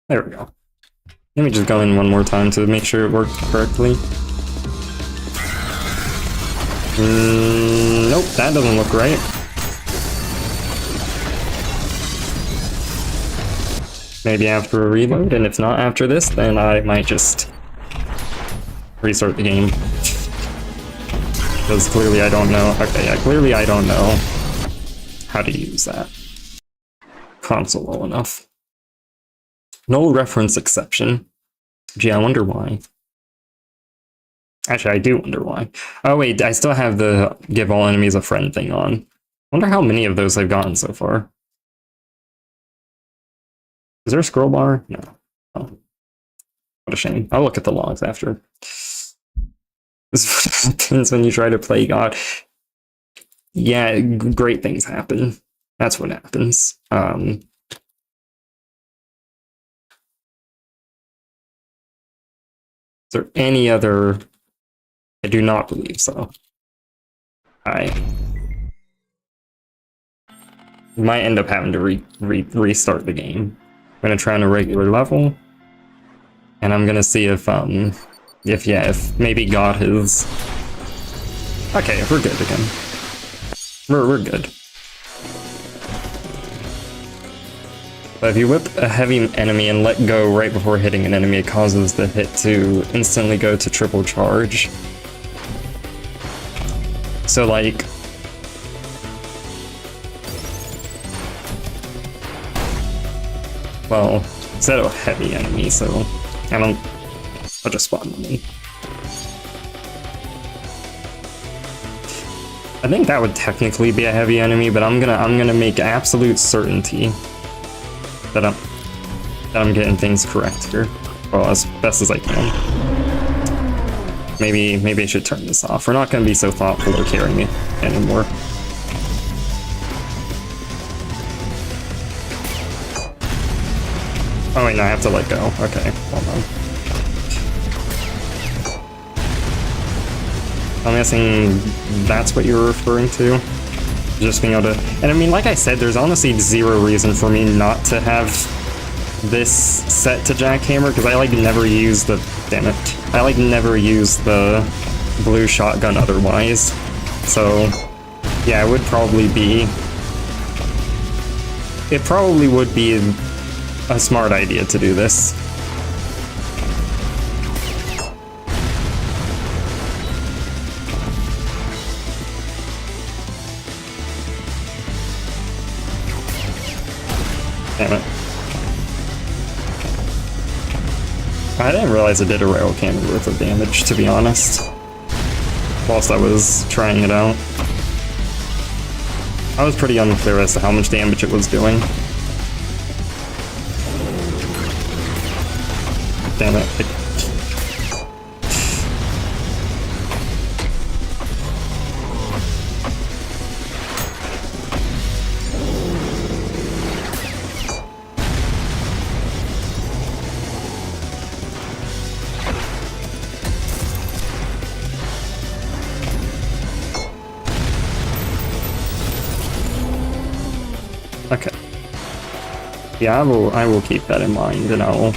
There we go. Let me just go in one more time to make sure it worked correctly. Nope, that doesn't look right. Maybe after a reload, and if not after this, then I might just restart the game. Because clearly I don't know. Okay, yeah, clearly I don't know how to use that console well enough. Null reference exception. Gee, I wonder why. Actually, I do wonder why. Oh wait, I still have the give all enemies a friend thing on. Wonder how many of those I've gotten so far. Is there a scroll bar? No. Oh. What a shame. I'll look at the logs after. This is what happens when you try to play God. Yeah, great things happen. That's what happens. Is there any other... I do not believe so. I might end up having to restart the game. I'm gonna try on a regular level, and I'm gonna see if maybe God is... Okay, we're good again. We're good. But if you whip a heavy enemy and let go right before hitting an enemy, it causes the hit to instantly go to triple charge. So like... Well, instead of a heavy enemy, so I'll just spawn me. I think that would technically be a heavy enemy, but I'm gonna make absolute certainty that I'm getting things correct here. Well, as best as I can. Maybe I should turn this off. We're not gonna be so thoughtful or caring anymore. Oh wait, no, I have to let go. Okay, hold on. I'm guessing that's what you're referring to? Just being able to... And I mean, like I said, there's honestly zero reason for me not to have this set to jackhammer, because I like never use the... Damn it. I like never use the blue shotgun otherwise. So yeah, it would probably be... It probably would be a smart idea to do this. Damn it. I didn't realize it did a rail cannon worth of damage, to be honest. Whilst I was trying it out. I was pretty unclear as to how much damage it was doing. Damn it. Okay. Yeah, I will keep that in mind, and I'll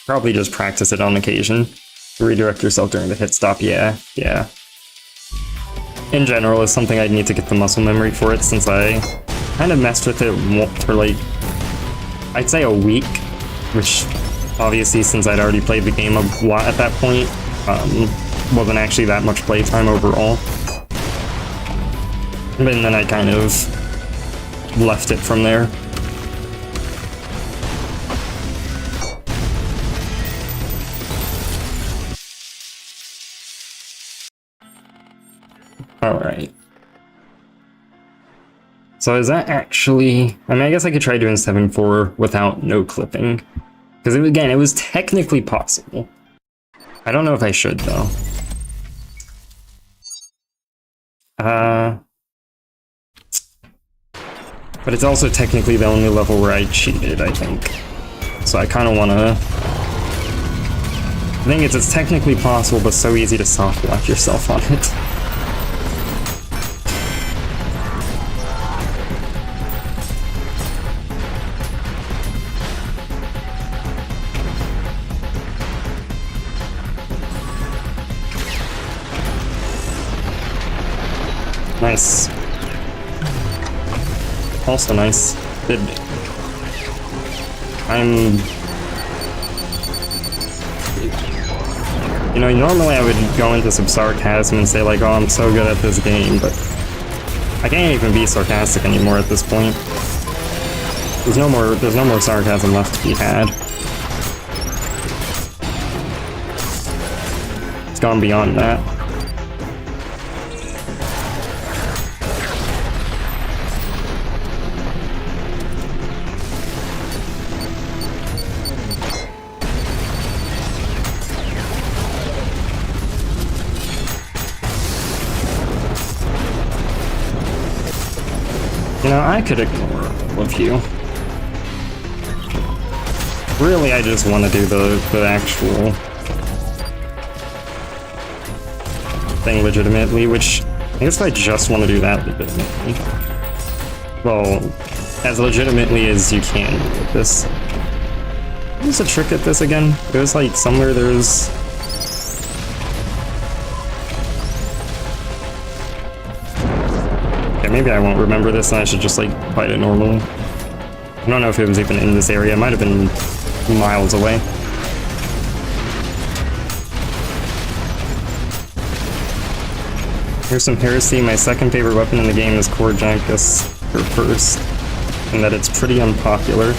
probably just practice it on occasion. Redirect yourself during the hit stop, yeah. In general, it's something I'd need to get the muscle memory for it, since I kind of messed with it for like, I'd say a week, which obviously, since I'd already played the game a lot at that point, wasn't actually that much playtime overall. And then I kind of left it from there. Alright. So is that actually... I mean, I guess I could try doing 7-4 without no clipping. Because again, it was technically possible. I don't know if I should, though. But it's also technically the only level where I cheated, I think. So I kind of want to... The thing is, it's technically possible, but so easy to soft lock yourself on it. Nice. Also nice. You know, normally I would go into some sarcasm and say like, oh, I'm so good at this game, but I can't even be sarcastic anymore at this point. There's no more sarcasm left to be had. It's gone beyond that. You know, I could ignore all of you. Really, I just want to do the actual thing legitimately, which I guess I just want to do that legitimately. Well, as legitimately as you can with this. What was the trick at this again? It was like somewhere there's... Maybe I won't remember this and I should just like fight it normally. I don't know if it was even in this area. It might have been miles away. Here's some heresy. My second favorite weapon in the game is Korjankus, or first, and that it's pretty unpopular.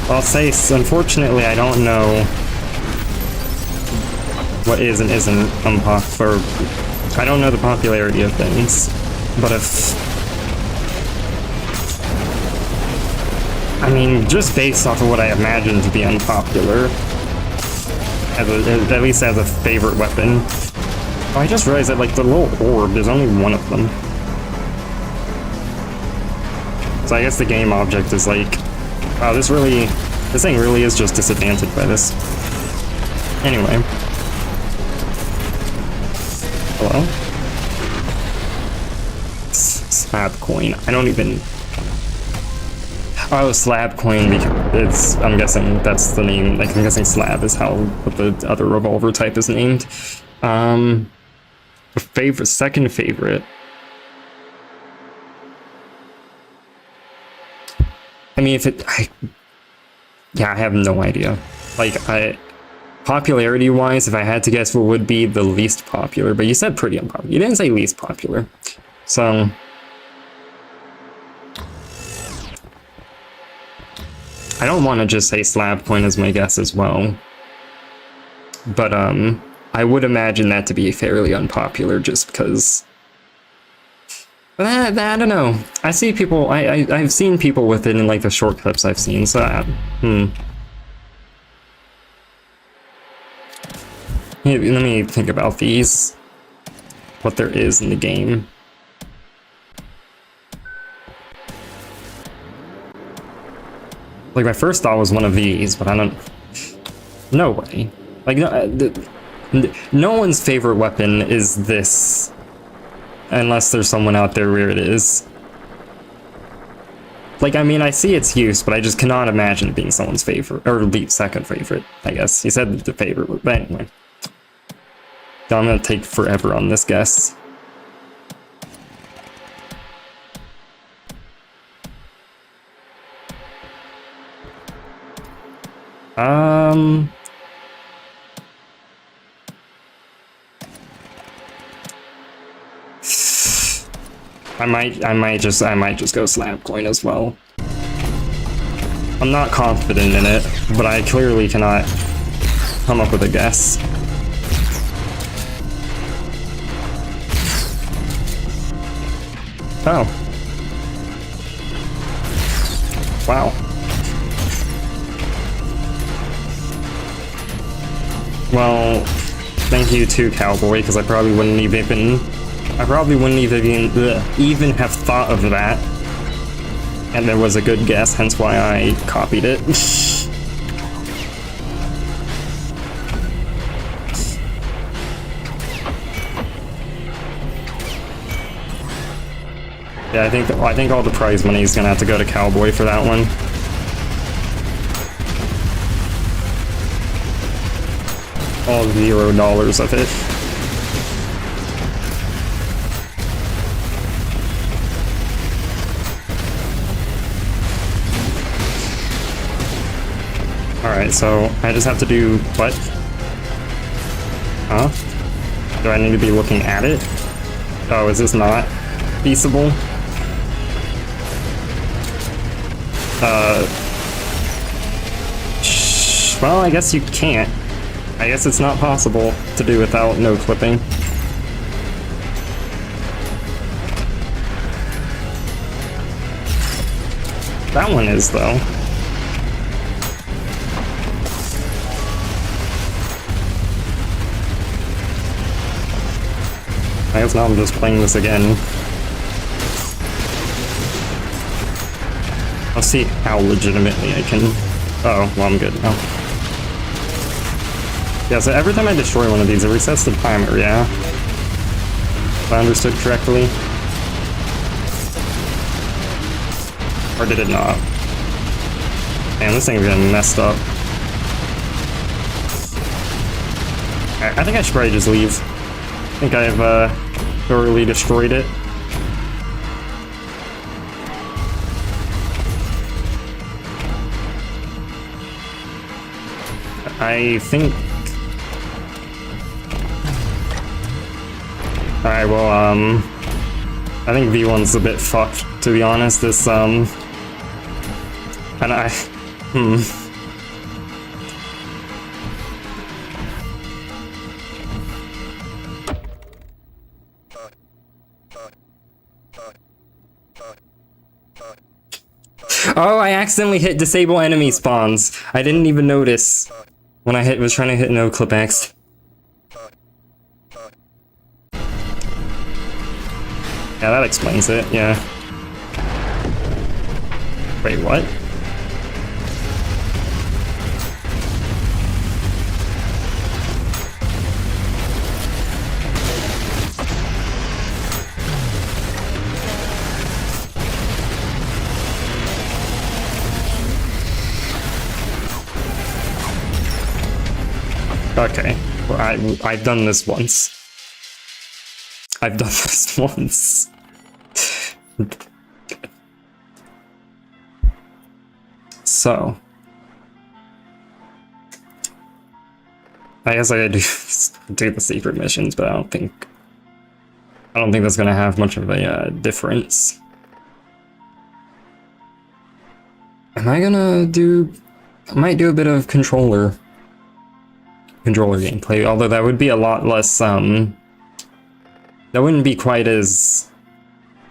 I'll say, unfortunately, I don't know what is and isn't unpopular. I don't know the popularity of things. But if... I mean, just based off of what I imagine to be unpopular, at least as a favorite weapon. Oh, I just realized that, like, the little orb, there's only one of them. So I guess the game object is like, wow, this thing really is just disadvantaged by this. Anyway. Hello? Slab coin. I don't even... Oh, slab coin, because it's, I'm guessing that's the name, like, I'm guessing slab is how the other revolver type is named. Second favorite. I mean, yeah, I have no idea. Like, popularity-wise, if I had to guess what would be the least popular, but you said pretty unpopular. You didn't say least popular. So... I don't want to just say slab coin as my guess as well. But, I would imagine that to be fairly unpopular just because... But I don't know. I see people, I've seen people with it in, like, the short clips I've seen, so, Let me think about these. What there is in the game. Like, my first thought was one of these, but I don't... No way. Like, no one's favorite weapon is this. Unless there's someone out there where it is. Like, I mean, I see its use, but I just cannot imagine it being someone's favorite. Or second favorite, I guess. He said the favorite, but anyway. I'm gonna take forever on this guess. I might just go slab coin as well. I'm not confident in it, but I clearly cannot come up with a guess. Oh. Wow. Well, thank you to Cowboy, because I probably wouldn't even have thought of that. And there was a good guess, hence why I copied it. Yeah, I think all the prize money is gonna have to go to Cowboy for that one. All $0 of it. Alright, so I just have to do what? Huh? Do I need to be looking at it? Oh, is this not feasible? Well, I guess you can't. I guess it's not possible to do without no clipping. That one is, though. I guess now I'm just playing this again. I'll see how legitimately I can... Oh, well, I'm good now. Yeah, so every time I destroy one of these, it resets the timer, yeah? If I understood correctly. Or did it not? Man, this thing's getting messed up. I think I should probably just leave. I think I've thoroughly destroyed it. I think... Alright, well, I think V1's a bit fucked, to be honest. This, and Oh, I accidentally hit disable enemy spawns. I didn't even notice when I was trying to hit no clip X. Yeah, that explains it, yeah. Wait, what? Okay, well, I've done this once. I've done this once. So, I guess I do do the secret missions, but I don't think that's gonna have much of a difference. Am I gonna do? I might do a bit of controller gameplay, although that would be a lot less. That wouldn't be quite as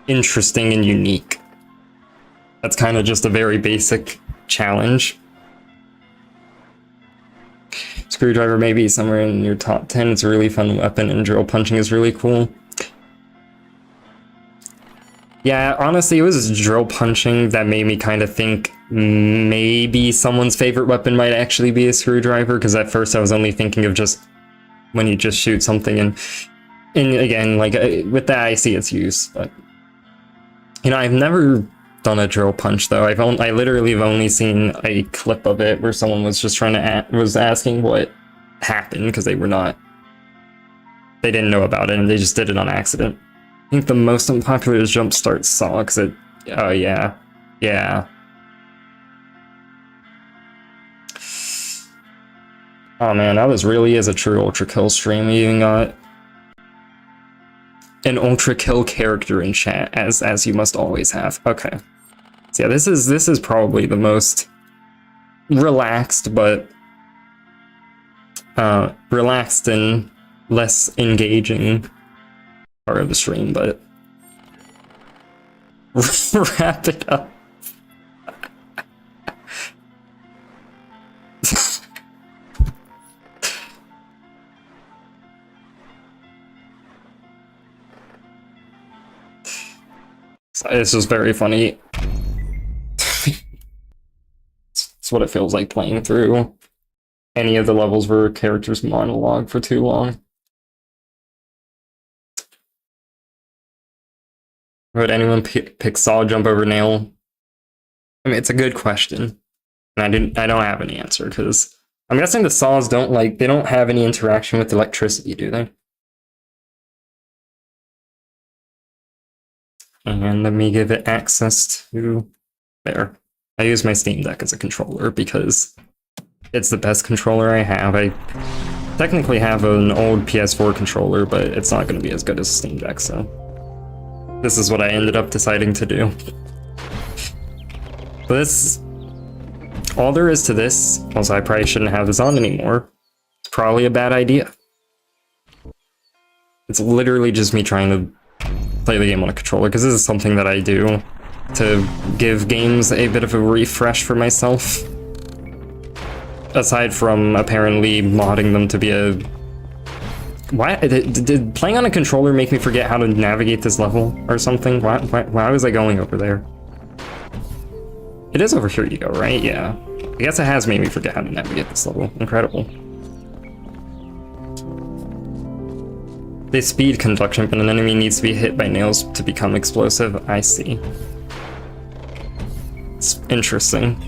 interesting and unique. That's kind of just a very basic challenge. Screwdriver may be somewhere in your top 10. It's a really fun weapon, and drill punching is really cool. Yeah, honestly, it was drill punching that made me kind of think maybe someone's favorite weapon might actually be a screwdriver, because at first I was only thinking of just when you just shoot something, and again, like, with that I see its use, but you know, I've never done a drill punch though. I literally have only seen a clip of it where someone was just trying to was asking what happened, because they didn't know about it and they just did it on accident. I think the most unpopular is Jumpstart Saw, because it, oh yeah, oh man, that was really is a true ultrakill stream. We even got an ultrakill character in chat, as you must always have. Okay, so yeah, this is probably the most relaxed, but relaxed and less engaging part of the stream, but wrap it up. It's just very funny. It's what it feels like playing through any of the levels where characters monologue for too long. Would anyone pick Saw jump over nail? I mean, it's a good question, and I don't have any answer, because I'm guessing the Saws don't have any interaction with electricity, do they? And let me give it access to there. I use my Steam Deck as a controller because it's the best controller I have. I technically have an old PS4 controller, but it's not going to be as good as Steam Deck, so this is what I ended up deciding to do. But this, all there is to this, also I probably shouldn't have this on anymore. It's probably a bad idea. It's literally just me trying to play the game on a controller, because this is something that I do to give games a bit of a refresh for myself. Aside from apparently modding them to be a... Why did playing on a controller make me forget how to navigate this level or something? Why was I going over there? It is over here you go, right? Yeah. I guess it has made me forget how to navigate this level. Incredible. They speed conduction, but an enemy needs to be hit by nails to become explosive. I see. It's interesting.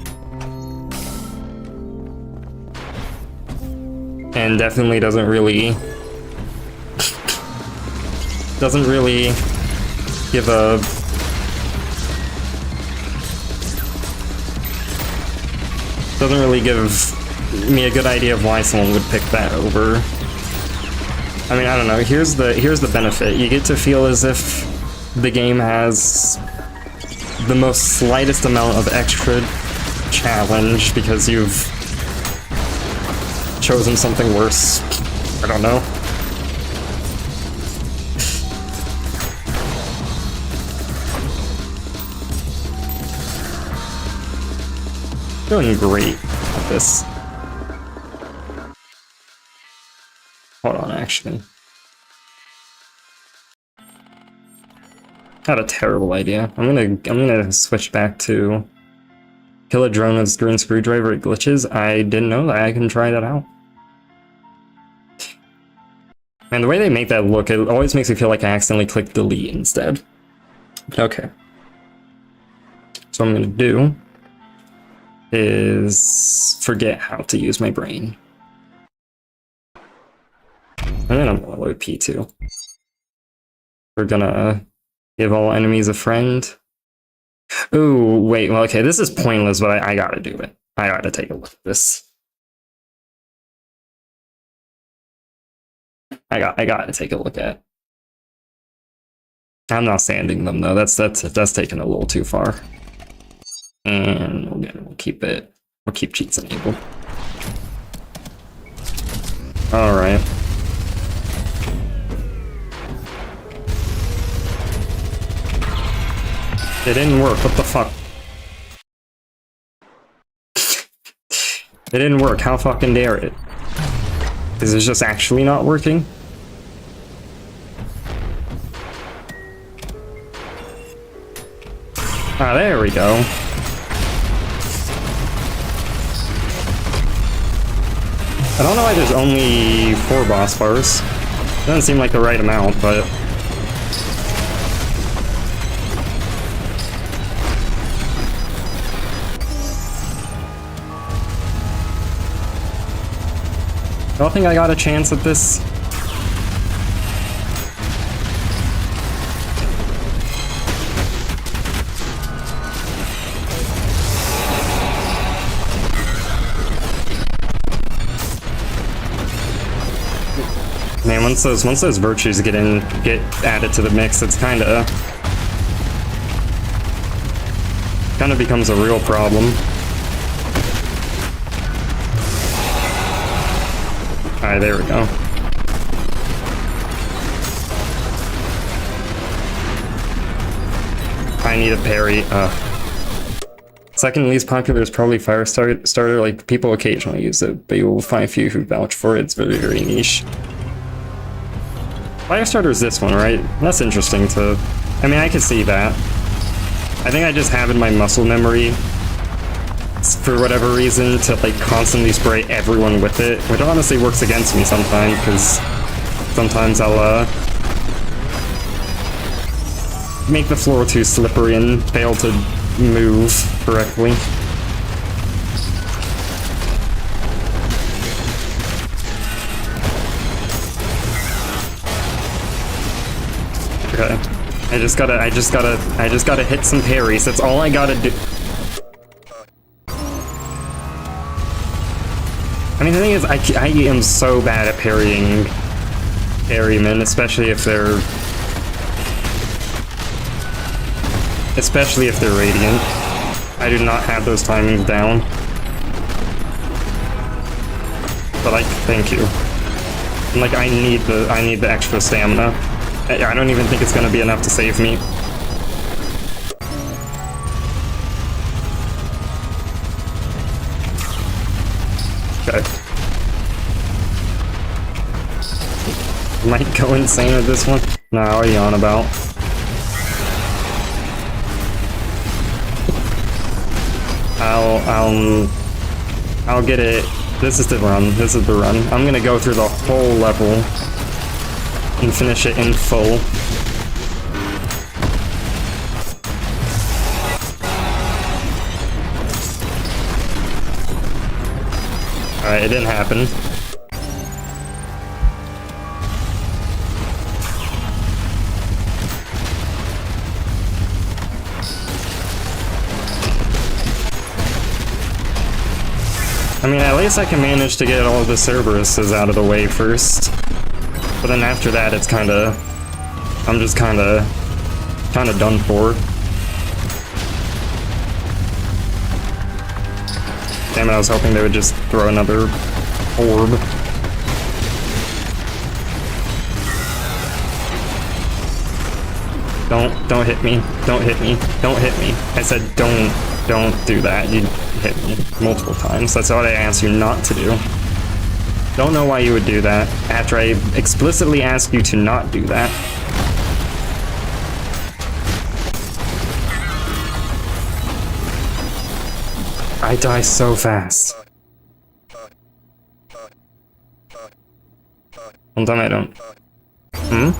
And definitely doesn't really give a... Doesn't really give me a good idea of why someone would pick that over. I mean, I don't know. Here's the benefit. You get to feel as if the game has the most slightest amount of extra challenge because you've chosen something worse. I don't know. Doing great at this. Hold on, actually. I had a terrible idea. I'm gonna switch back to kill a drone with a screw and screwdriver. It glitches. I didn't know that. I can try that out. And the way they make that look, it always makes me feel like I accidentally clicked delete instead. Okay. So what I'm gonna do is forget how to use my brain. and then I'm gonna load P2. We're gonna give all enemies a friend. Ooh, wait, well, okay, this is pointless, but I gotta do it. I gotta take a look at this. I gotta take a look at it. I'm not sanding them though. That's taking a little too far. And we'll keep it. We'll keep cheats enabled. All right. It didn't work. What the fuck? It didn't work. How fucking dare it? Is this just actually not working? Ah, there we go. I don't know why there's only 4 boss bars. Doesn't seem like the right amount, but... I don't think I got a chance at this. Man, once those virtues get added to the mix, it's kind of becomes a real problem. All right, there we go. I need a parry. Second least popular is probably Fire Starter. Like, people occasionally use it, but you will find a few who vouch for it. It's very, very niche. Firestarter is this one, right? That's interesting to... I mean, I could see that. I think I just have in my muscle memory, for whatever reason, to like constantly spray everyone with it, which honestly works against me sometimes, because sometimes I'll make the floor too slippery and fail to move correctly. Okay. I just gotta hit some parries. That's all I gotta do. I mean, the thing is, I am so bad at parrying parrymen, especially if they're radiant. I do not have those timings down. But thank you. Like, I need the extra stamina. I don't even think it's gonna be enough to save me. Okay. Might go insane with this one. No, what are you on about? I'll get it. This is the run. This is the run. I'm gonna go through the whole level and finish it in full. Alright, it didn't happen. I mean, at least I can manage to get all the Cerberuses out of the way first. But then after that, it's I'm just kinda done for. Damn it, I was hoping they would just throw another orb. Don't hit me. Don't hit me. Don't hit me. I said don't do that. You hit me multiple times. That's what I asked you not to do. Don't know why you would do that after I explicitly asked you to not do that. I die so fast. Well, then I don't. Hmm?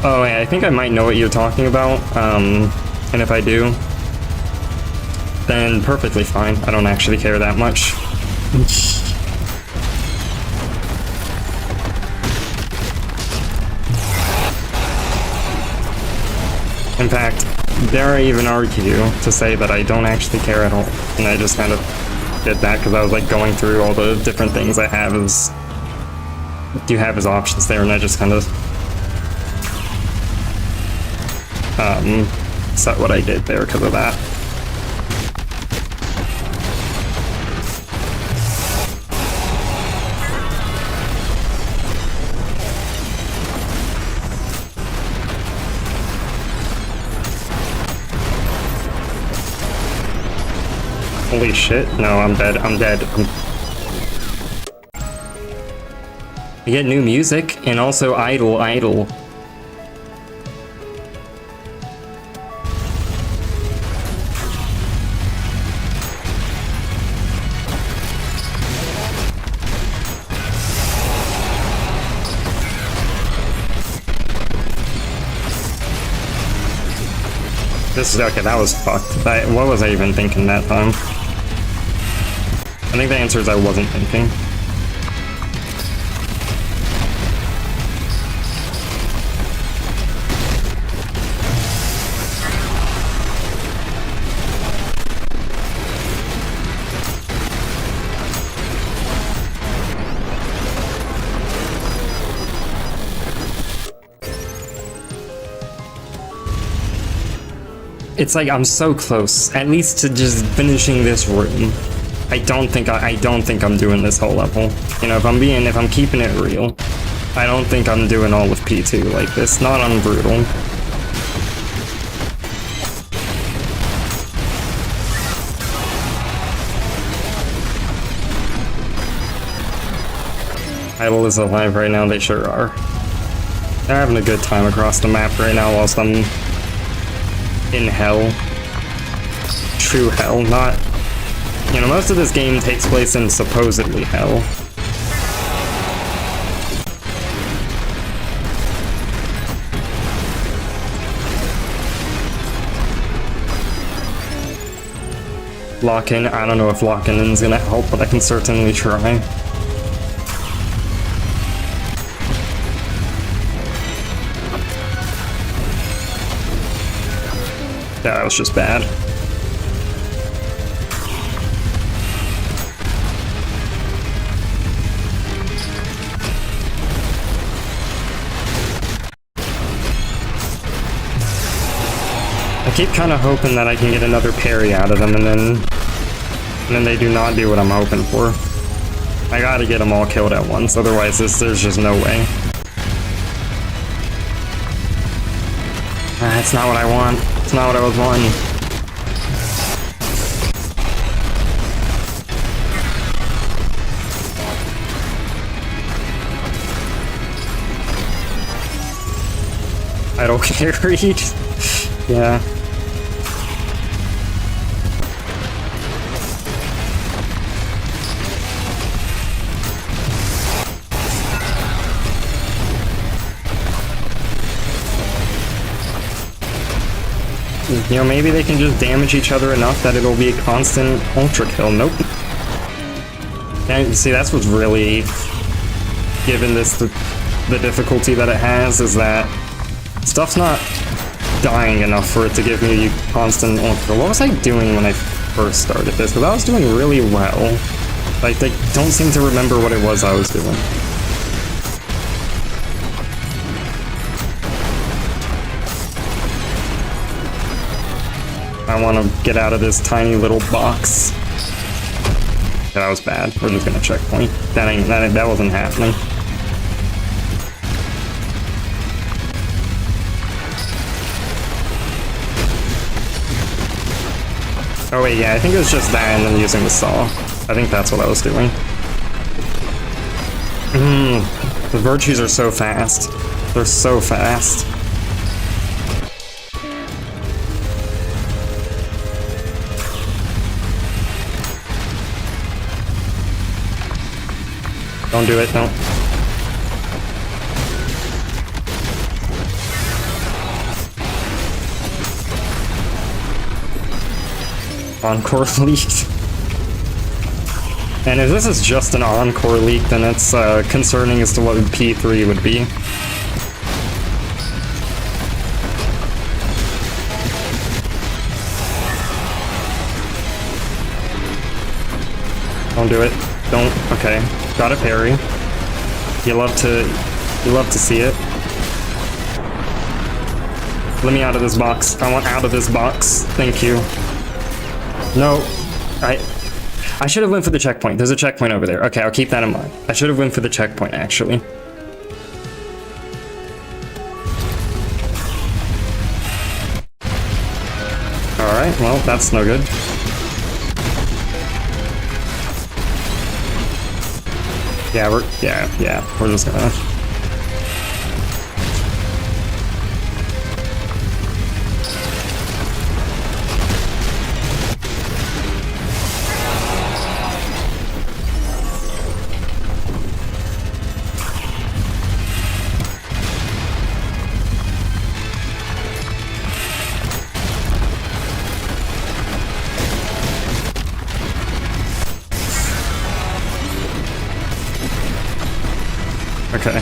Oh, yeah, I think I might know what you're talking about. And if I do, then perfectly fine. I don't actually care that much. In fact, dare I even argue to say that I don't actually care at all. And I just kind of did that because I was like going through all the different things I have as options there, and I just kind of set what I did there because of that. Holy shit, no, I'm dead, I'm dead. I get new music, and also idle. This is okay, that was fucked. What was I even thinking that time? I think the answer is I wasn't thinking. It's like I'm so close, at least to just finishing this room. I don't think I'm doing this whole level. You know, if I'm keeping it real, I don't think I'm doing all of P2 like this. Not on brutal. Idle is alive right now, they sure are. They're having a good time across the map right now whilst I'm in hell. True hell, not... You know, most of this game takes place in supposedly hell. Lock-in, I don't know if locking in's gonna help, but I can certainly try. Yeah, that was just bad. I keep kind of hoping that I can get another parry out of them, and then they do not do what I'm hoping for. I gotta get them all killed at once, otherwise there's just no way. That's not what I want. It's not what I was wanting. Idle carried. Yeah. You know, maybe they can just damage each other enough that it'll be a constant ultra kill. Nope. And see, that's what's really given this the difficulty that it has, is that stuff's not dying enough for it to give me constant ultra. What was I doing when I first started this? Because I was doing really well. Like, they don't seem to remember what it was I was doing. I want to get out of this tiny little box. Yeah, that was bad. We're just gonna checkpoint. That wasn't happening. Oh wait, yeah, I think it was just that and then using the saw. I think that's what I was doing. The virtues are so fast. They're so fast. Don't do it, don't. Encore leaked. And if this is just an Encore leak, then it's concerning as to what P3 would be. Don't do it. Don't. Okay. Got a parry. You love to see it. Let me out of this box. I want out of this box. Thank you. No. I should have went for the checkpoint. There's a checkpoint over there. Okay, I'll keep that in mind. I should have went for the checkpoint, actually. Alright, well, that's no good. Yeah, we're just gonna... Okay.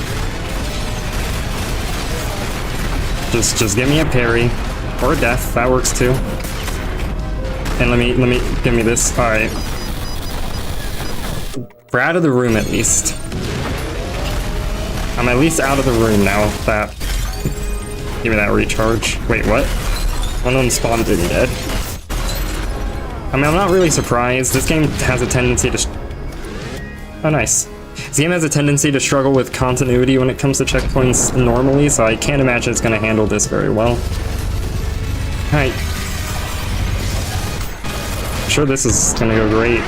Just give me a parry or a death. That works too. And let me give me this. All right. We're out of the room at least. I'm at least out of the room now. That. Give me that recharge. Wait, what? One of them spawned in dead. I mean, I'm not really surprised. This game has a tendency to. Oh, nice. This game has a tendency to struggle with continuity when it comes to checkpoints normally, so I can't imagine it's going to handle this very well. Alright. I'm sure this is going to go great.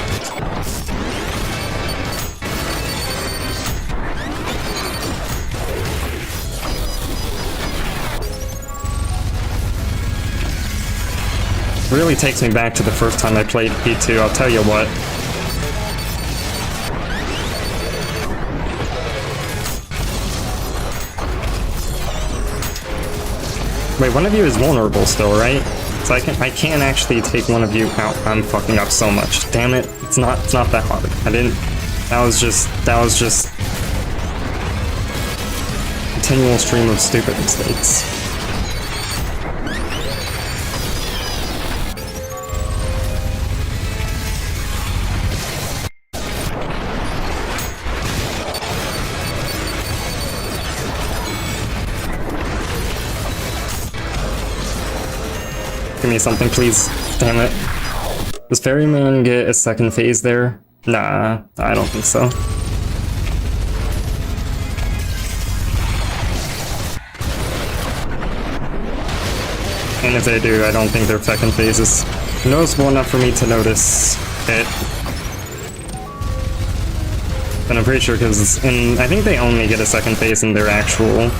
Really takes me back to the first time I played P2, I'll tell you what. Wait, one of you is vulnerable still, right? So I can't actually take one of you out. I'm fucking up so much. Damn it. It's not that hard. That was just continual stream of stupid mistakes. Give me something, please. Damn it. Does Ferryman get a second phase there? Nah, I don't think so. And if they do, I don't think their second phase is noticeable enough for me to notice it. And I'm pretty sure because I think they only get a second phase in their actual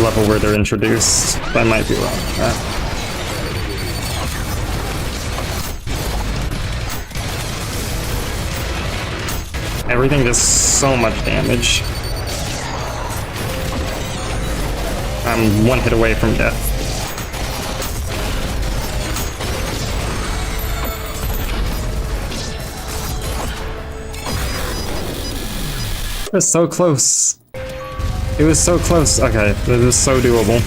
level where they're introduced. I might be wrong with that. Everything does so much damage. I'm one hit away from death. It was so close. It was so close. Okay, it was so doable.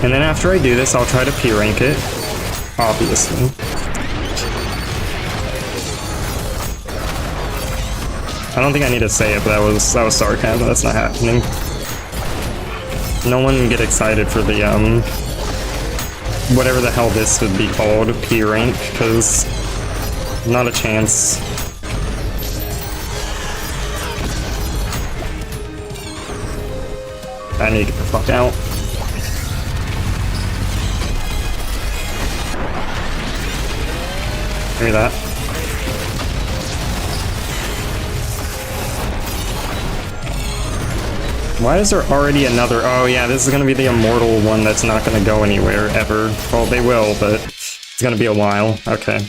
And then after I do this, I'll try to P-rank it. Obviously. I don't think I need to say it, but that was sarcasm. That's not happening. No one get excited for the whatever the hell this would be called, P rank, because not a chance. I need to get the fuck out. Give me that. Why is there already another? Oh yeah, this is gonna be the immortal one that's not gonna go anywhere ever. Well, they will, but it's gonna be a while. Okay.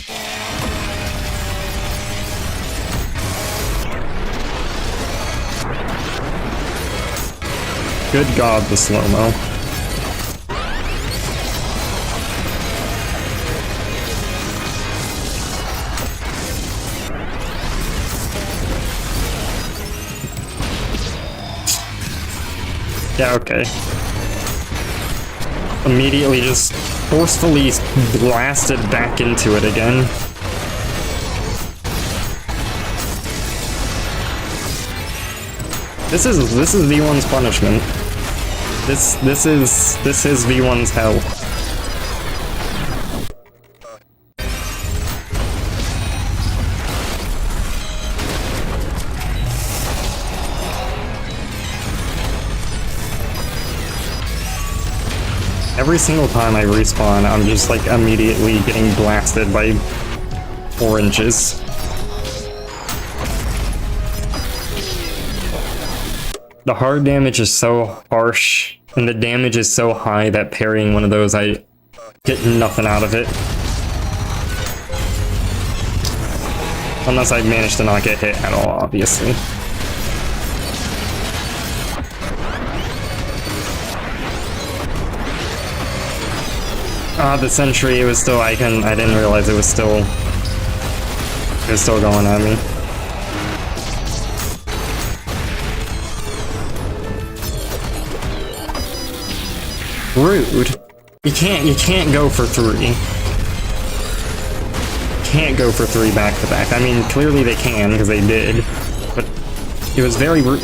Good God, the slow-mo. Yeah, okay. Immediately just forcefully blasted back into it again. This is V1's punishment. This is V1's hell. Every single time I respawn, I'm just like immediately getting blasted by oranges. The hard damage is so harsh, and the damage is so high that parrying one of those, I get nothing out of it. Unless I manage to not get hit at all, obviously. The sentry, it was still, I didn't realize it was still going at me. Rude. You can't go for 3. Can't go for 3 back to back. I mean, clearly they can, because they did. But it was very rude.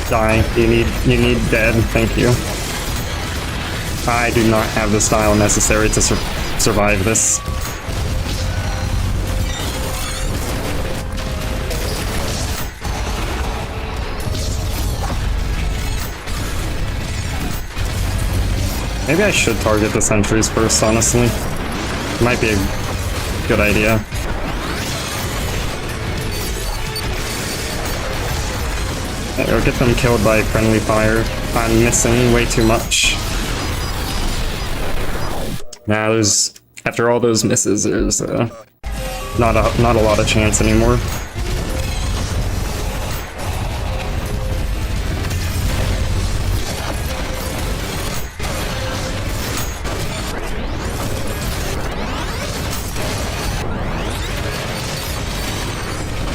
Die. You need dead. Thank you. I do not have the style necessary to survive this. Maybe I should target the sentries first, honestly. Might be a good idea. Or get them killed by friendly fire. I'm missing way too much. Nah, after all those misses, there's not a lot of chance anymore.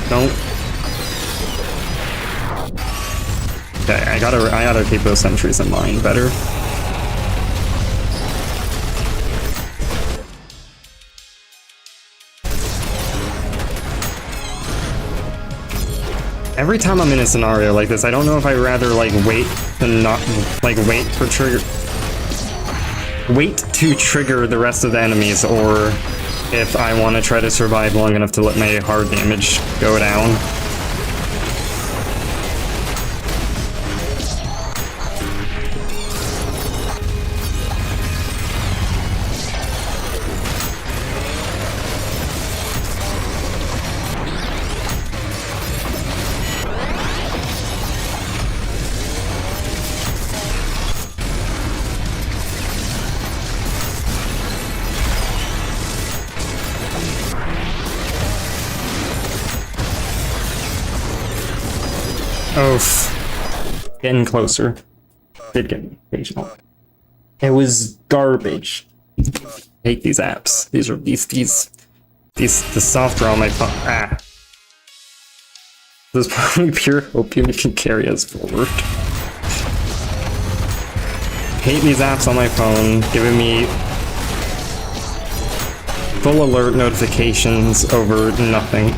Don't. Okay, I gotta keep those sentries in mind better. Every time I'm in a scenario like this, I don't know if I'd rather like wait to trigger the rest of the enemies, or if I want to try to survive long enough to let my hard damage go down. Oof. Getting closer. Did get occasional. It was garbage. Hate these apps. These the software on my phone. Ah. There's probably pure opium can carry us forward. Hate these apps on my phone, giving me full alert notifications over nothing.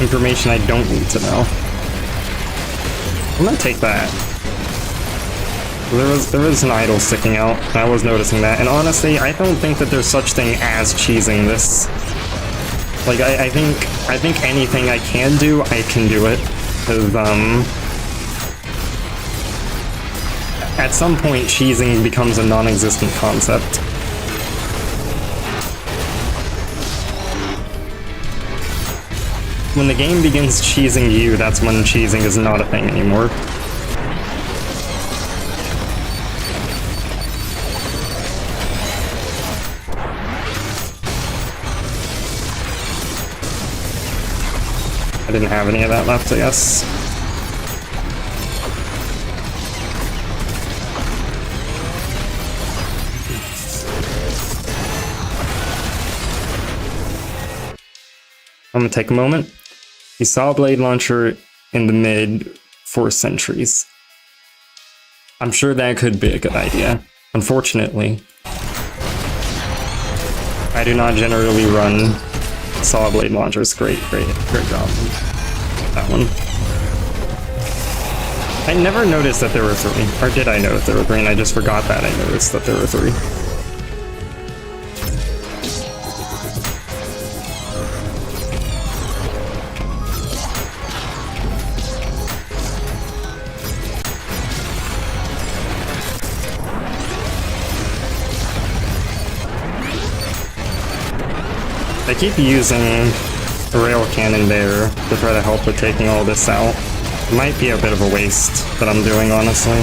Information I don't need to know. I'm gonna take that. There was an idol sticking out. I was noticing that, and honestly, I don't think that there's such thing as cheesing this. Like, I think anything I can do, I can do it. Because, at some point, cheesing becomes a non-existent concept. When the game begins cheesing you, that's when cheesing is not a thing anymore. didn't have any of that left, I guess. I'm gonna take a moment. He saw a blade launcher in the mid for centuries. I'm sure that could be a good idea. Unfortunately, I do not generally run saw blade launchers. Great job. That one. I never noticed that there were 3. Or did I notice there were 3 and I just forgot that I noticed that there were 3. I keep using a rail cannon there to try to help with taking all this out. It might be a bit of a waste that I'm doing, honestly.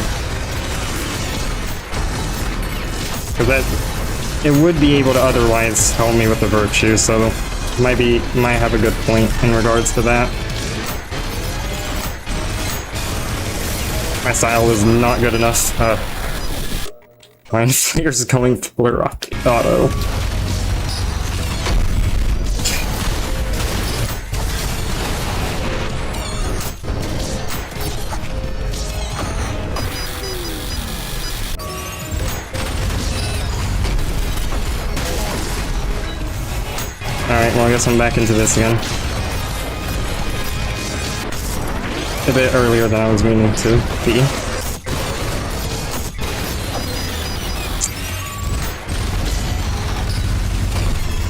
Because it would be able to otherwise help me with the virtue, so might have a good point in regards to that. My style is not good enough. Mind Flayer's going full auto. Alright, well I guess I'm back into this again. A bit earlier than I was meaning to be.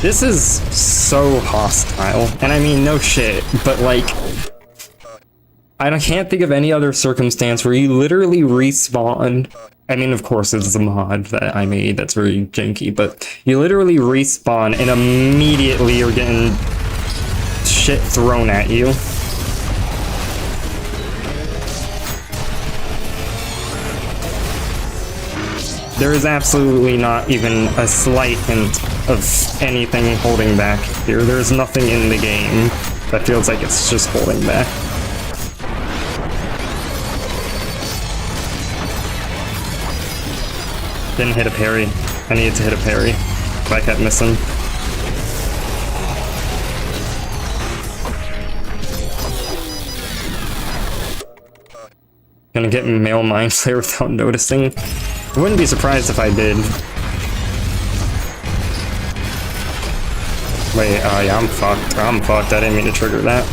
This is so hostile, and I mean no shit, but like, I can't think of any other circumstance where you literally respawn. I mean, of course, it's a mod that I made that's very janky, but you literally respawn and immediately you're getting shit thrown at you. There is absolutely not even a slight hint of anything holding back here. There's nothing in the game that feels like it's just holding back. Didn't hit a parry. I needed to hit a parry, but I kept missing. Gonna get male mind flare without noticing. I wouldn't be surprised if I did. Wait, yeah, I'm fucked. I'm fucked. I didn't mean to trigger that.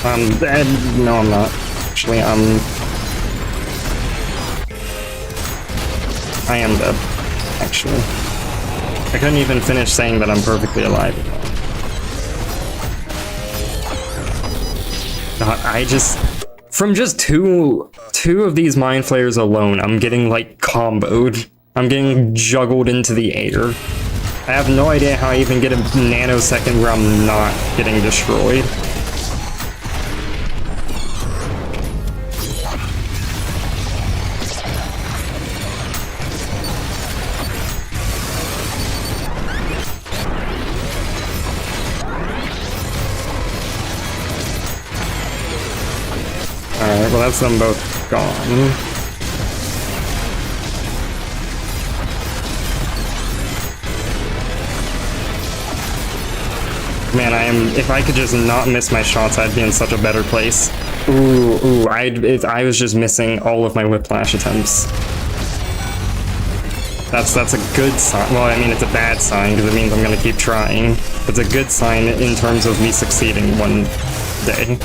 I'm dead. No, I'm not. Actually, I am dead. Actually. I couldn't even finish saying that I'm perfectly alive. I just... From just two of these mind flayers alone, I'm getting, like, comboed. I'm getting juggled into the air. I have no idea how I even get a nanosecond where I'm not getting destroyed. Alright, well that's them both gone. Man, if I could just not miss my shots, I'd be in such a better place. Ooh, I was just missing all of my whiplash attempts. That's a good sign. Well, I mean, it's a bad sign, because it means I'm gonna keep trying. It's a good sign in terms of me succeeding one day.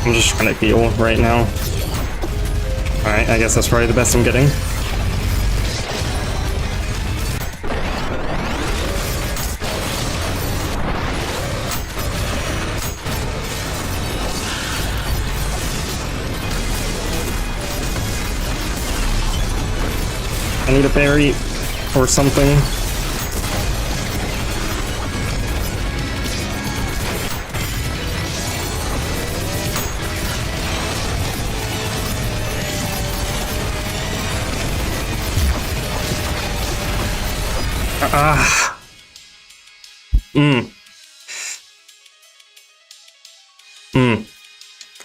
I'm just trying to heal right now. Alright, I guess that's probably the best I'm getting. berry or something.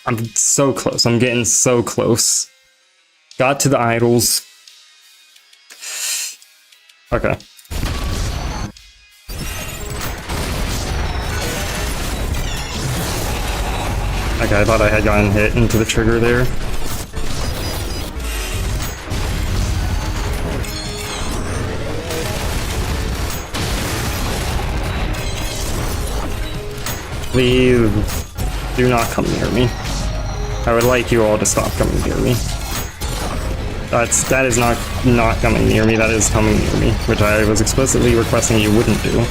I'm so close. I'm getting so close. Got to the idols. Okay. Okay, I thought I had gotten hit into the trigger there. Please do not come near me. I would like you all to stop coming near me. That is not coming near me, that is coming near me, which I was explicitly requesting you wouldn't do.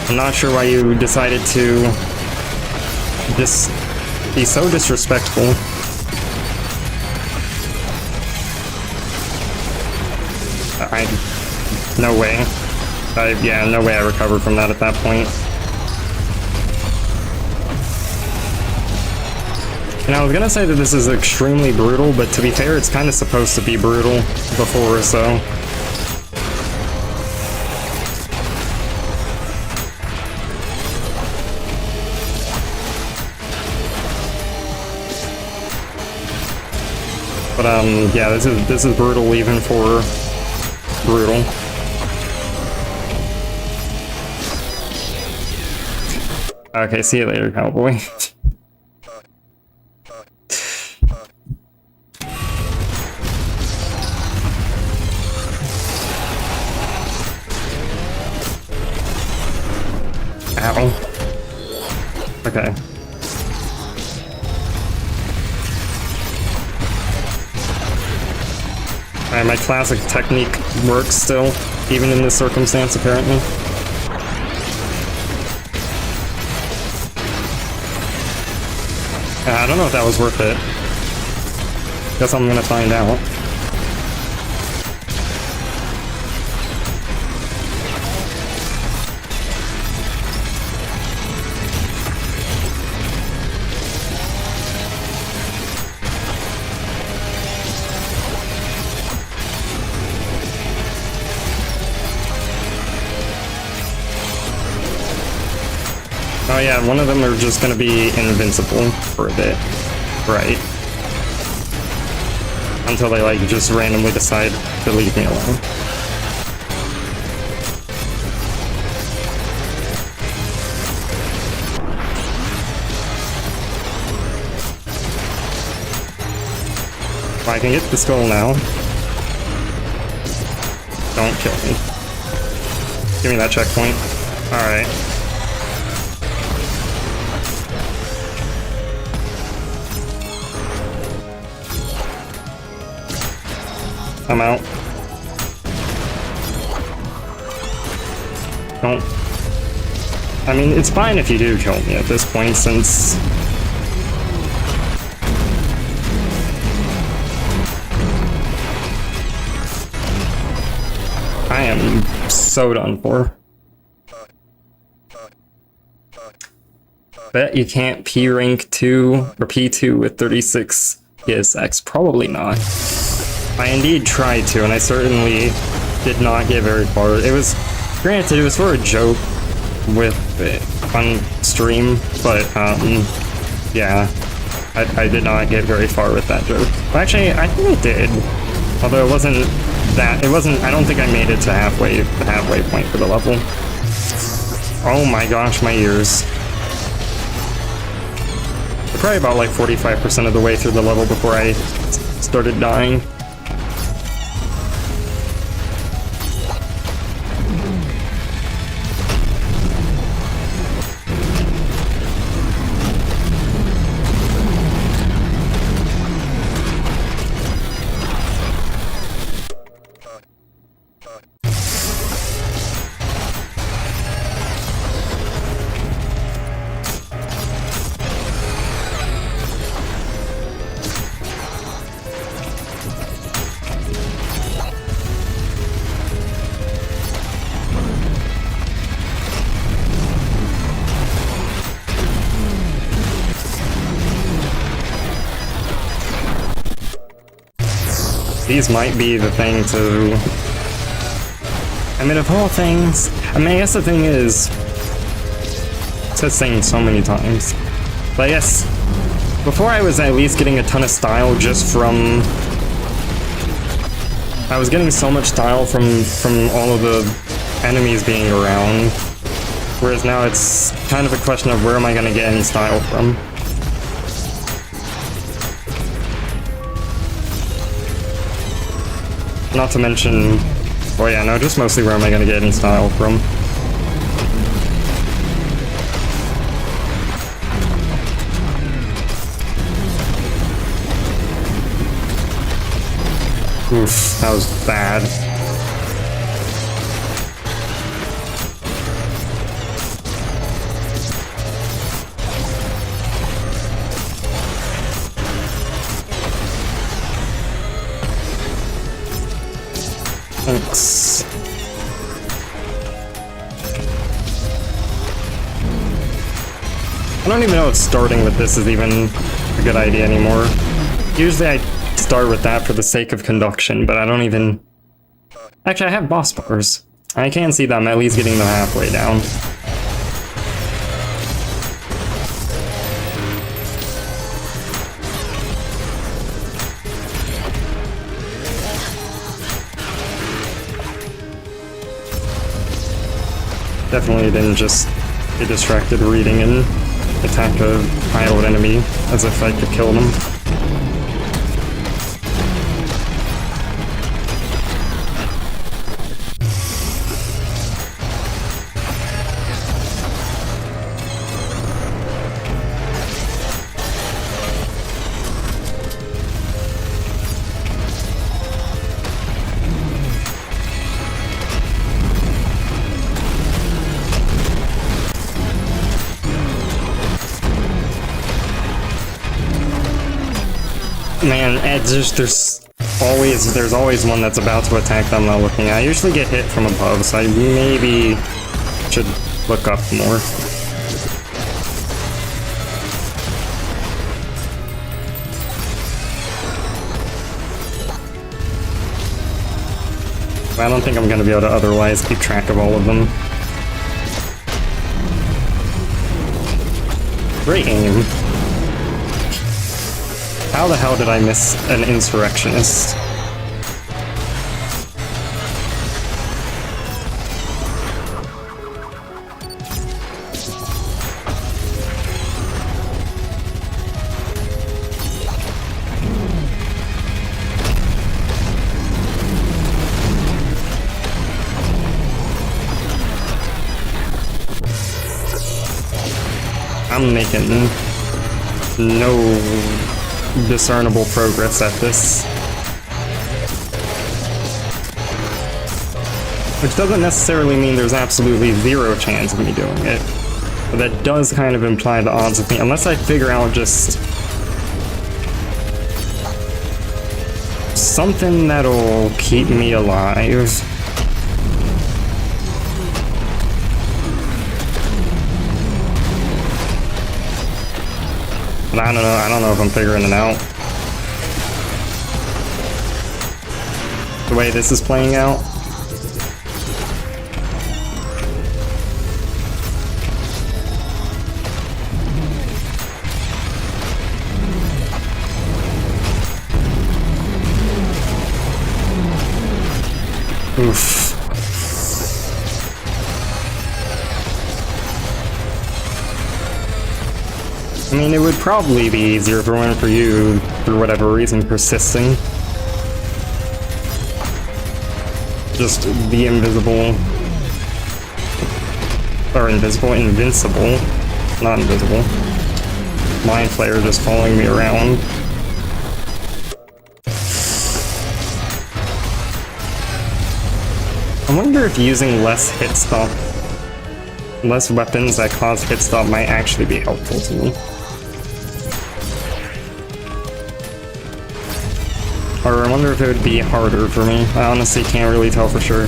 I'm not sure why you decided to just be so disrespectful. No way. Yeah, no way I recovered from that at that point. And I was gonna say that this is extremely brutal, but to be fair, it's kind of supposed to be brutal before, so... But, yeah, this is brutal even for brutal. Okay, see you later, cowboy. Ow. Okay. Alright, my classic technique works still, even in this circumstance, apparently. I don't know if that was worth it. Guess I'm gonna find out. Oh yeah, one of them are just gonna be invincible for a bit. Right. Until they like just randomly decide to leave me alone. If I can get the skull now. Don't kill me. Give me that checkpoint. Alright. I'm out. Don't. I mean, it's fine if you do kill me at this point, since... I am so done for. Bet you can't P rank 2 or P2 with 36 PSX. Probably not. I indeed tried to, and I certainly did not get very far. It was, granted, it was for a joke with it on stream, but yeah, I did not get very far with that joke. Well, actually, I think I did, although it wasn't that. It wasn't. I don't think I made it to the halfway point for the level. Oh my gosh, my ears. We're probably about like 45% of the way through the level before I started dying. these might be the thing to... I mean, of all things... I mean, I guess the thing is... It's this thing so many times. But I guess... Before I was at least getting a ton of style just from... I was getting so much style from all of the enemies being around. Whereas now it's kind of a question of where am I going to get any style from. Not to mention... Oh yeah, no, just mostly where am I going to get any style from. Oof, that was bad. Thanks. I don't even know if starting with this is even a good idea anymore. Usually I start with that for the sake of conduction, but I don't even... Actually, I have boss bars. I can see that I'm at least getting them halfway down. Definitely didn't just get distracted reading and attack a high-old enemy as if I could kill them. Man, there's always one that's about to attack that I'm not looking at. I usually get hit from above, so I maybe should look up more. I don't think I'm gonna be able to otherwise keep track of all of them. Great aim. How the hell did I miss an insurrectionist? I'm making no discernible progress at this. Which doesn't necessarily mean there's absolutely zero chance of me doing it. But that does kind of imply the odds of me, unless I figure out just something that'll keep me alive. But I don't know if I'm figuring it out. The way this is playing out. Oof. I mean, it would probably be easier if it weren't for you, for whatever reason, persisting. Just the invisible... Or invincible. Not invisible. Mind Flayer just following me around. I wonder if using less hit stop, less weapons that cause hit stop might actually be helpful to me. Or I wonder if it would be harder for me. I honestly can't really tell for sure.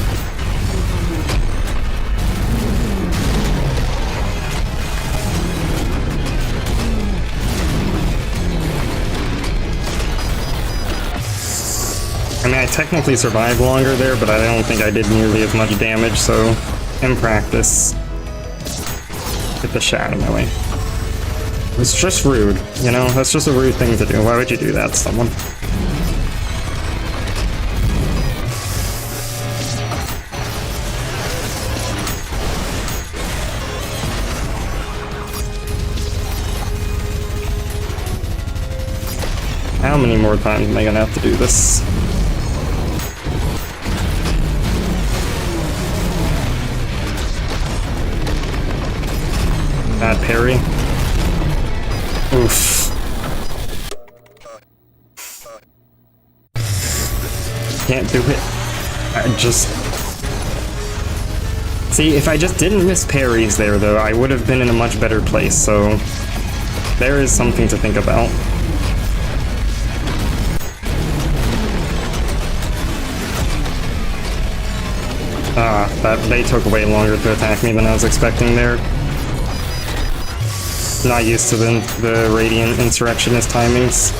I mean, I technically survived longer there, but I don't think I did nearly as much damage, so in practice, get the shot out of my way. It's just rude, you know? That's just a rude thing to do. Why would you do that to someone? How many more times am I gonna have to do this? Bad parry. Oof. Can't do it. I just... See, if I just didn't miss parries there, though, I would have been in a much better place, so... There is something to think about. They took way longer to attack me than I was expecting there. Not used to the Radiant Insurrectionist timings.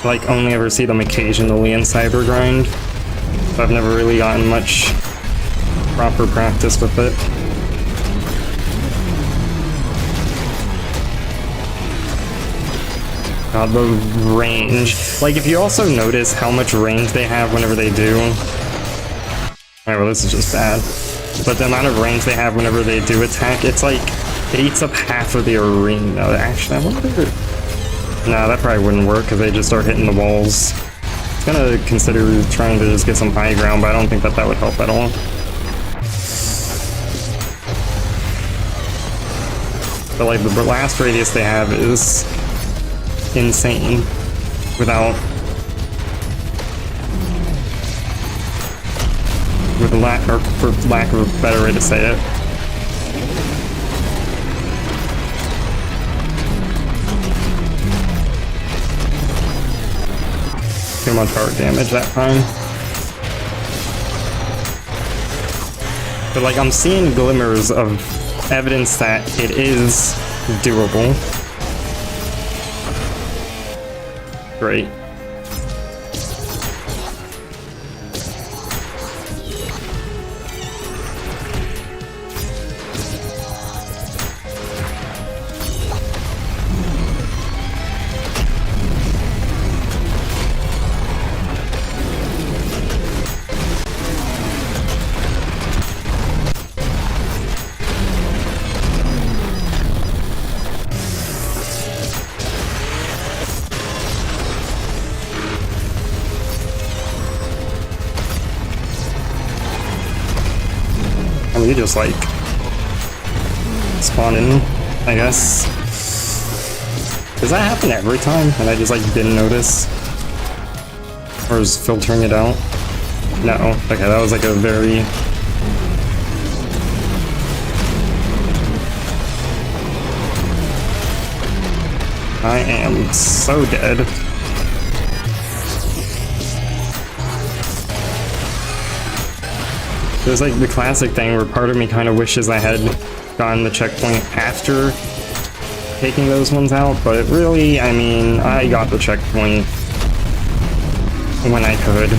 Like, only ever see them occasionally in Cyber Grind. So I've never really gotten much proper practice with it. God, the range. Like, if you also notice how much range they have whenever they do... Alright, well, this is just bad. But the amount of range they have whenever they do attack, it's like... It eats up half of the arena. Actually, I wonder... Nah, that probably wouldn't work, because they just start hitting the walls. I was gonna consider trying to just get some high ground, but I don't think that that would help at all. But, like, the blast radius they have is... insane without for lack of a better way to say it. Too much heart damage that time. But like, I'm seeing glimmers of evidence that it is doable. Great. You just like spawn in, I guess. Does that happen every time and I just like didn't notice? Or is filtering it out? No. Okay, that was like a very... I am so dead. There's like the classic thing where part of me kind of wishes I had gotten the checkpoint after taking those ones out, but it really, I mean, I got the checkpoint when I could.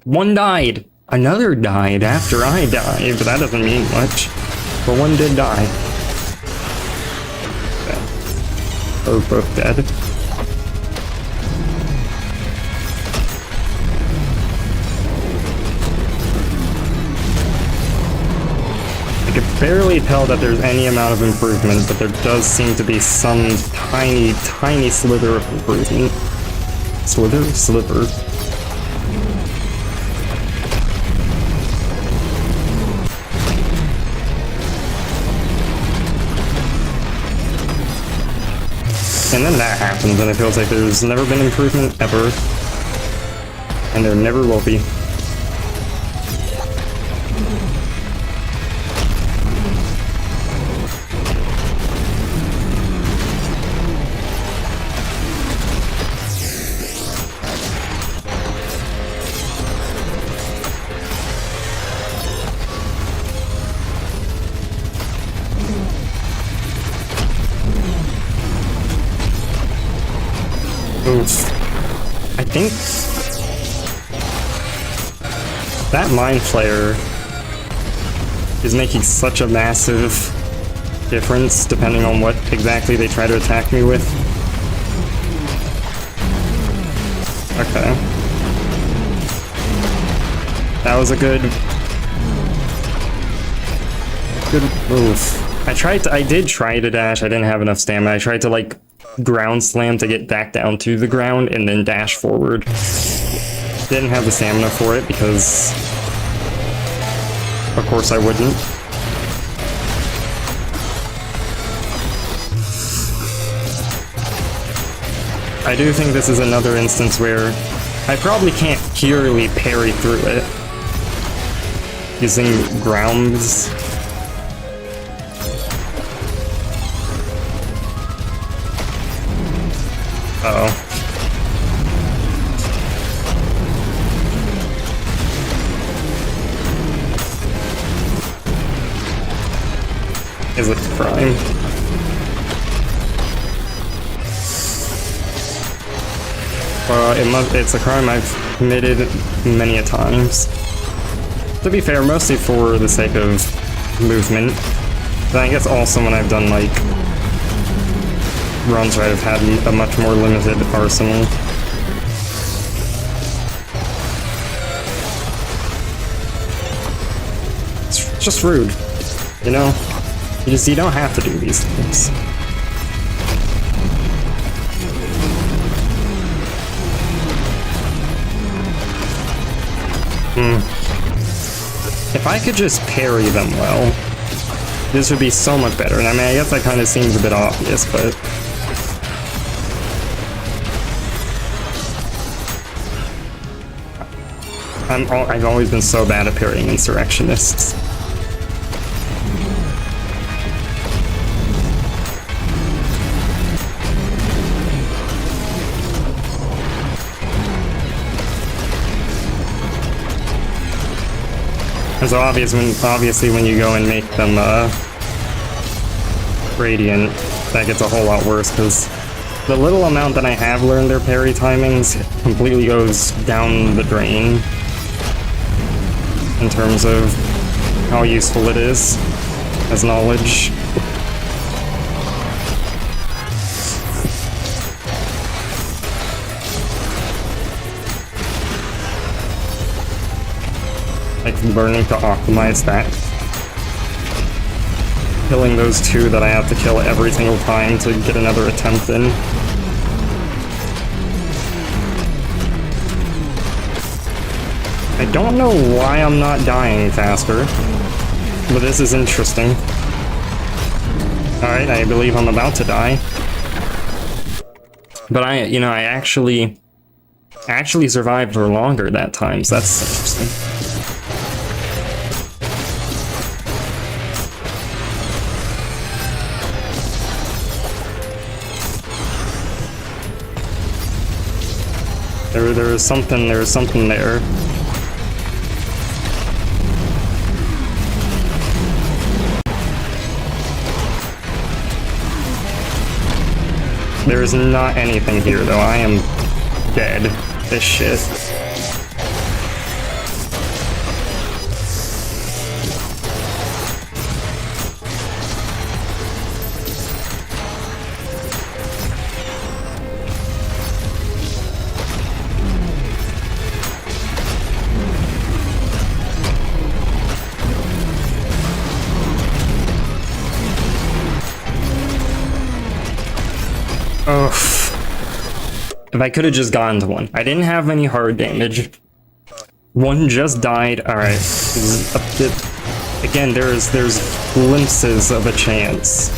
One died. Another died after I died, but that doesn't mean much. But one did die. We're both dead. I can barely tell that there's any amount of improvement, but there does seem to be some tiny, tiny slither of improvement. Slither? Sliver. And then that happens, and it feels like there's never been improvement ever. And there never will be. think that Mind Flayer is making such a massive difference depending on what exactly they try to attack me with. Okay. That was a good move. I did try to dash, I didn't have enough stamina. I tried to like ground slam to get back down to the ground and then dash forward. Didn't have the stamina for it because of course I wouldn't. I do think this is another instance where I probably can't purely parry through it using grounds. Uh-oh. Is it a crime? It's a crime I've committed many a times. To be fair, mostly for the sake of movement. But I guess also when I've done like runs where I've had a much more limited arsenal. It's just rude, you know? You don't have to do these things. If I could just parry them well, this would be so much better. And I mean, I guess that kind of seems a bit obvious, but I've always been so bad at parrying insurrectionists. And so obviously when you go and make them radiant, that gets a whole lot worse because the little amount that I have learned their parry timings completely goes down the drain in terms of how useful it is as knowledge. Like learning to optimize that. Killing those two that I have to kill every single time to get another attempt in. I don't know why I'm not dying faster, but this is interesting. Alright, I believe I'm about to die. But I actually survived for longer that time, so that's interesting. There was something there. There is not anything here though. I am dead. This shit. Oh, if I could have just gotten to one. I didn't have any hard damage. One just died. All right. Again, there's glimpses of a chance.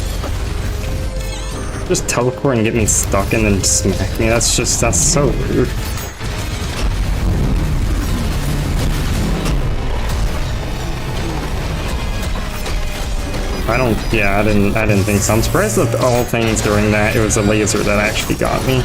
Just teleport and get me stuck and then smack me. That's so rude. I didn't think so. I'm surprised that all things during that, it was a laser that actually got me.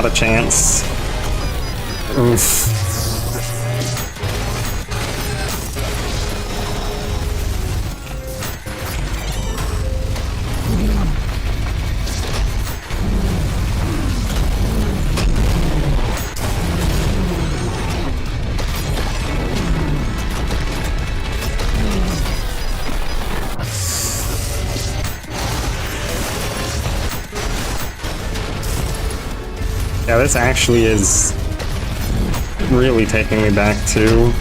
not a chance. Oof. Yeah, this actually is really taking me back to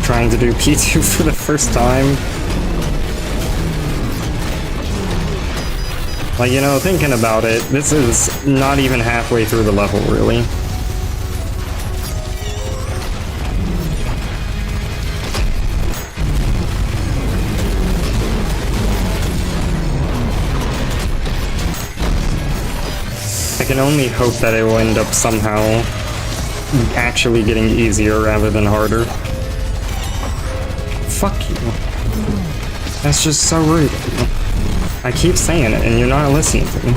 trying to do P2 for the first time. Like, you know, thinking about it, this is not even halfway through the level, really. I can only hope that it will end up somehow actually getting easier rather than harder. Fuck you. That's just so rude. I keep saying it and you're not listening to me.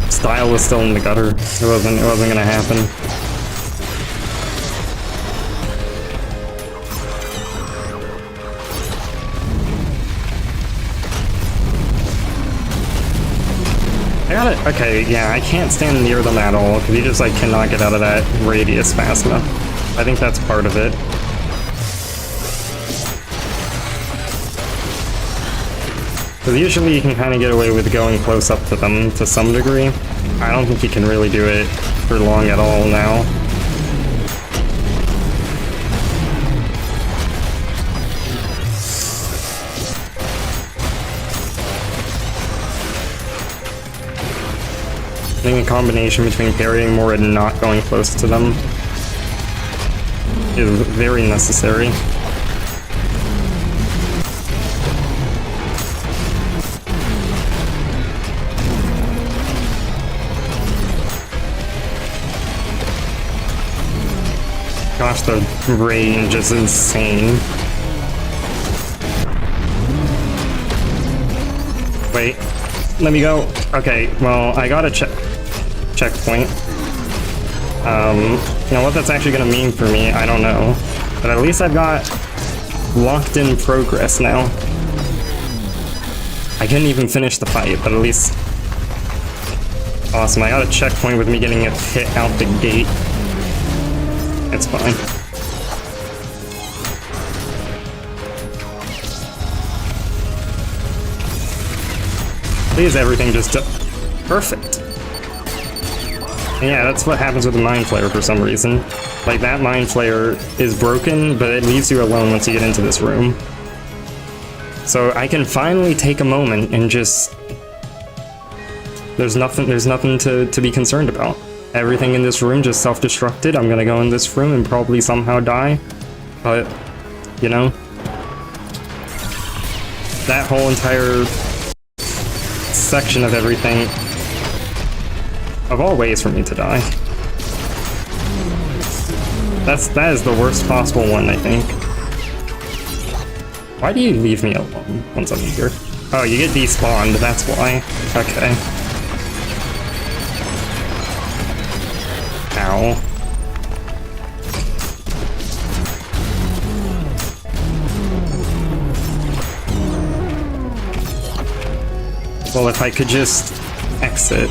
Style was still in the gutter. It wasn't gonna happen. I got it. Okay, yeah, I can't stand near them at all, because you just, like, cannot get out of that radius fast enough. I think that's part of it. Because usually you can kind of get away with going close up to them to some degree. I don't think you can really do it for long at all now. I think a combination between parrying more and not going close to them is very necessary. Gosh, the range is insane. Wait, let me go. Okay, well, I got a checkpoint. You know what that's actually gonna mean for me, I don't know. But at least I've got locked in progress now. I couldn't even finish the fight, but at least... Awesome, I got a checkpoint with me getting a hit out the gate. It's fine. Please, everything just... Perfect. And yeah, that's what happens with the Mind Flayer for some reason. Like, that Mind Flayer is broken, but it leaves you alone once you get into this room. So I can finally take a moment and just... There's nothing to be concerned about. Everything in this room just self-destructed. I'm gonna go in this room and probably somehow die. But, you know... That whole entire section of everything... Of all ways for me to die. That is the worst possible one, I think. Why do you leave me alone once I'm here? Oh, you get despawned, that's why. Okay. Ow. Well, if I could just exit.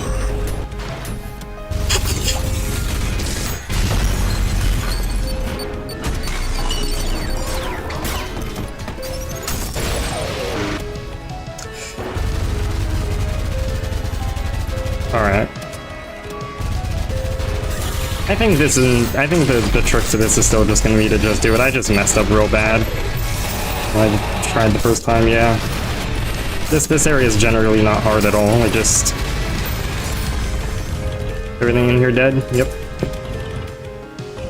Alright. I think the trick to this is still just gonna be to just do it. I just messed up real bad. I tried the first time, yeah. This area is generally not hard at all. I just... Everything in here dead? Yep.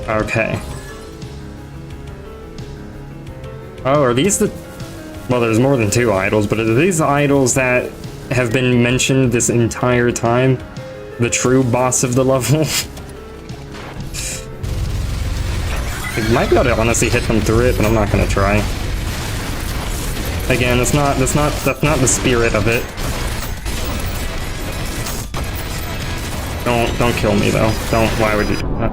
Okay. Oh, are these the... Well, there's more than 2 idols, but are these the idols that have been mentioned this entire time? The true boss of the level? I might be able to honestly hit them through it, but I'm not gonna try. Again, that's not the spirit of it. Don't kill me though. Don't. Why would you do that?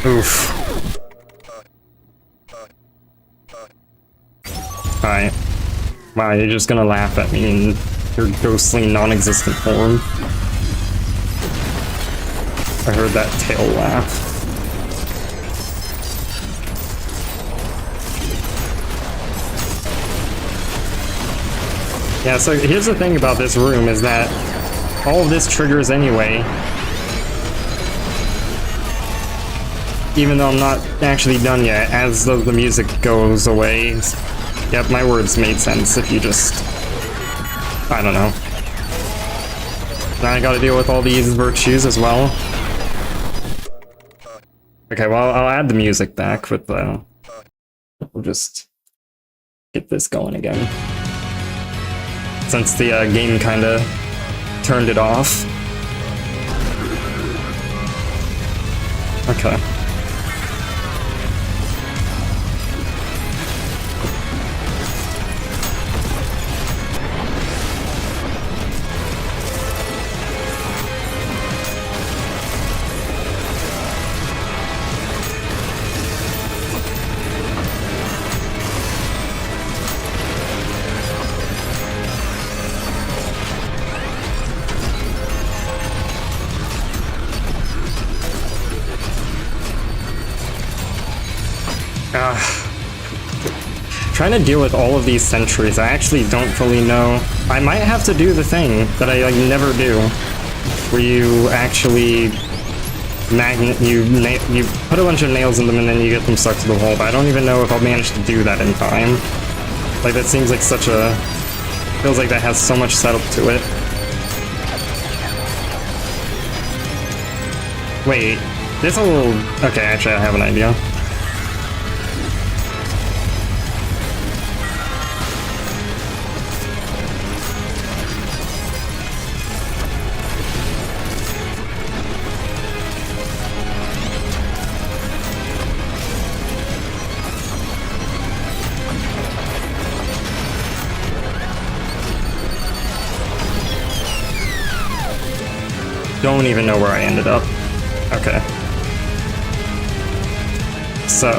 Oof. Alright. Wow, you're just gonna laugh at me in your ghostly, non-existent form. I heard that tail laugh. Yeah, so here's the thing about this room is that all of this triggers anyway. Even though I'm not actually done yet, as the music goes away. Yep, my words made sense if you just... I don't know. Now I gotta deal with all these virtues as well. Okay, well, I'll add the music back with the... We'll just get this going again. Since the game kinda turned it off. Okay. Trying to deal with all of these sentries, I actually don't fully know. I might have to do the thing that I like never do, where you actually you put a bunch of nails in them and then you get them stuck to the wall. But I don't even know if I'll manage to do that in time. Like that seems like such a feels like that has so much setup to it. Wait, this will okay. Actually, I have an idea. Don't even know where I ended up. Okay. So...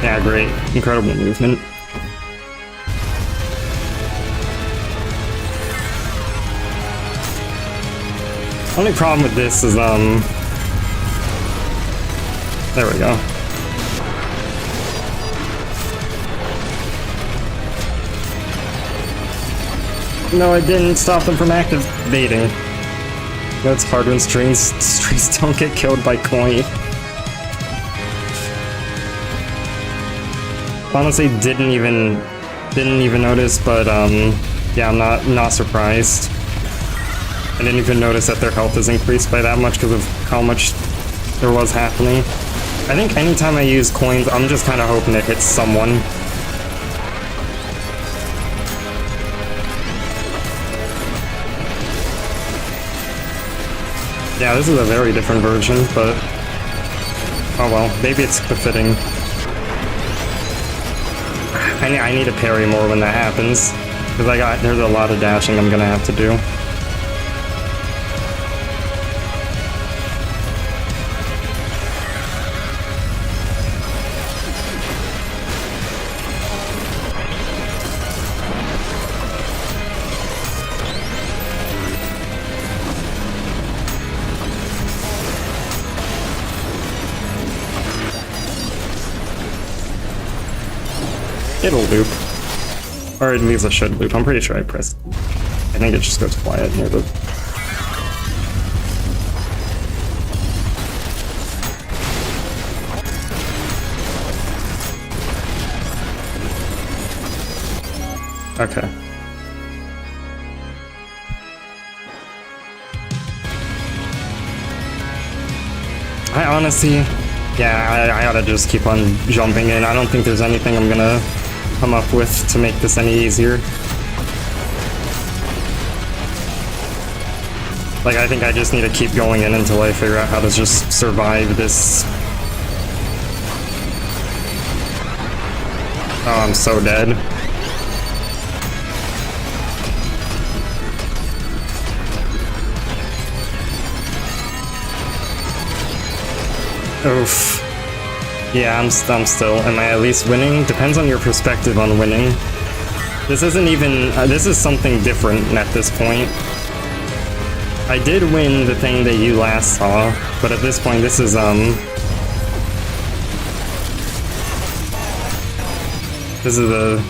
yeah, great. Incredible movement. Only problem with this is, there we go. No, it didn't stop them from activating. That's hard when streams don't get killed by coin. Honestly, didn't even notice, but yeah, I'm not surprised. I didn't even notice that their health is increased by that much because of how much there was happening. I think anytime I use coins, I'm just kind of hoping it hits someone. Yeah, this is a very different version, but... oh well, maybe it's befitting. I need to parry more when that happens, because there's a lot of dashing I'm gonna have to do. It'll loop. Or at least it should loop. I'm pretty sure I pressed. I think it just goes quiet near the... okay. I honestly... Yeah, I oughta just keep on jumping in. I don't think there's anything I'm gonna come up with to make this any easier. Like, I think I just need to keep going in until I figure out how to just survive this. Oh, I'm so dead. Oof. Yeah, I'm still. Am I at least winning? Depends on your perspective on winning. This isn't even. This is something different at this point. I did win the thing that you last saw, but at this point, this is This is the.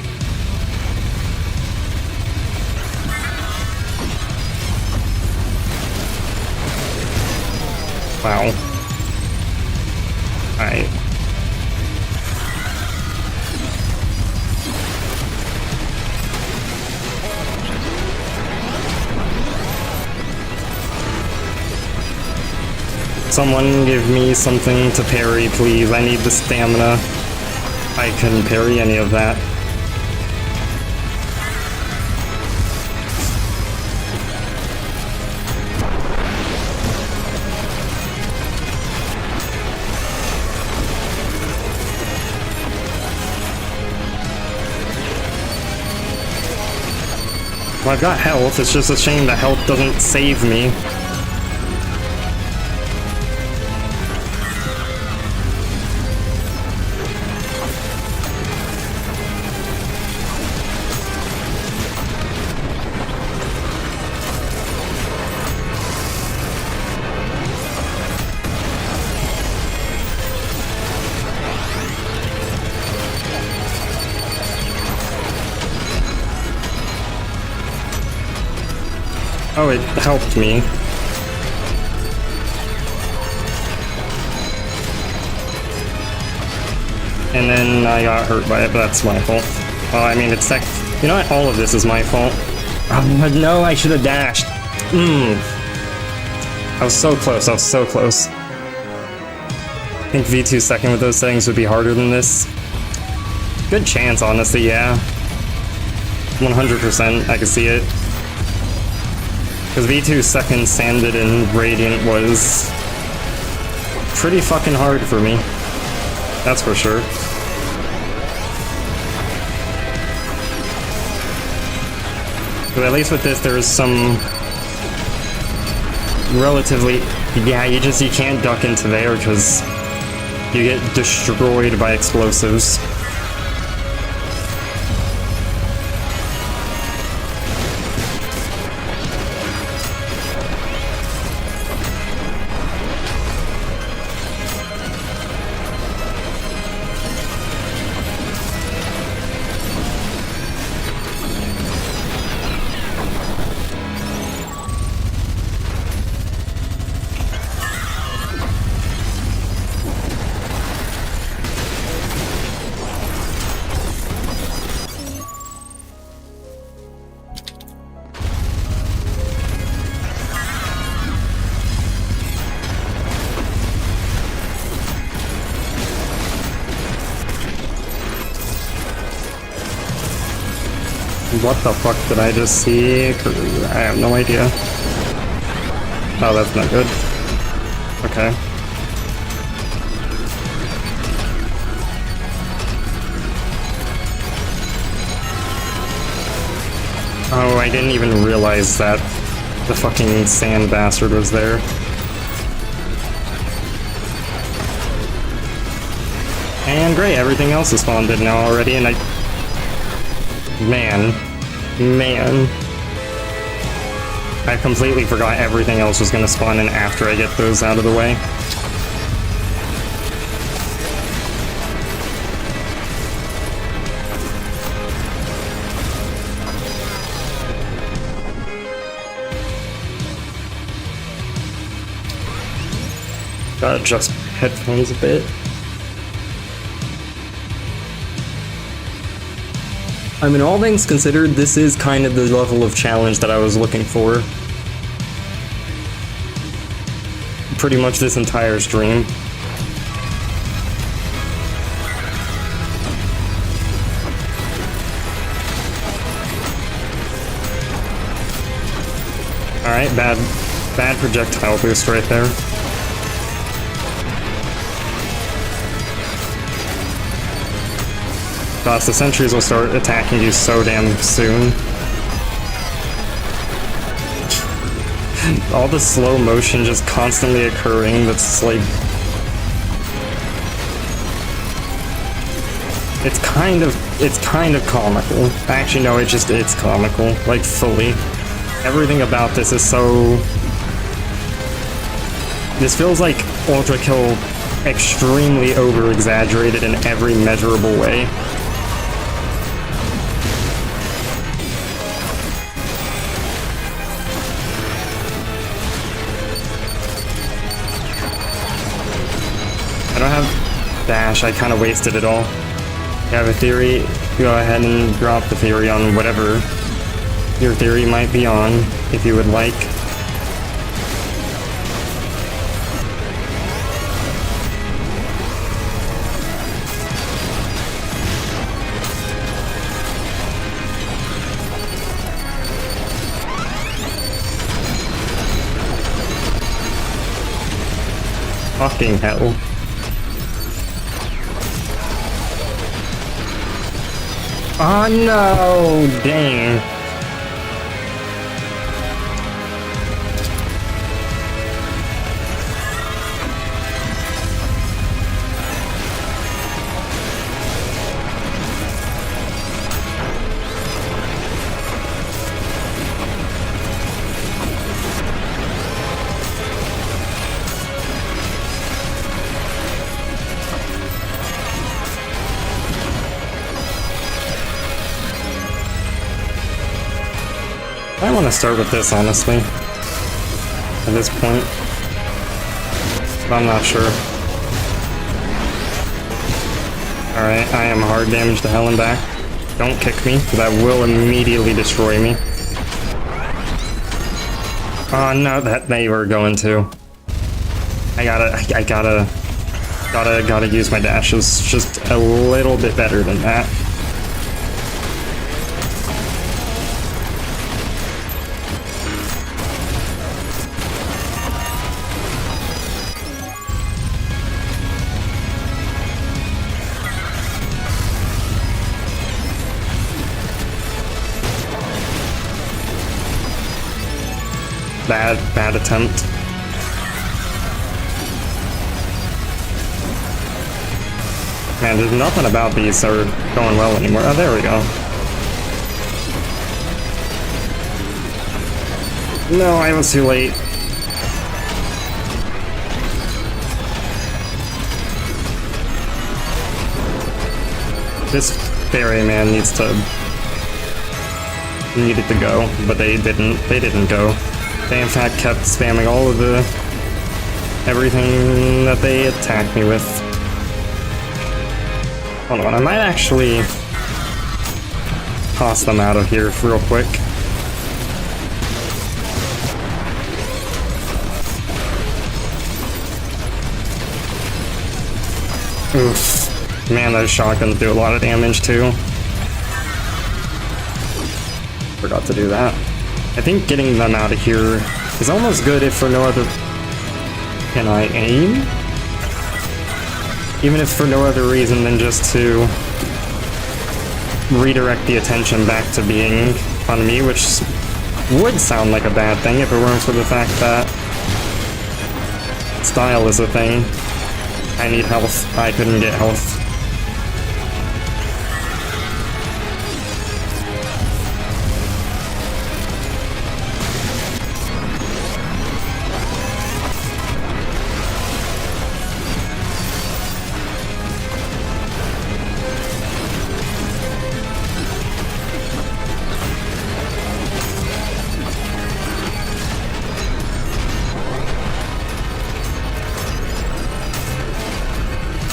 Wow. Alright. Someone give me something to parry, please. I need the stamina. I couldn't parry any of that. Well, I've got health. It's just a shame that health doesn't save me. Oh, it helped me. And then I got hurt by it, but that's my fault. Well, I mean, it's you know what? All of this is my fault. Oh, no, I should have dashed. I was so close, I was so close. I think V2 second with those settings would be harder than this. Good chance, honestly, yeah. 100%, I can see it. Because V2 second Sanded and Radiant was pretty fucking hard for me. That's for sure. But at least with this, there's some relatively... Yeah, you can't duck into there because you get destroyed by explosives. What the fuck did I just see? I have no idea. Oh, that's not good. Okay. Oh, I didn't even realize that the fucking sand bastard was there. And great, everything else is spawned in now already, and Man. I completely forgot everything else was gonna spawn in after I get those out of the way. Gotta adjust headphones a bit. I mean, all things considered, this is kind of the level of challenge that I was looking for. Pretty much this entire stream. Alright, bad projectile boost right there. Gosh, the sentries will start attacking you so damn soon. All the slow motion just constantly occurring, that's like... It's kind of comical. Actually, no, it's comical. Like, fully. Everything about this is so... This feels like ultrakill extremely over-exaggerated in every measurable way. I don't have dash, I kind of wasted it all. You have a theory, go ahead and drop the theory on whatever your theory might be on, if you would like. Fucking hell. Oh no, dang. I want to start with this, honestly, at this point, but I'm not sure. Alright, I am hard damage to hell and back. Don't kick me, that will immediately destroy me. Oh no, that they were going to. I gotta use my dashes just a little bit better than that. Bad attempt. Man, there's nothing about these that are going well anymore. Oh, there we go. No, I was too late. This ferryman needed to go, but they didn't go. They in fact kept spamming all of everything that they attacked me with. Hold on, I might actually toss them out of here real quick. Oof. Man, those shotguns do a lot of damage too. Forgot to do that. I think getting them out of here is almost good if for no other... Can I aim? Even if for no other reason than just to redirect the attention back to being on me, which would sound like a bad thing if it weren't for the fact that style is a thing. I need health. I couldn't get health.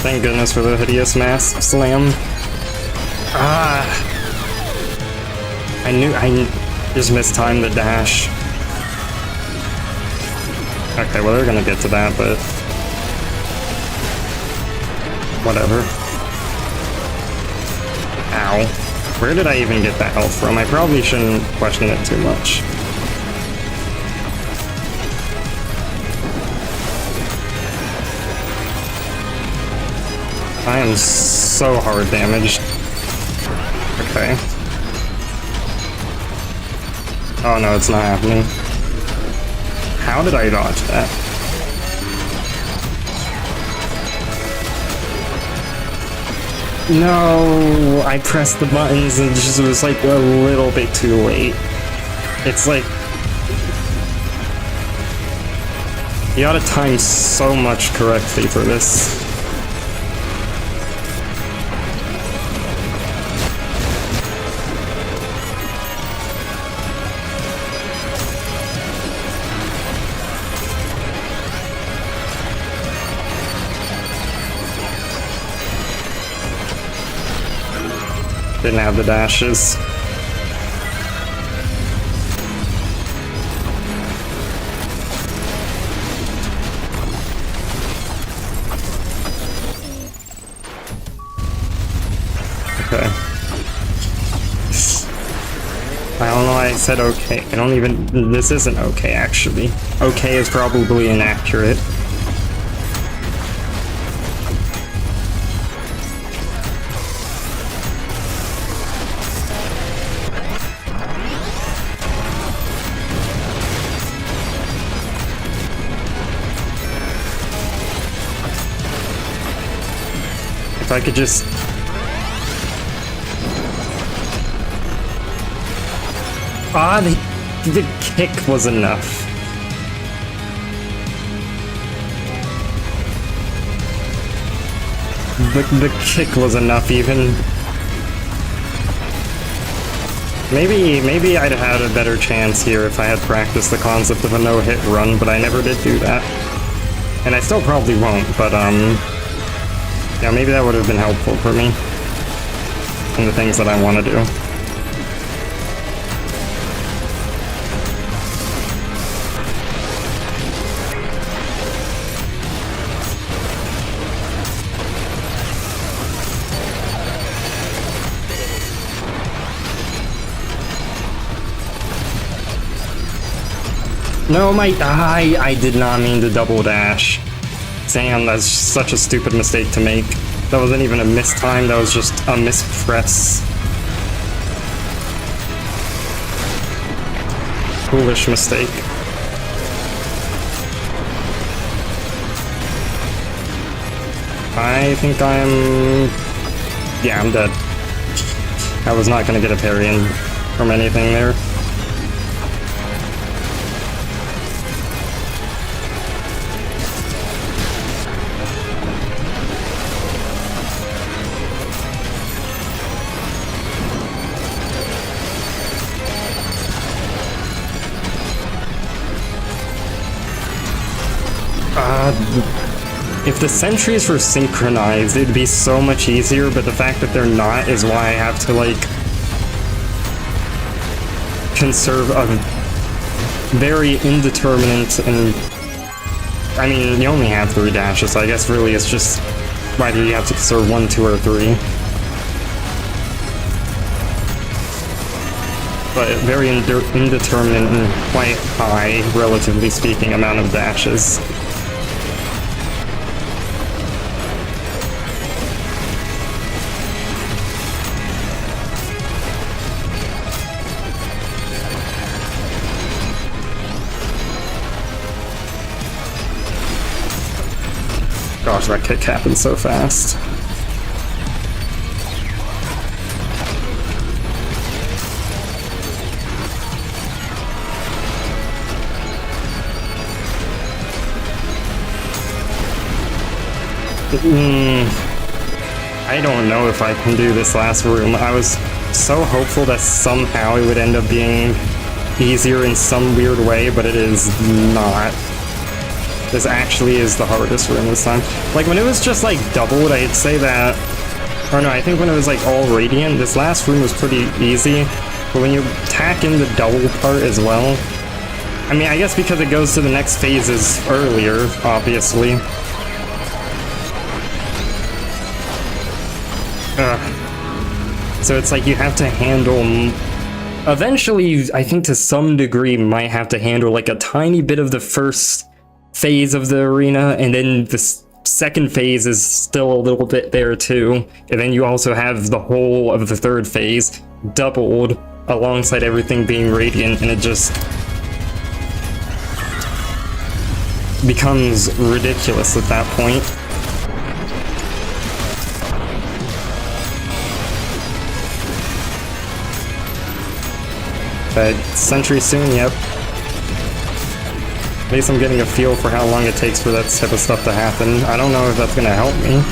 Thank goodness for the hideous mass slam. Ah! I just mistimed the dash. Okay, well they're gonna get to that, but... whatever. Ow. Where did I even get that health from? I probably shouldn't question it too much. I am so hard damaged. Okay. Oh no, it's not happening. How did I dodge that? No, I pressed the buttons and just was like a little bit too late. It's like you gotta time so much correctly for this. Didn't have the dashes. Okay. I don't know why I said okay. I don't even... This isn't okay, actually. Okay is probably inaccurate. If I could just... Ah, the kick was enough. The kick was enough even. Maybe I'd had a better chance here if I had practiced the concept of a no-hit run, but I never did do that. And I still probably won't, but yeah, maybe that would have been helpful for me in the things that I want to do. No, I did not mean to double dash. Damn, that's such a stupid mistake to make. That wasn't even a mistime, that was just a mispress. Foolish mistake. I think yeah, I'm dead. I was not gonna get a parry in from anything there. If the sentries were synchronized, it'd be so much easier, but the fact that they're not is why I have to, like, conserve a very indeterminate and... I mean, you only have 3 dashes, so I guess really it's just whether you have to conserve 1, 2, or 3. But very indeterminate and quite high, relatively speaking, amount of dashes. Gosh, that kick happened so fast. I don't know if I can do this last room. I was so hopeful that somehow it would end up being easier in some weird way, but it is not. This actually is the hardest room this time. Like, when it was just, like, doubled, I'd say that... Or no, I think when it was, like, all radiant, this last room was pretty easy. But when you tack in the double part as well... I mean, I guess because it goes to the next phases earlier, obviously. So it's like you have to handle... Eventually, I think to some degree, you might have to handle, like, a tiny bit of the first phase of the arena, and then this second phase is still a little bit there too. And then you also have the whole of the third phase doubled alongside everything being radiant, and it just becomes ridiculous at that point. But Sentry soon, yep. At least I'm getting a feel for how long it takes for that type of stuff to happen. I don't know if that's gonna help me.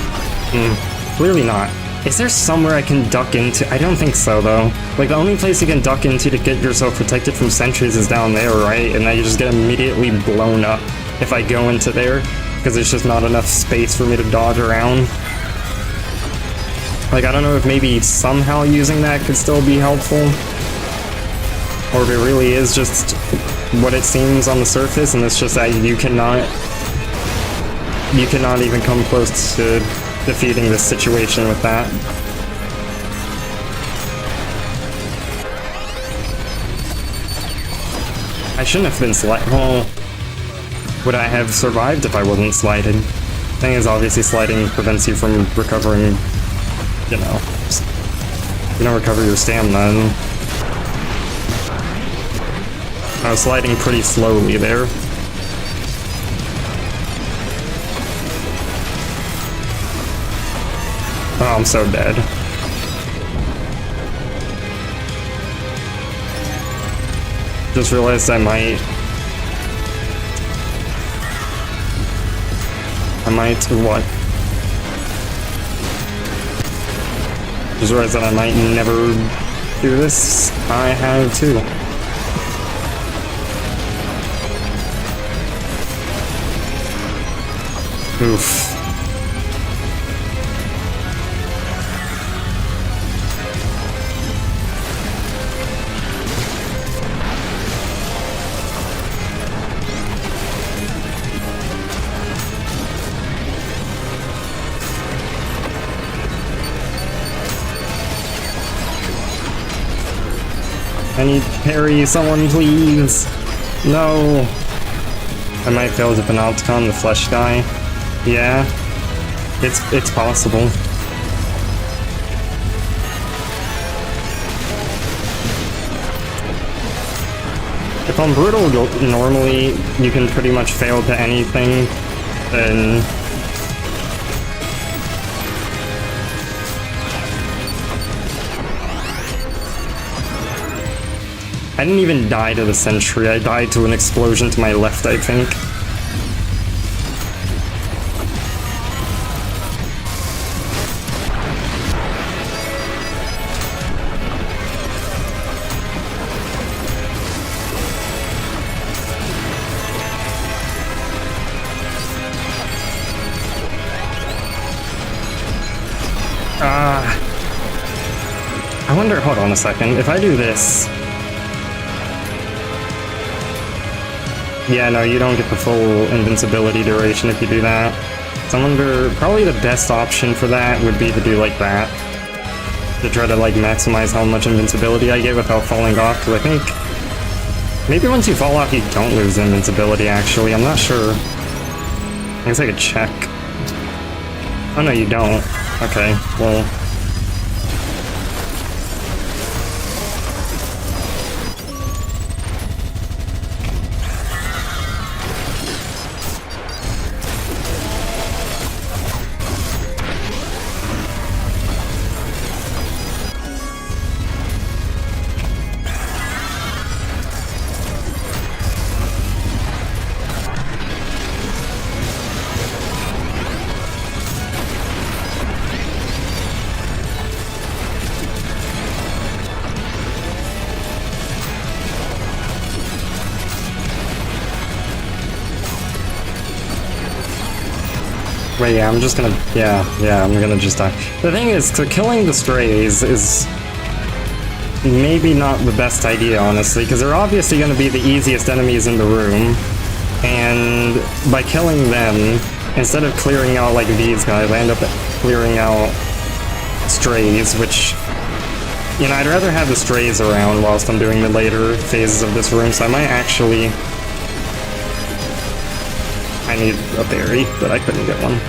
Clearly not. Is there somewhere I can duck into? I don't think so, though. Like, the only place you can duck into to get yourself protected from sentries is down there, right? And then you just get immediately blown up if I go into there, because there's just not enough space for me to dodge around. Like, I don't know if maybe somehow using that could still be helpful, or if it really is just what it seems on the surface, and it's just that you cannot even come close to defeating this situation with that. I shouldn't have been well, would I have survived if I wasn't slided? Thing is, obviously sliding prevents you from recovering, you know, you don't recover your stamina. And I was sliding pretty slowly there. Oh, I'm so dead. Just realized I might what? Just realized that I might never do this. I have too. Oof. I need parry, someone please. No. I might fail the Panopticon, the flesh guy. Yeah. It's possible. If I'm brutal, normally you can pretty much fail to anything, and I didn't even die to the sentry, I died to an explosion to my left, I think. I wonder, hold on a second, if I do this... Yeah, no, you don't get the full invincibility duration if you do that. So I wonder, probably the best option for that would be to do like that. To try to like maximize how much invincibility I get without falling off, because I think... Maybe once you fall off you don't lose invincibility actually, I'm not sure. I guess I could check. Oh no, you don't. Okay, well... Wait, yeah, I'm just gonna... Yeah, I'm gonna just die. The thing is, so killing the strays is maybe not the best idea, honestly, because they're obviously gonna be the easiest enemies in the room, and by killing them, instead of clearing out like these guys, I end up clearing out strays, which... You know, I'd rather have the strays around whilst I'm doing the later phases of this room, so I might actually... I need a berry, but I couldn't get one.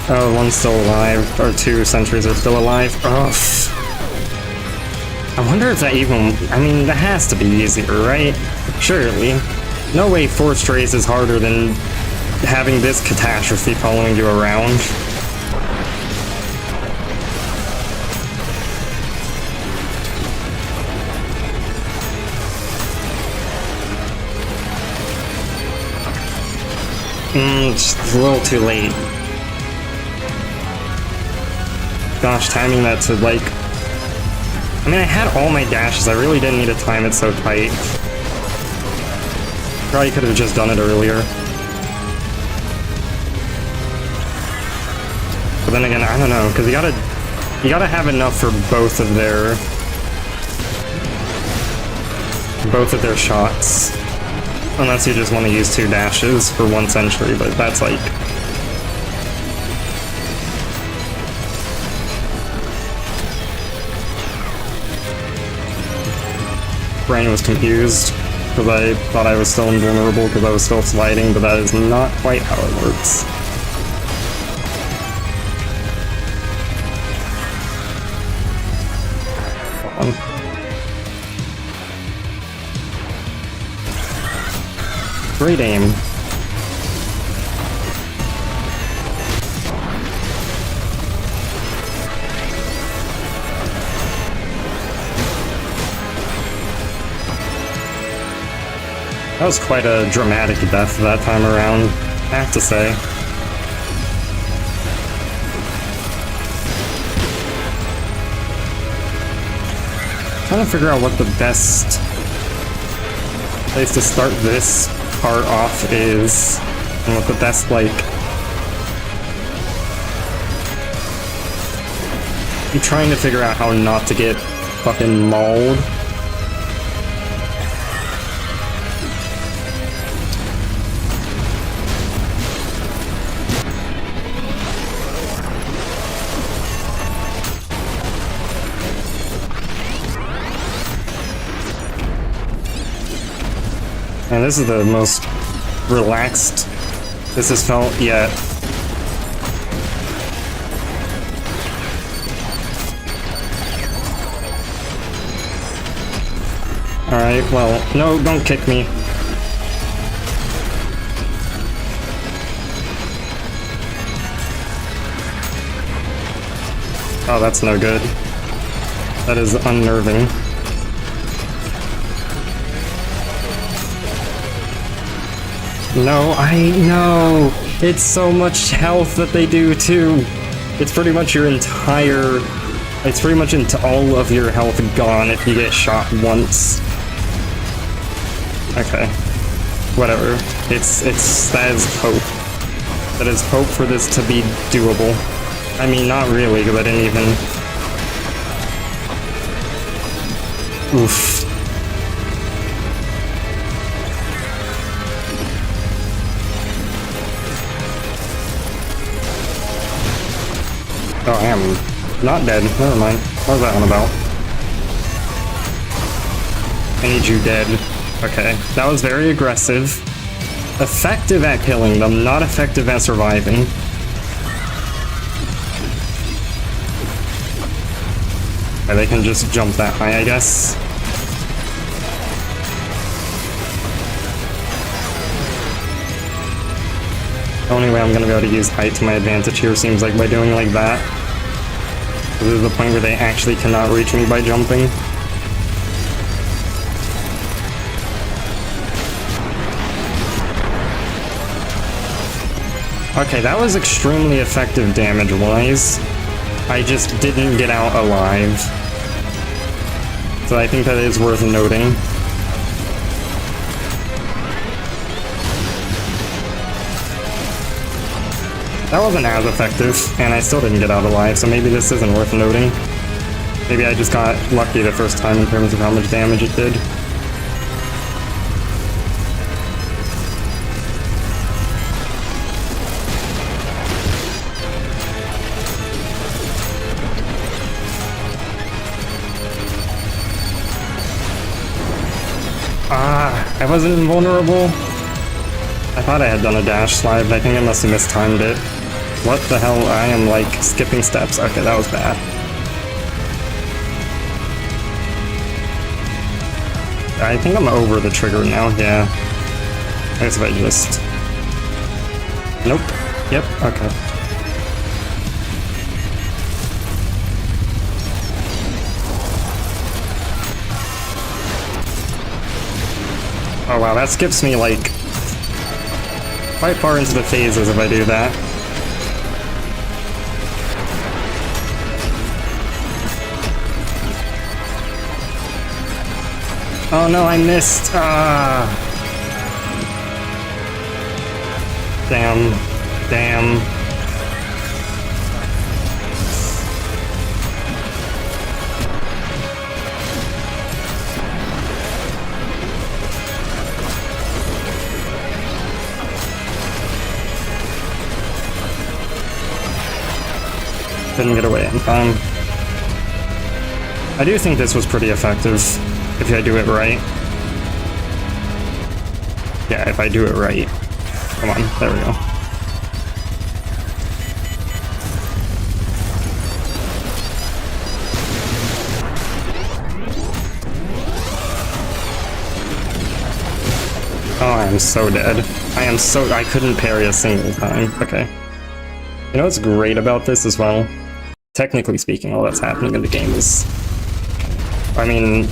Oh, one's still alive, or 2 sentries are still alive. Ugh. I wonder if that even... I mean, that has to be easier, right? Surely. No way 4 strays is harder than having this catastrophe following you around. Just a little too late. Gosh, timing that to like... I mean, I had all my dashes, I really didn't need to time it so tight. Probably could have just done it earlier. But then again, I don't know, because you gotta have enough for both of their shots. Unless you just want to use 2 dashes for 1 sentry, but that's like... Brain was confused, because I thought I was still invulnerable because I was still sliding, but that is not quite how it works. Hold on. Great aim. That was quite a dramatic death that time around, I have to say. Trying to figure out what the best place to start this part off is, and what the best, like... I'm trying to figure out how not to get fucking mauled. And this is the most relaxed this has felt yet. Alright, well, no, don't kick me. Oh, that's no good. That is unnerving. No, I know! It's so much health that they do, too! It's pretty much your entire... It's pretty much into all of your health gone if you get shot once. Okay. Whatever. That is hope. That is hope for this to be doable. I mean, not really, because I didn't even... Oof. Oh, I am not dead. Never mind. What was that one about? I need you dead. Okay. That was very aggressive. Effective at killing them, not effective at surviving. Okay, they can just jump that high, I guess. The only way I'm gonna be able to use height to my advantage here seems like by doing like that. This is the point where they actually cannot reach me by jumping. Okay, that was extremely effective damage-wise. I just didn't get out alive. So I think that is worth noting. That wasn't as effective, and I still didn't get out alive, so maybe this isn't worth noting. Maybe I just got lucky the first time in terms of how much damage it did. Ah, I wasn't invulnerable. I thought I had done a dash slide, but I think I must have mistimed it. What the hell? I am like skipping steps. Okay, that was bad. I think I'm over the trigger now, yeah. I guess if I just... Nope. Yep, okay. Oh wow, that skips me like quite far into the phases if I do that. Oh no, I missed. Ah. Damn. Damn. Couldn't get away in time. I do think this was pretty effective, if I do it right. Yeah, if I do it right. Come on, there we go. Oh, I am so dead. I couldn't parry a single time. Okay. You know what's great about this as well? Technically speaking, all that's happening in the game is... I mean,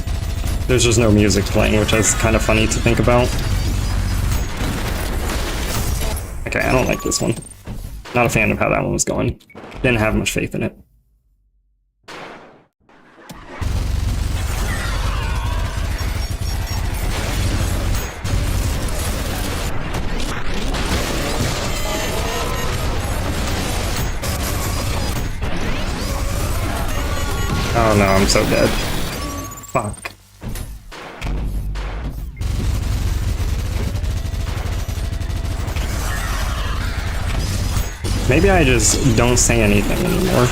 there's just no music playing, which is kind of funny to think about. Okay, I don't like this one. Not a fan of how that one was going. Didn't have much faith in it. Oh no, I'm so dead. Fuck. Maybe I just don't say anything anymore.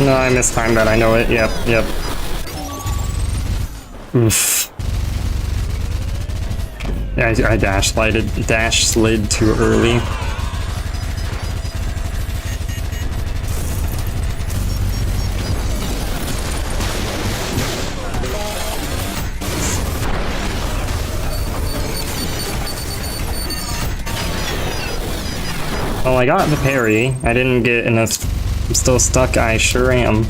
No, I mistimed that, I know it. Yep, yep. Oof. Yeah, I dash slid too early. Well, I got the parry. I didn't get enough. I'm still stuck. I sure am.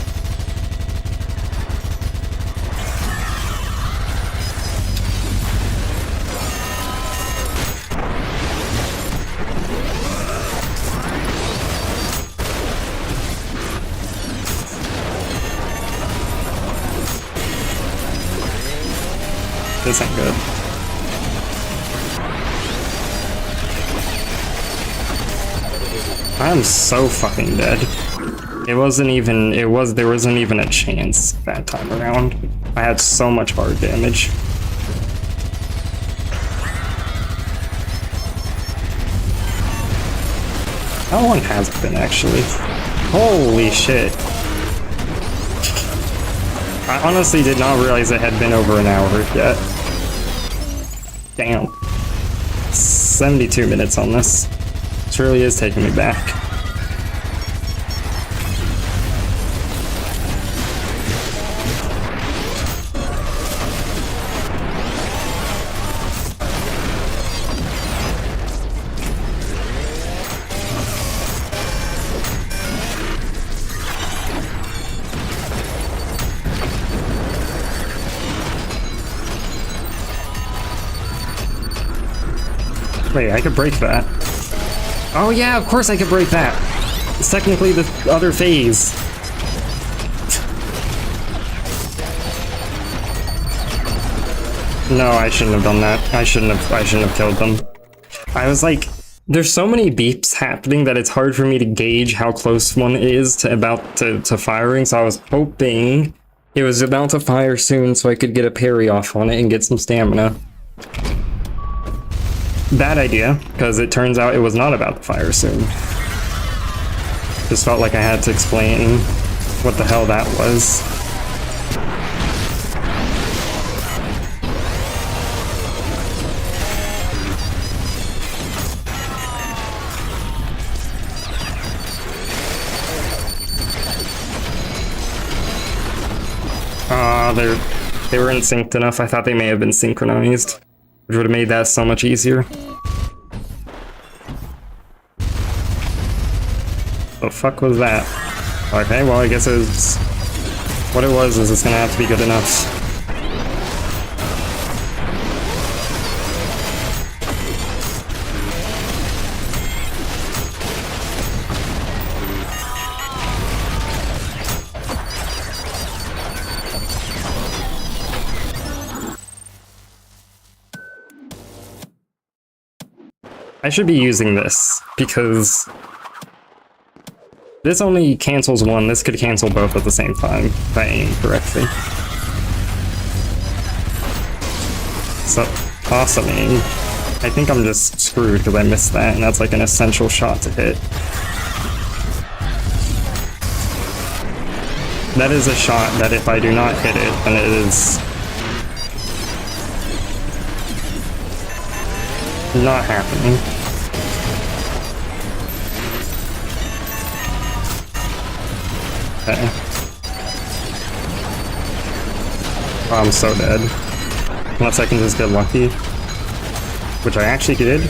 This ain't good. I'm so fucking dead. There wasn't even a chance that time around. I had so much hard damage. How long has it been actually? Holy shit. I honestly did not realize it had been over an hour yet. Damn. 72 minutes on this. This really is taking me back. Wait, I could break that. Oh yeah, of course I could break that. It's technically the other phase. No, I shouldn't have done that. I shouldn't have killed them. I was like, there's so many beeps happening that it's hard for me to gauge how close one is to firing, so I was hoping it was about to fire soon so I could get a parry off on it and get some stamina. Bad idea, because it turns out it was not about to fire soon. Just felt like I had to explain what the hell that was. They weren't synced enough. I thought they may have been synchronized, which would have made that so much easier. The fuck was that? Okay, well, I guess it was... What it was is it's gonna have to be good enough. I should be using this, because this only cancels one. This could cancel both at the same time, if I aim correctly. So, awesome aim. I think I'm just screwed because I missed that, and that's like an essential shot to hit. That is a shot that if I do not hit it, then it is not happening. Okay. Oh, I'm so dead. Unless I can just get lucky. Which I actually did.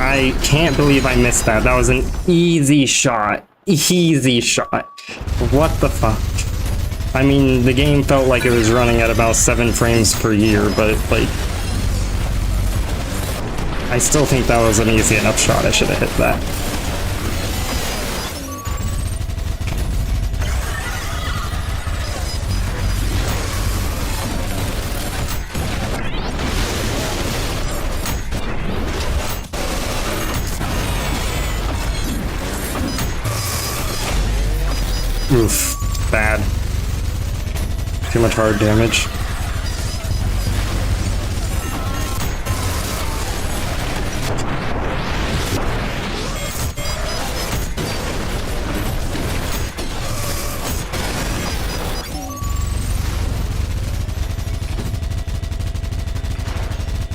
I can't believe I missed that. That was an easy shot. Easy shot. What the fuck? I mean, the game felt like it was running at about 7 frames per year, but, like... I still think that was an easy enough shot. I should have hit that. Oof. Bad. Too much hard damage.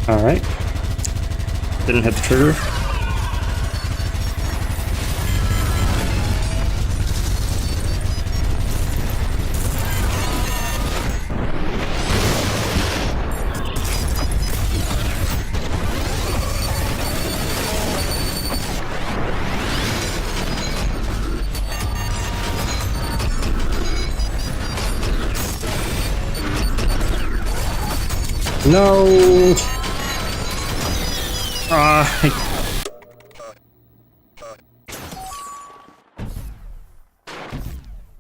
Alright. Didn't hit the trigger. No!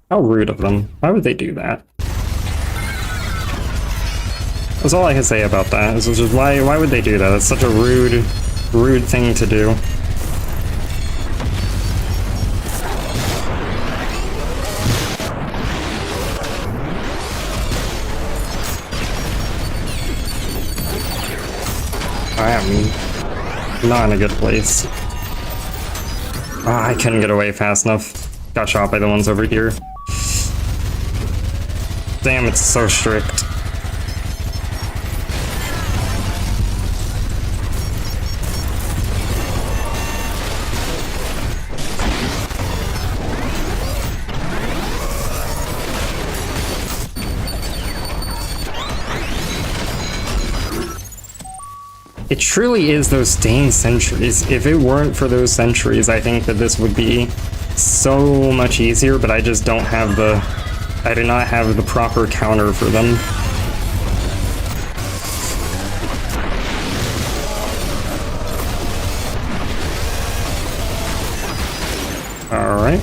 How rude of them. Why would they do that? That's all I can say about that. It's just why would they do that? It's such a rude thing to do. I am not in a good place. I couldn't get away fast enough. Got shot by the ones over here. Damn, it's so strict. It truly is those dang sentries. If it weren't for those sentries, I think that this would be so much easier, but I just don't have the... I do not have the proper counter for them. Alright.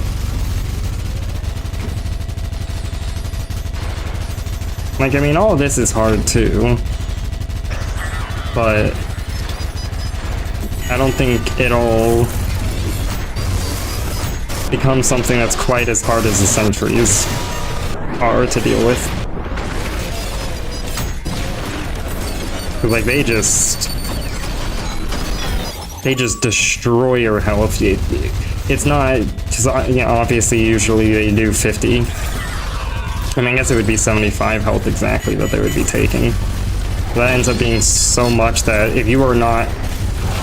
Like, I mean, all of this is hard too. But I don't think it'll become something that's quite as hard as the sentries are to deal with. Like, they just destroy your health. It's not, because, you know, obviously usually they do 50. I mean, I guess it would be 75 health exactly that they would be taking. That ends up being so much that if you are not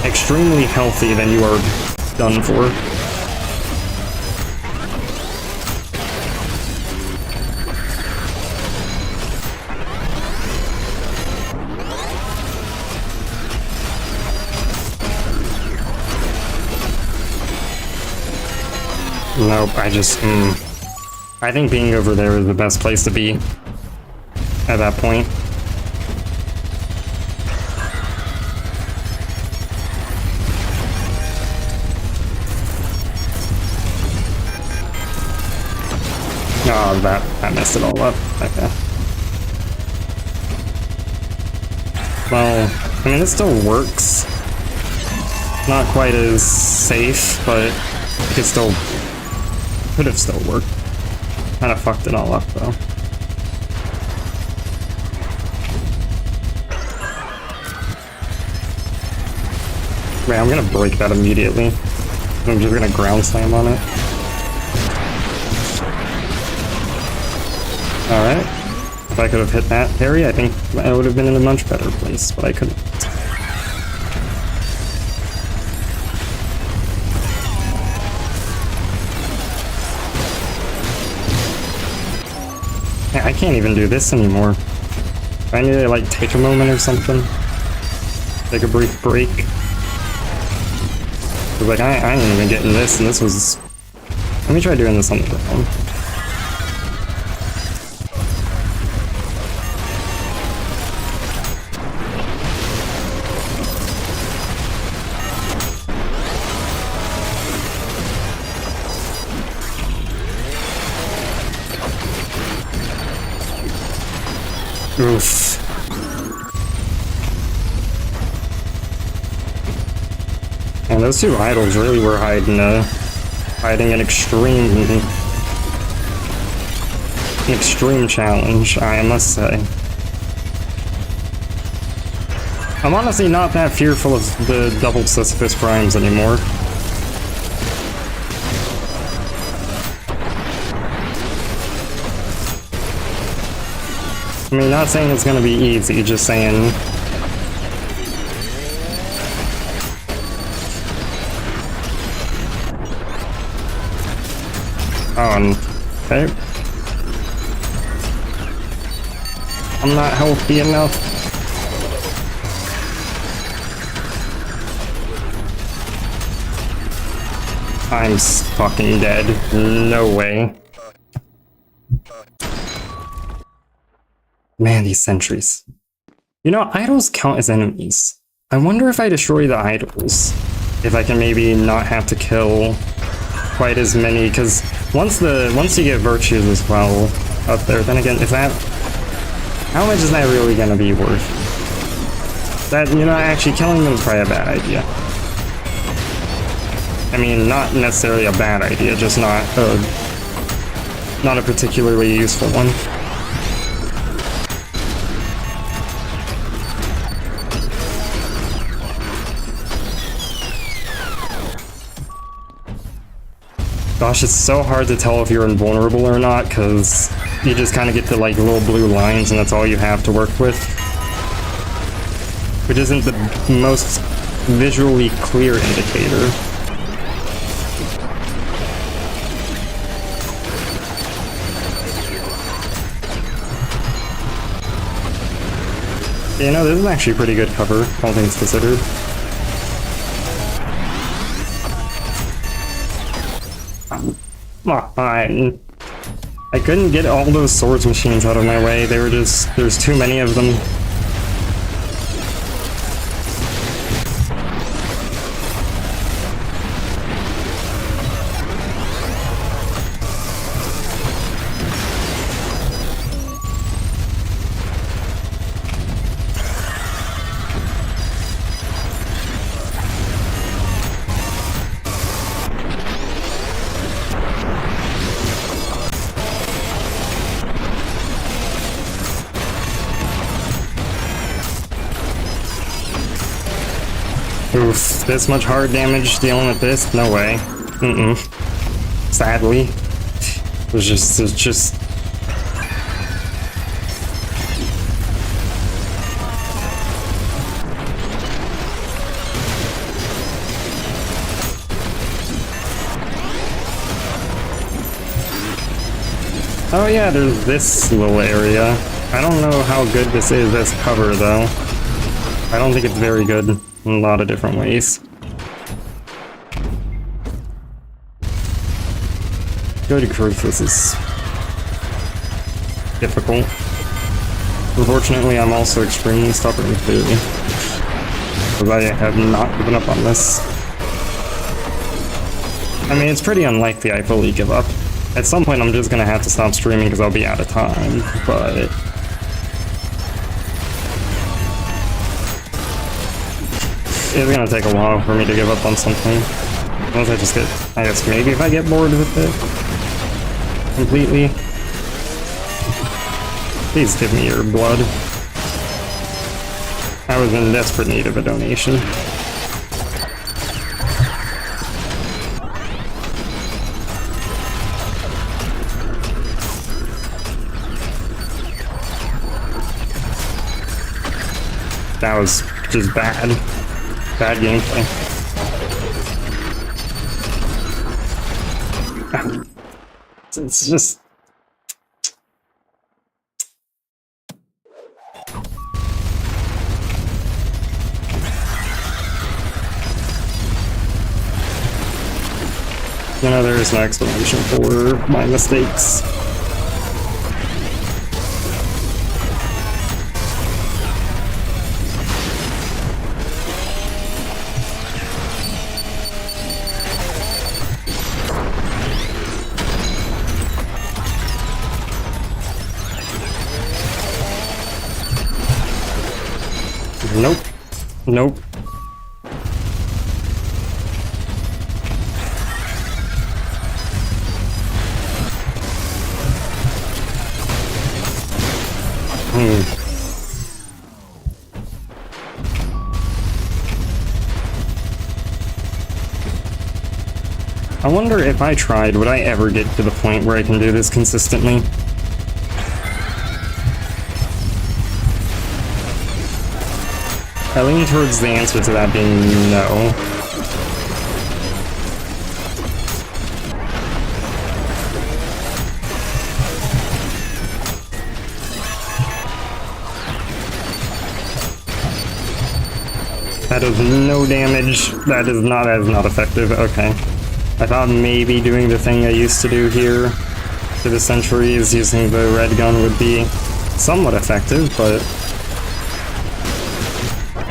extremely healthy, then you are done for. Nope, I think being over there is the best place to be at that point. Oh, that messed it all up. Okay. Well, I mean, it still works. Not quite as safe, but it could have still worked. Kind of fucked it all up, though. Man, I'm gonna break that immediately. I'm just gonna ground slam on it. Alright. If I could have hit that parry, I think I would have been in a much better place, but I couldn't. Yeah, I can't even do this anymore. I need to, like, take a moment or something. Take a brief break. Cause, like, I ain't even getting this, and this was... Let me try doing this on the ground. Oof. And those two idols really were hiding an extreme challenge, I must say. I'm honestly not that fearful of the double Sisyphus primes anymore. I mean, not saying it's gonna be easy, just saying... Okay. I'm not healthy enough. I'm fucking dead. No way. Man, these sentries. You know, idols count as enemies. I wonder if I destroy the idols, if I can maybe not have to kill quite as many, because once you get virtues as well up there, then again, how much is that really gonna be worth? That, you know, actually killing them is probably a bad idea. I mean, not necessarily a bad idea, just not a particularly useful one. Gosh, it's so hard to tell if you're invulnerable or not, because you just kind of get the, like, little blue lines and that's all you have to work with. Which isn't the most visually clear indicator. You know, this is actually pretty good cover, all things considered. Fine. I couldn't get all those swords machines out of my way. They were just... there's too many of them. Oof, this much hard damage dealing with this? No way. Sadly. It's just... Oh yeah, there's this little area. I don't know how good this is as cover, though. I don't think it's very good in a lot of different ways. Good grief, this is difficult. Unfortunately, I'm also extremely stubborn, clearly. Because I have not given up on this. I mean, it's pretty unlikely I fully give up. At some point, I'm just gonna have to stop streaming because I'll be out of time, but... it's gonna take a while for me to give up on something. Unless I just get... I guess maybe if I get bored with it completely. Please give me your blood. I was in desperate need of a donation. That was just bad. Bad gameplay. It's just... You know, there is no explanation for my mistakes. Nope. Nope. I wonder if I tried, would I ever get to the point where I can do this consistently? I lean towards the answer to that being no. That does no damage. That is not effective. Okay. I thought maybe doing the thing I used to do here to the Centuries using the red gun would be somewhat effective, but...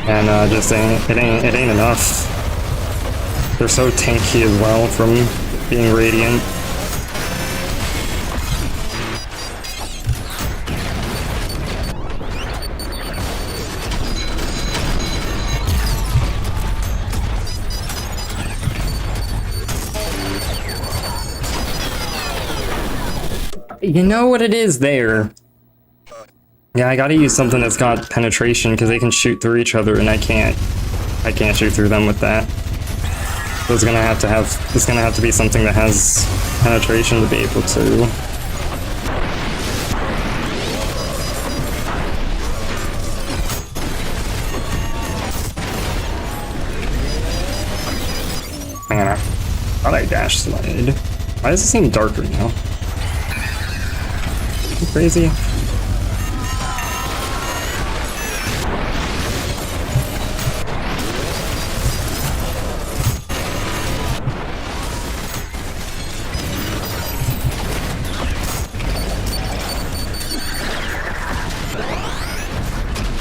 And just it ain't enough. They're so tanky as well from being radiant. You know what it is there? Yeah, I gotta use something that's got penetration because they can shoot through each other and I can't shoot through them with that. So it's gonna have to be something that has penetration to be able to. Man, I thought I dash slide. Why does it seem darker now? Crazy.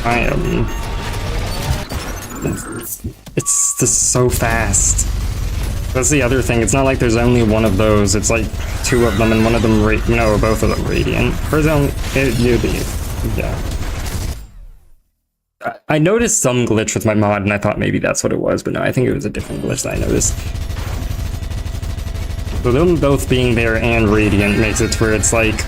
I am... It's just so fast. That's the other thing, it's not like there's only one of those, it's like two of them and one of them no, both of them radiant. Or is it yeah. I noticed some glitch with my mod and I thought maybe that's what it was, but no, I think it was a different glitch that I noticed. So them both being there and radiant makes it to where it's like...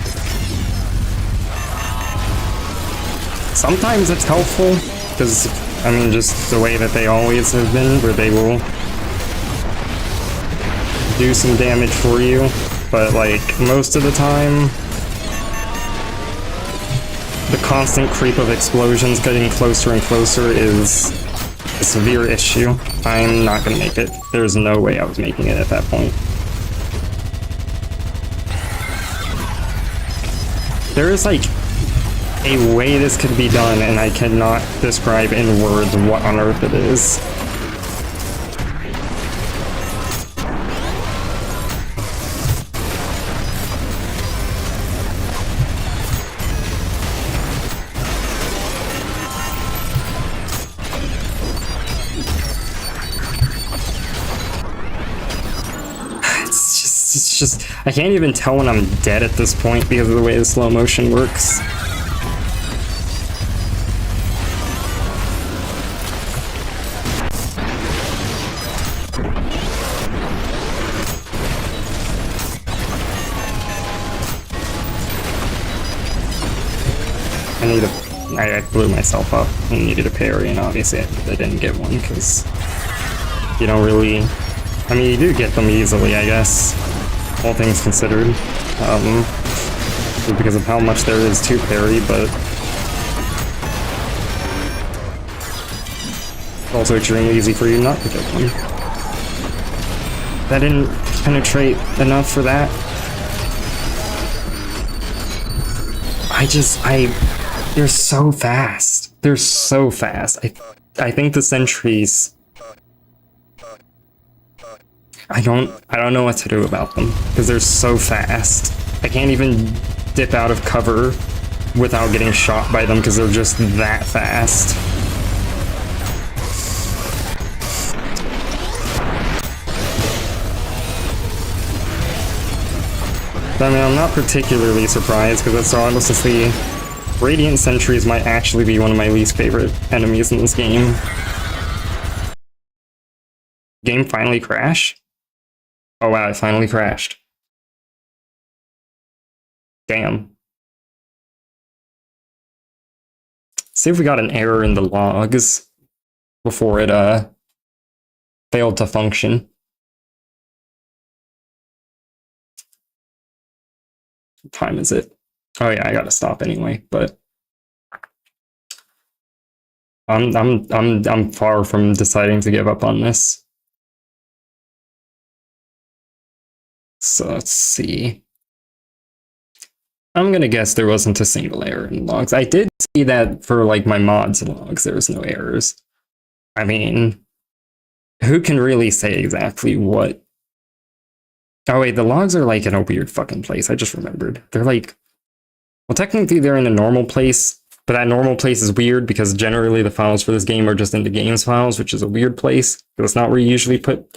Sometimes it's helpful, because I mean, just the way that they always have been, where they will do some damage for you, but like most of the time, the constant creep of explosions getting closer and closer is a severe issue. I'm not gonna make it. There's no way I was making it at that point. There is like a way this could be done, and I cannot describe in words what on earth it is. It's just, I can't even tell when I'm dead at this point because of the way the slow motion works. I blew myself up and needed a parry, and obviously I didn't get one because you don't really, I mean, you do get them easily, I guess, all things considered, because of how much there is to parry, but it's also extremely easy for you not to get one. That didn't penetrate enough for that. They're so fast. They're so fast. I think the sentries, I don't know what to do about them because they're so fast. I can't even dip out of cover without getting shot by them because they're just that fast. I mean, I'm not particularly surprised because it's honestly, Radiant Sentries might actually be one of my least favorite enemies in this game. Game finally crashed? Oh wow, it finally crashed. Damn. See if we got an error in the logs before it failed to function. What time is it? Oh yeah, I gotta stop anyway, but I'm far from deciding to give up on this. So let's see. I'm gonna guess there wasn't a single error in logs. I did see that for like my mods logs, there was no errors. I mean, who can really say exactly what? Oh wait, the logs are like in a weird fucking place. I just remembered. They're like, well, technically they're in a normal place, but that normal place is weird because generally the files for this game are just in the games files, which is a weird place. That's not where you usually put.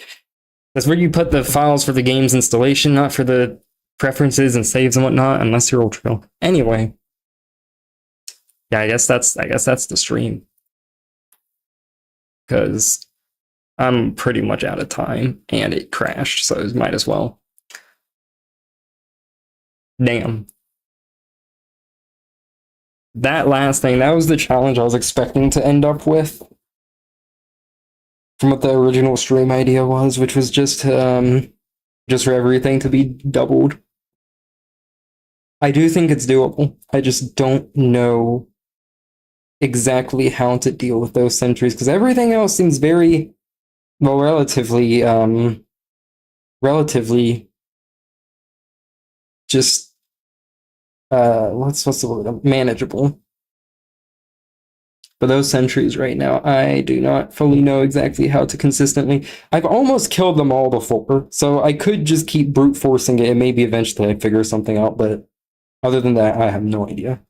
That's where you put the files for the game's installation, not for the preferences and saves and whatnot, unless you're ultrakill. Anyway, yeah, I guess that's the stream because I'm pretty much out of time and it crashed, so it might as well. Damn. That last thing, that was the challenge I was expecting to end up with from what the original stream idea was, which was just for everything to be doubled. I do think it's doable. I just don't know exactly how to deal with those sentries because everything else seems very, well, relatively just what's the word? Manageable. But those sentries right now, I do not fully know exactly how to consistently. I've almost killed them all before, so I could just keep brute forcing it and maybe eventually I figure something out, but other than that, I have no idea.